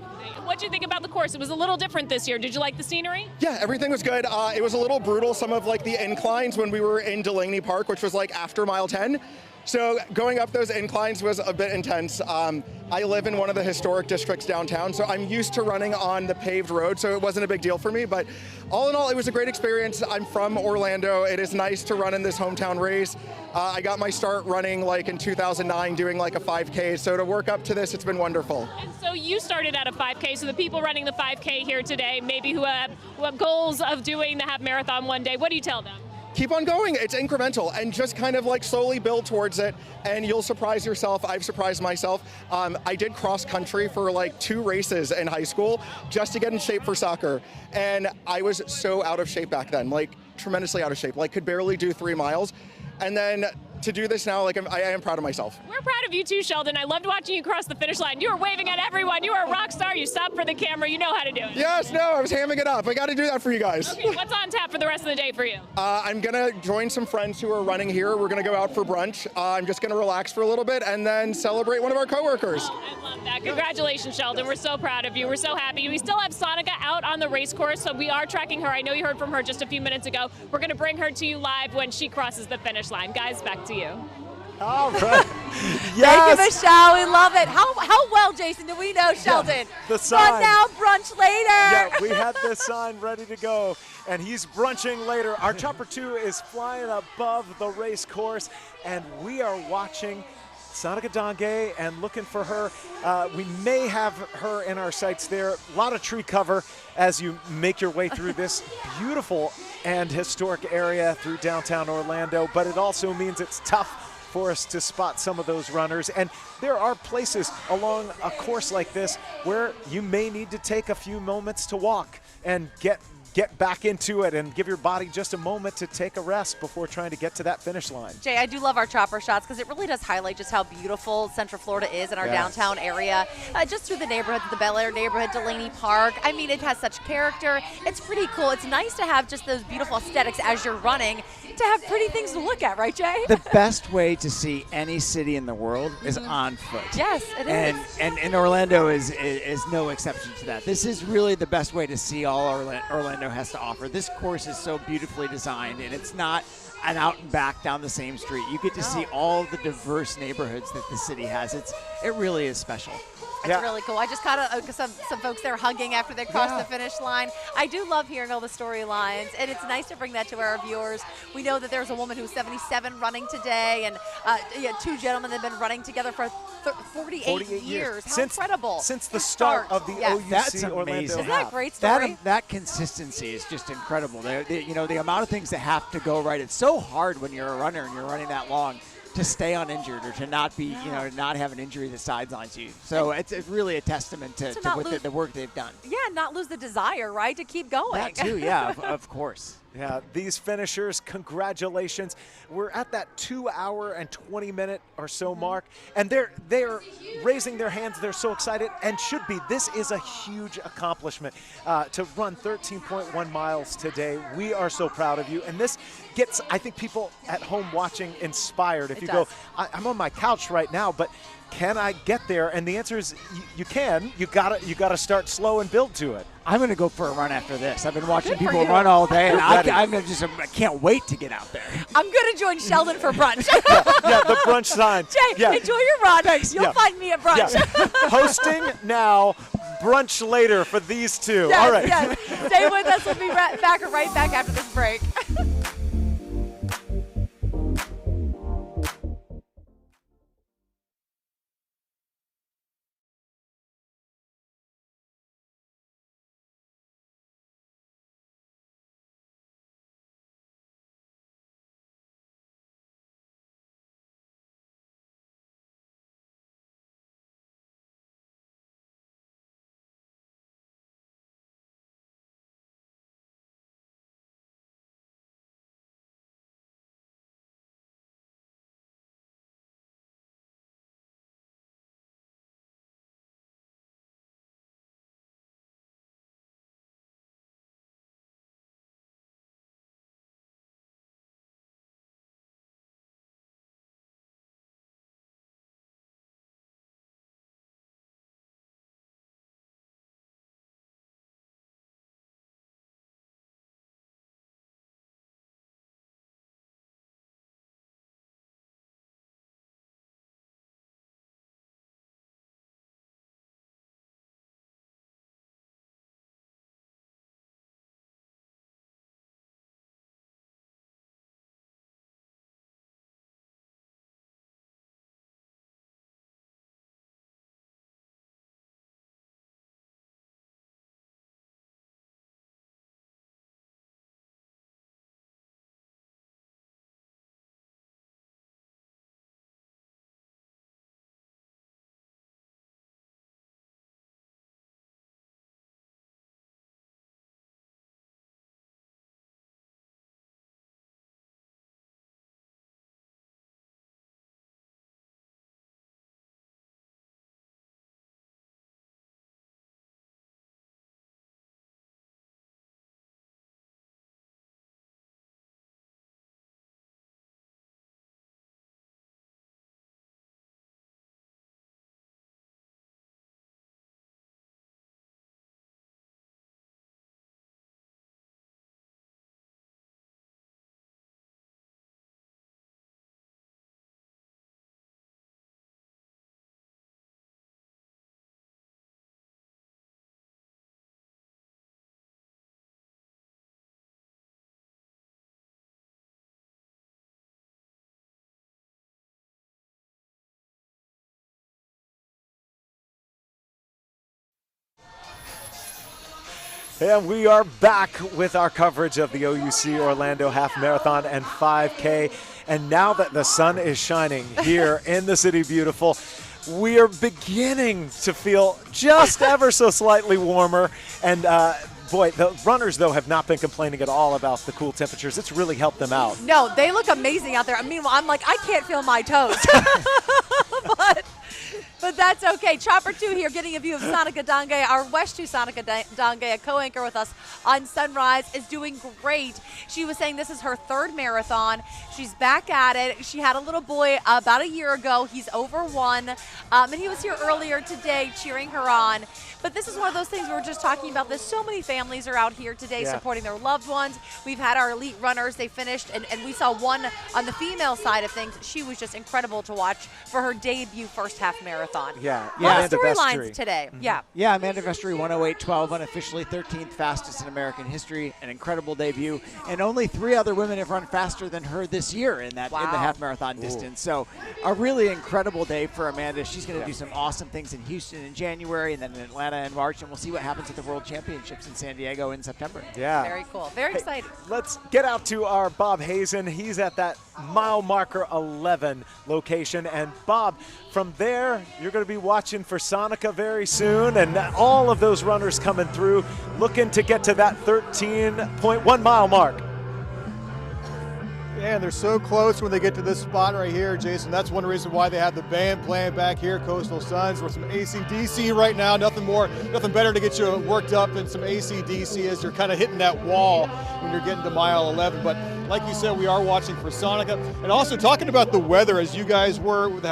What did you think about the course? It was a little different this year. Did you like the scenery? Yeah, everything was good. It was a little brutal, some of like the inclines when we were in Delaney Park, which was like after mile 10. So going up those inclines was a bit intense. I live in one of the historic districts downtown, so I'm used to running on the paved road, so it wasn't a big deal for me. But all in all, it was a great experience. I'm from Orlando. It is nice to run in this hometown race. I got my start running like in 2009, doing like a 5K. So to work up to this, it's been wonderful. And so you started at a 5K. So the people running the 5K here today, maybe who have goals of doing the half marathon one day, what do you tell them? Keep on going. It's incremental, and just kind of like slowly build towards it, and you'll surprise yourself. I've surprised myself. I did cross country for like 2 races in high school just to get in shape for soccer, and I was so out of shape back then, like tremendously out of shape, like could barely do 3 miles. And then to do this now, like I am proud of myself. We're proud of you too, Sheldon. I loved watching you cross the finish line. You were waving at everyone. You were a rock star. You stopped for the camera. You know how to do it. Yes, no, I was hamming it up. I got to do that for you guys. Okay, what's on tap for the rest of the day for you? I'm going to join some friends who are running here. We're going to go out for brunch. I'm just going to relax for a little bit and then celebrate one of our coworkers. Oh, I love that. Congratulations, Sheldon. We're so proud of you. We're so happy. We still have Sonika out on the race course, so we are tracking her. I know you heard from her just a few minutes ago. We're going to bring her to you live when she crosses the finish line. Guys, back to you. All right. Yes. Thank you, Michelle. We love it. How well, Jason, do we know Sheldon? Yeah, the sign. Run now, brunch later. Yeah, we had this sign ready to go, and he's brunching later. Our Chopper 2 is flying above the race course, and we are watching Sonika Dange and looking for her. We may have her in our sights there. A lot of tree cover as you make your way through this beautiful and historic area through downtown Orlando, but it also means it's tough for us to spot some of those runners. And there are places along a course like this where you may need to take a few moments to walk and get back into it and give your body just a moment to take a rest before trying to get to that finish line. Jay, I do love our chopper shots because it really does highlight just how beautiful Central Florida is in our downtown area. Just through the neighborhood, the Bel Air neighborhood, Delaney Park. I mean, it has such character. It's pretty cool. It's nice to have just those beautiful aesthetics as you're running to have pretty things to look at, right, Jay? The best way to see any city in the world is on foot. Yes, it is. And Orlando is no exception to that. This is really the best way to see all Orlando has to offer. This course is so beautifully designed, and it's not an out and back down the same street. You get to see all the diverse neighborhoods that the city has. It really is special. It's really cool. I just caught some folks there hugging after they crossed the finish line. I do love hearing all the storylines, and it's nice to bring that to our viewers. We know that there's a woman who's 77 running today, and two gentlemen that have been running together for 48 years. How incredible. Since the start of the OUC That's Orlando. amazing. Isn't that a great story? That consistency is just incredible. The amount of things that have to go right. It's so hard when you're a runner and you're running that long to stay uninjured or to not be, not have an injury that sidelines you. So it's really a testament to the work they've done. Yeah, not lose the desire, right, to keep going. That too, yeah, of course. Yeah, these finishers, congratulations. We're at that 2 hour and 20 minute or so mark, and they're raising their hands. They're so excited, and should be. This is a huge accomplishment to run 13.1 miles today. We are so proud of you, and this gets, I think, people at home watching inspired. If you go, I'm on my couch right now, but can I get there? And the answer is you can. You gotta start slow and build to it. I'm going to go for a run after this. I've been watching people run all day, and I can't wait to get out there. I'm going to join Sheldon for brunch. yeah, the brunch time. Jay, enjoy your run. Thanks. You'll find me at brunch. Yeah. Hosting now, brunch later for these two. Yes, all right. Yes. Stay with us. We'll be right back after this break. And we are back with our coverage of the OUC Orlando Half Marathon and 5K. And now that the sun is shining here in the City Beautiful, we are beginning to feel just ever so slightly warmer. And boy, the runners, though, have not been complaining at all about the cool temperatures. It's really helped them out. No, they look amazing out there. Meanwhile, I'm like, I can't feel my toes. But But that's okay. Chopper 2 here getting a view of Sonica Dangay. Our West 2 Sonica Dangay, a co-anchor with us on Sunrise, is doing great. She was saying this is her 3rd marathon. She's back at it. She had a little boy about a year ago. He's over 1. And he was here earlier today cheering her on. But this is one of those things we were just talking about. There's so many families are out here today supporting their loved ones. We've had our elite runners. They finished, and we saw one on the female side of things. She was just incredible to watch for her debut first half marathon. Yeah. A lot of storylines today. Yeah. Yeah, Amanda Vestry, 108.12, unofficially 13th fastest in American history. An incredible debut. And only 3 other women have run faster than her this year in the half marathon distance. So a really incredible day for Amanda. She's going to do some awesome things in Houston in January and then in Atlanta in March, and we'll see what happens at the World Championships in San Diego in September. Yeah. Very cool. Very exciting. Let's get out to our Bob Hazen. He's at that mile marker 11 location. And Bob, from there, you're going to be watching for Sonica very soon, and all of those runners coming through, looking to get to that 13.1 mile mark. And they're so close when they get to this spot right here, Jason. That's one reason why they have the band playing back here, Coastal Suns, with some AC/DC right now. Nothing better to get you worked up than some AC/DC as you're kind of hitting that wall when you're getting to mile 11. But like you said, we are watching for Sonica. And also talking about the weather, as you guys were, with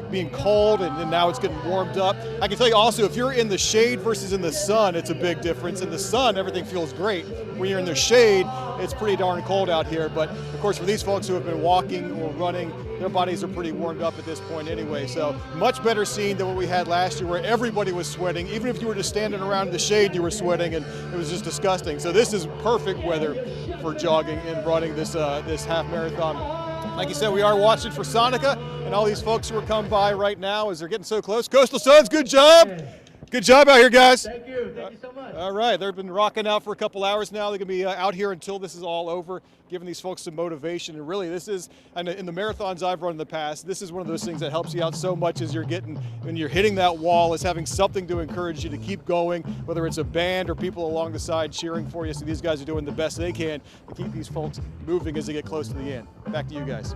being cold and then now it's getting warmed up. I can tell you also, if you're in the shade versus in the sun, it's a big difference. In the sun, everything feels great. When you're in the shade, it's pretty darn cold out here. But of course, for these folks who have been walking or running, their bodies are pretty warmed up at this point anyway. So much better scene than what we had last year, where everybody was sweating. Even if you were just standing around in the shade, you were sweating, and it was just disgusting. So this is perfect weather for jogging and running this half marathon. Like you said, we are watching for Sonica, and all these folks who are coming by right now as they're getting so close. Coastal Suns, good job. Good job out here, guys. Thank you so much. All right, they've been rocking out for a couple hours now. They're going to be out here until this is all over, giving these folks some motivation. And really, this is, and in the marathons I've run in the past, this is one of those things that helps you out so much as when you're hitting that wall, is having something to encourage you to keep going, whether it's a band or people along the side cheering for you. So these guys are doing the best they can to keep these folks moving as they get close to the end. Back to you guys.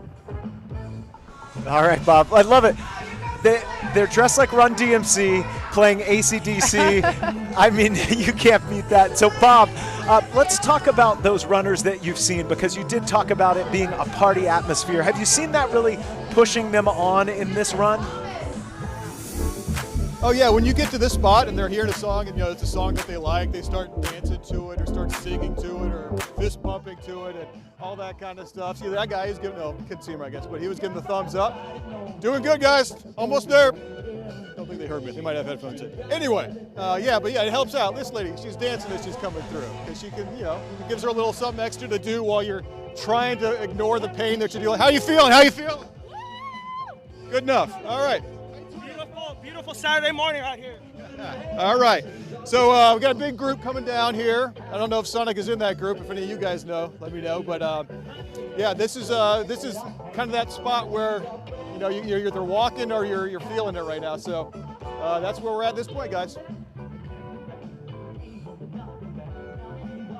All right, Bob. I love it. They're dressed like Run DMC, playing AC/DC. I mean, you can't beat that. So, Bob, let's talk about those runners that you've seen, because you did talk about it being a party atmosphere. Have you seen that really pushing them on in this run? Oh yeah, when you get to this spot and they're hearing a song and it's a song that they like, they start dancing to it or start singing to it or fist bumping to it and all that kind of stuff. See, that guy is giving, couldn't see him I guess, but he was giving the thumbs up. Doing good, guys, almost there. Don't think they heard me, they might have headphones in. Anyway, it helps out. This lady, she's dancing as she's coming through, because she can, it gives her a little something extra to do while you're trying to ignore the pain that you're dealing. How you feeling? How you feeling? Good enough, all right. Beautiful Saturday morning out here. All right, so we got a big group coming down here. I don't know if Sonic is in that group. If any of you guys know, let me know. But yeah, this is kind of that spot where you're either walking or you're feeling it right now. So that's where we're at this point, guys.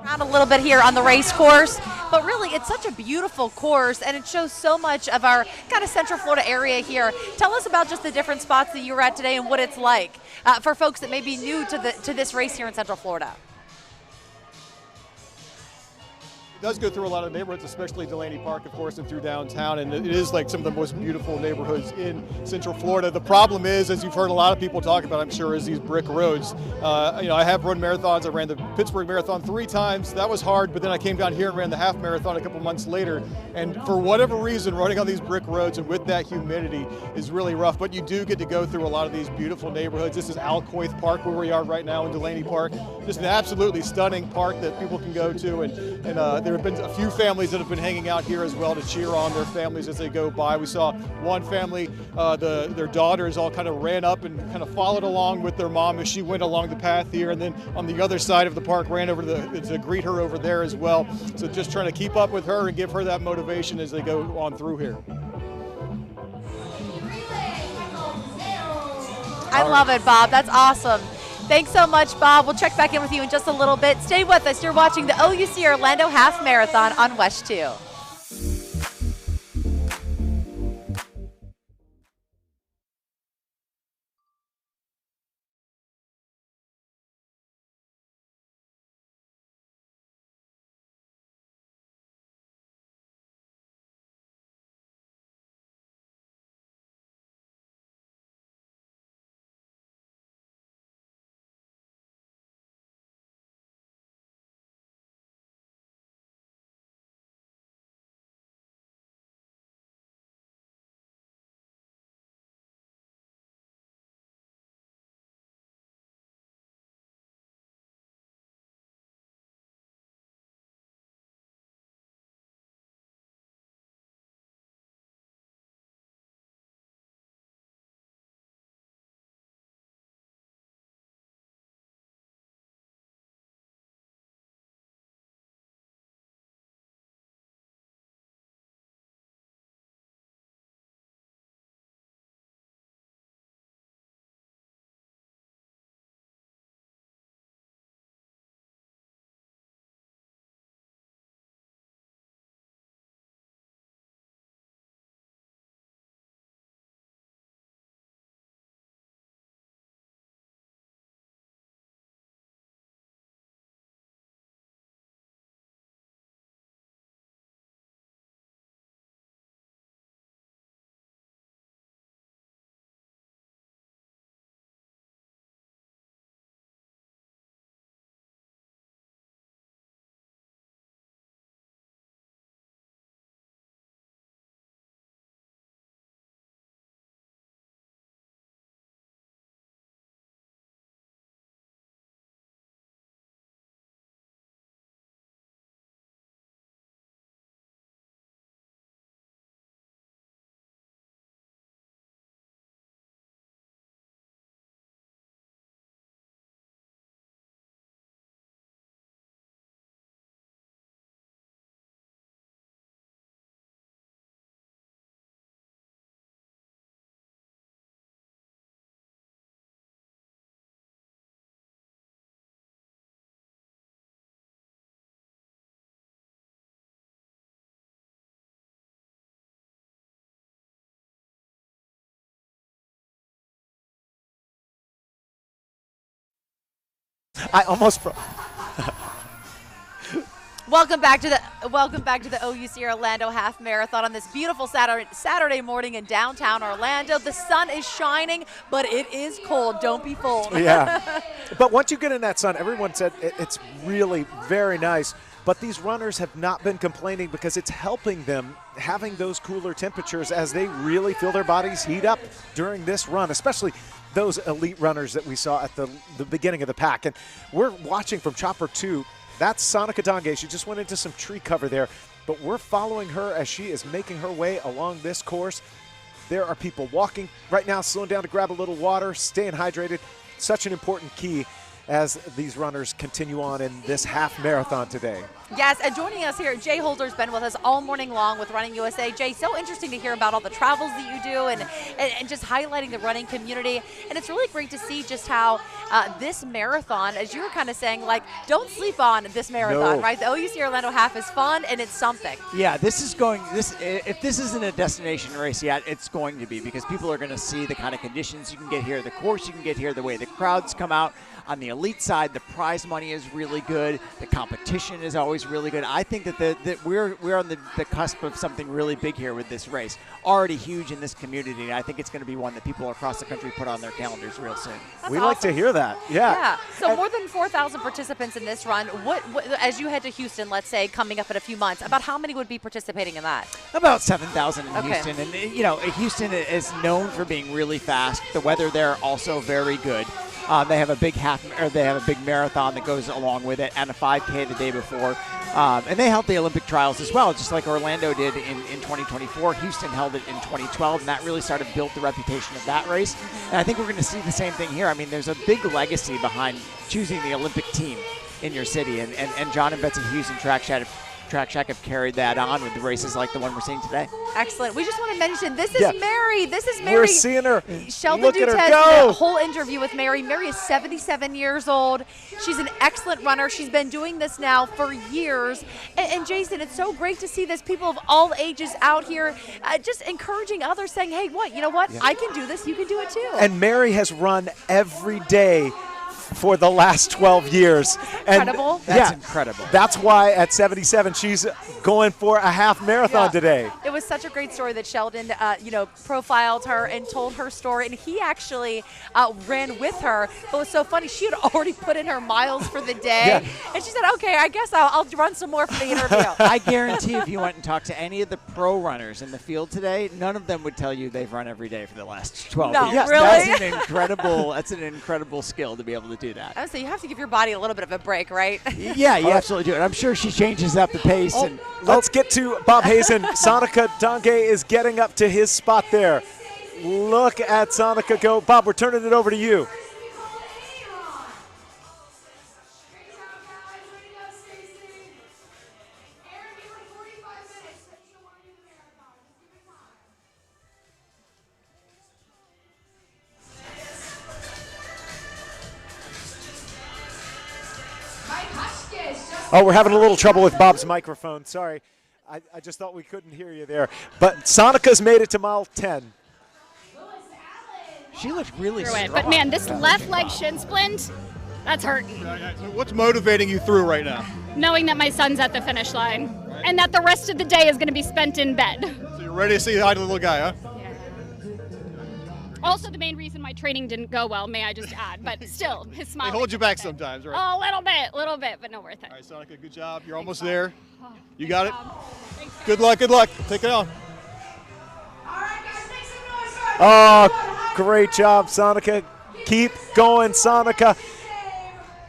Around a little bit here on the race course, but really it's such a beautiful course and it shows so much of our kind of Central Florida area here. Tell us about just the different spots that you were at today and what it's like for folks that may be new to this race here in Central Florida. It does go through a lot of neighborhoods, especially Delaney Park, of course, and through downtown, and it is like some of the most beautiful neighborhoods in Central Florida. The problem is, as you've heard a lot of people talk about, I'm sure, is these brick roads. I have run marathons. I ran the Pittsburgh Marathon 3 times. That was hard, but then I came down here and ran the half marathon a couple months later, and for whatever reason, running on these brick roads and with that humidity is really rough, but you do get to go through a lot of these beautiful neighborhoods. This is Alcoif Park, where we are right now in Delaney Park. Just an absolutely stunning park that people can go to, and there have been a few families that have been hanging out here as well to cheer on their families as they go by. We saw one family, their daughters all kind of ran up and kind of followed along with their mom as she went along the path here, and then on the other side of the park ran over to greet her over there as well. So just trying to keep up with her and give her that motivation as they go on through here. I love it, Bob. That's awesome. Thanks so much, Bob. We'll check back in with you in just a little bit. Stay with us. You're watching the OUC Orlando Half Marathon on West 2. I almost. Welcome back to the OUC Orlando Half Marathon on this beautiful Saturday morning in downtown Orlando. The sun is shining, but it is cold. Don't be fooled. Yeah. But once you get in that sun, everyone said it's really very nice. But these runners have not been complaining because it's helping them having those cooler temperatures as they really feel their bodies heat up during this run, especially those elite runners that we saw at the beginning of the pack. And we're watching from Chopper 2. That's Sonika Dange. She just went into some tree cover there, but we're following her as she is making her way along this course. There are people walking right now, slowing down to grab a little water, staying hydrated. Such an important key as these runners continue on in this half marathon today. Yes, and joining us here, Jay Holder's been with us all morning long with Running USA. Jay, so interesting to hear about all the travels that you do and just highlighting the running community. And it's really great to see just how this marathon, as you were kind of saying, like, don't sleep on this marathon, right? The OUC Orlando Half is fun and it's something. Yeah, if this isn't a destination race yet, it's going to be, because people are going to see the kind of conditions you can get here, the course you can get here, the way the crowds come out. On the elite side, the prize money is really good. The competition is always really good. I think that we're on the cusp of something really big here with this race. Already huge in this community, and I think it's going to be one that people across the country put on their calendars real soon. That's we awesome. like to hear that. Yeah. Yeah. So more than 4,000 participants in this run. What, as you head to Houston, let's say, coming up in a few months, about how many would be participating in that? About 7,000 in Okay. Houston. And, you know, Houston is known for being really fast. The weather there also very good. They have a big marathon that goes along with it, and a 5K the day before. And they held the Olympic trials as well, just like Orlando did in 2024. Houston held it in 2012, and that really started to build the reputation of that race. And I think we're going to see the same thing here. I mean, there's a big legacy behind choosing the Olympic team in your city, and John and Betsy Hughes and Track Shack have carried that on with the races like the one we're seeing today. Excellent. We just want to mention, this is Mary. This is Mary. We're seeing her. Sheldon Look at her Dutez go. did a whole interview with Mary. Mary is 77 years old. She's an excellent runner. She's been doing this now for years. And Jason, it's so great to see this. People of all ages out here just encouraging others, saying, hey, you know what? Yeah. I can do this. You can do it too. And Mary has run every day for the last 12 years. Incredible. That's incredible. That's why at 77 she's going for a half marathon today. It was such a great story that Sheldon, profiled her and told her story, and he actually ran with her. But it was so funny. She had already put in her miles for the day, and she said, "Okay, I guess I'll run some more for the interview." I guarantee if you went and talked to any of the pro runners in the field today, none of them would tell you they've run every day for the last 12 No, years. really? That's an incredible skill to be able to do that. I would say you have to give your body a little bit of a break, right? Yeah, you absolutely do. And I'm sure she changes up the pace. Let's get to Bob Hazen. Sonika Dange is getting up to his spot there. Look at Sonika go. Bob, we're turning it over to you. Oh, we're having a little trouble with Bob's microphone. Sorry. I just thought we couldn't hear you there. But Sonika's made it to mile 10. She looked really through it. strong. But man, this left leg shin splint, that's hurting. What's motivating you through right now? Knowing that my son's at the finish line and that the rest of the day is going to be spent in bed. So you're ready to say hi to the little guy, huh? Also, the main reason my training didn't go well, may I just add, but still, his smile. They hold you back sometimes, right? Oh, a little bit, but no worth it. All right, Sonika, good job. You're almost there. You got it? Good luck, good luck. Take it on. Oh, great job, Sonika. Keep going, Sonika.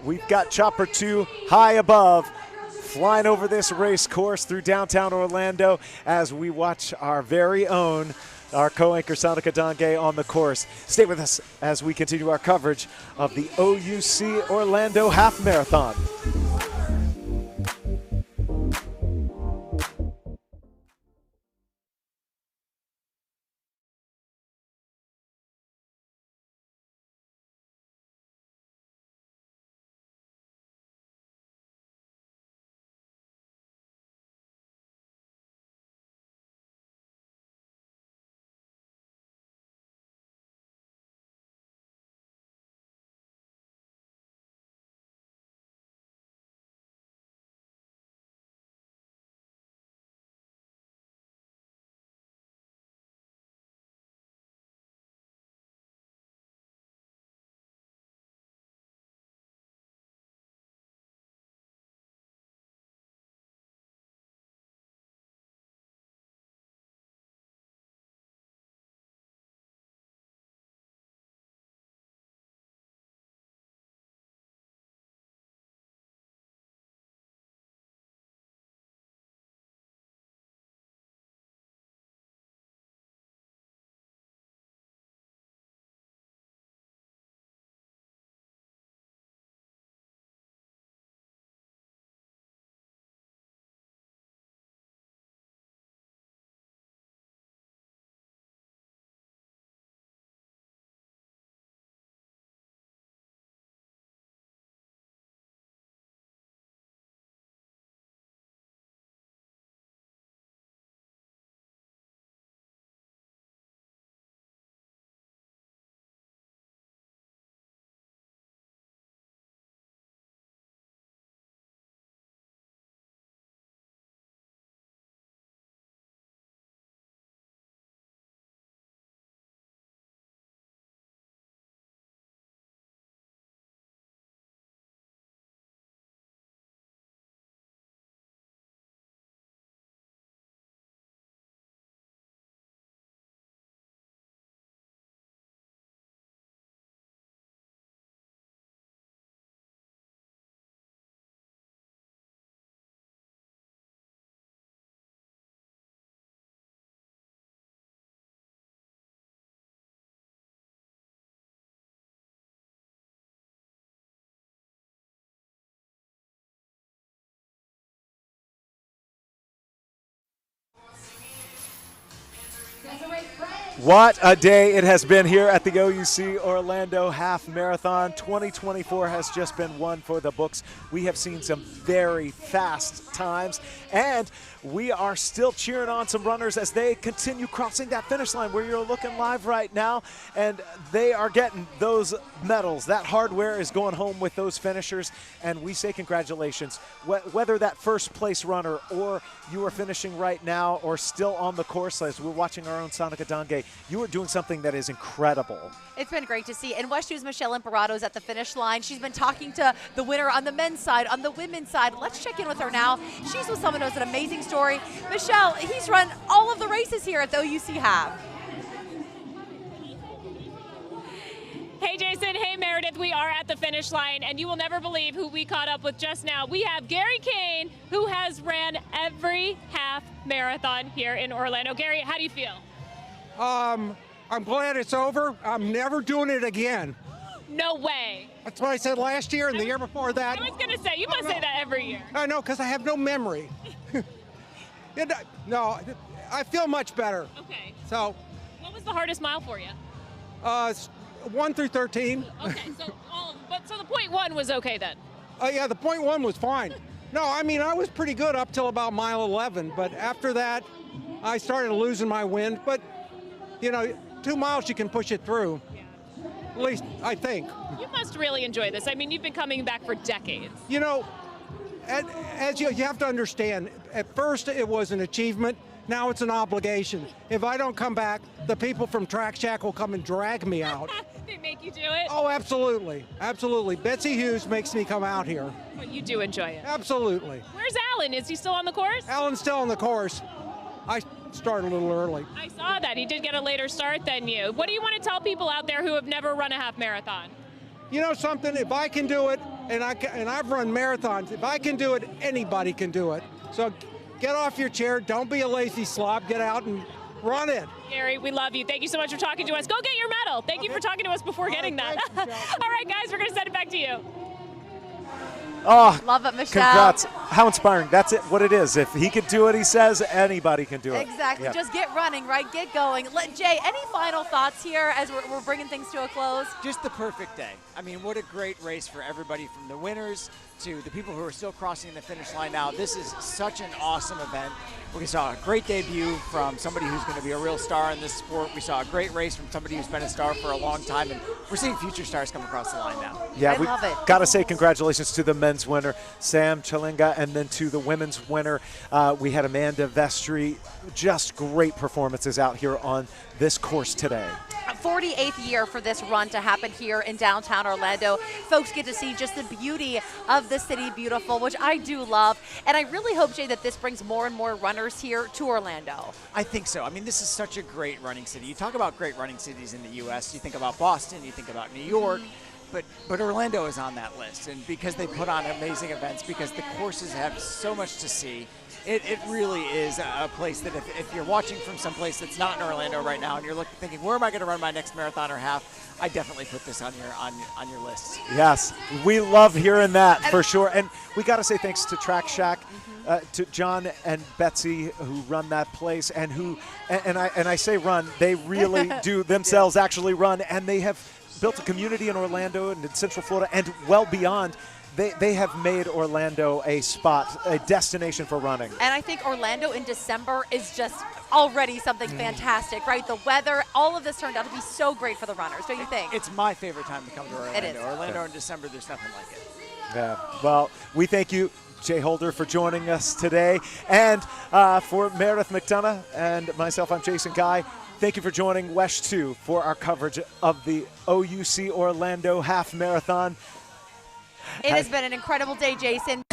We've got Chopper 2 high above, flying over this race course through downtown Orlando as we watch our very own, our co-anchor Sonika Dange on the course. Stay with us as we continue our coverage of the OUC Orlando Half Marathon. What a day it has been here at the OUC Orlando Half Marathon. 2024 has just been one for the books. We have seen some very fast times, and we are still cheering on some runners as they continue crossing that finish line where you're looking live right now, and they are getting those medals. That hardware is going home with those finishers, and we say congratulations. Whether that first place runner or you are finishing right now or still on the course as we're watching our own Sonica Dange, you are doing something that is incredible. It's been great to see. And West 2's Michelle Imperato is at the finish line. She's been talking to the winner on the men's side, on the women's side. Let's check in with her now. She's with someone who has an amazing story. Michelle, he's run all of the races here at the OUC Half. Hey Jason, hey Meredith, we are at the finish line, and you will never believe who we caught up with just now. We have Gary Kane, who has ran every half marathon here in Orlando. Gary, how do you feel? I'm glad it's over. I'm never doing it again. No way. That's what I said last year and the year before that. I was going to say, you must say that every year. I know, because I have no memory. No, I feel much better. Okay. So. What was the hardest mile for you? 1 through 13. Okay, so the point 1 was okay then? Yeah, the point 1 was fine. No, I mean, I was pretty good up till about mile 11, but after that, I started losing my wind. But, 2 miles you can push it through. Yeah. At least, I think. You must really enjoy this. I mean, you've been coming back for decades. As you have to understand, at first it was an achievement. Now it's an obligation. If I don't come back, the people from Track Shack will come and drag me out. They make you do it? Oh, absolutely. Absolutely. Betsy Hughes makes me come out here. But you do enjoy it? Absolutely. Where's Alan? Is he still on the course? Alan's still on the course. I started a little early. I saw that. He did get a later start than you. What do you want to tell people out there who have never run a half marathon? You know something? If I can do it, and I've run marathons, if I can do it, anybody can do it. So get off your chair. Don't be a lazy slob. Get out and run it. Gary, we love you. Thank you so much for talking to us. Go get your medal. Thank you for talking to us before getting that. All right, guys, we're going to send it back to you. Oh, love it, Michelle. Congrats. How inspiring. That's it. What it is. If he could do it, he says, anybody can do it. Exactly. Yeah. Just get running, right? Get going. Jay, any final thoughts here as we're bringing things to a close? Just the perfect day. I mean, what a great race for everybody, from the winners to the people who are still crossing the finish line now. This is such an awesome event. We saw a great debut from somebody who's going to be a real star in this sport. We saw a great race from somebody who's been a star for a long time, and we're seeing future stars come across the line now. Yeah, I love it. Got to say congratulations to the men's winner, Sam Chalinga, and then to the women's winner, we had Amanda Vestry. Just great performances out here on this course today. 48th year for this run to happen here in downtown Orlando. Folks get to see just the beauty of the city beautiful, which I do love. And I really hope, Jay, that this brings more and more runners here to Orlando. I think so. I mean, this is such a great running city. You talk about great running cities in the U.S., you think about Boston, you think about New York, but Orlando is on that list. And because they put on amazing events, because the courses have so much to see, it really is a place that if you're watching from someplace that's not in Orlando right now and you're thinking, where am I going to run my next marathon or half, I definitely put this on your list. Yes, we love hearing that for sure. And we got to say thanks to Track Shack, to John and Betsy who run that place, and I say run, they really do themselves actually run, and they have built a community in Orlando and in Central Florida and well beyond. They have made Orlando a spot, a destination for running. And I think Orlando in December is just already something fantastic, right? The weather, all of this turned out to be so great for the runners, don't you think? It's my favorite time to come to Orlando. It is. Orlando in December, there's nothing like it. Yeah, well, we thank you, Jay Holder, for joining us today. And for Meredith McDonough and myself, I'm Jason Guy. Thank you for joining West 2 for our coverage of the OUC Orlando Half Marathon. It has been an incredible day, Jason.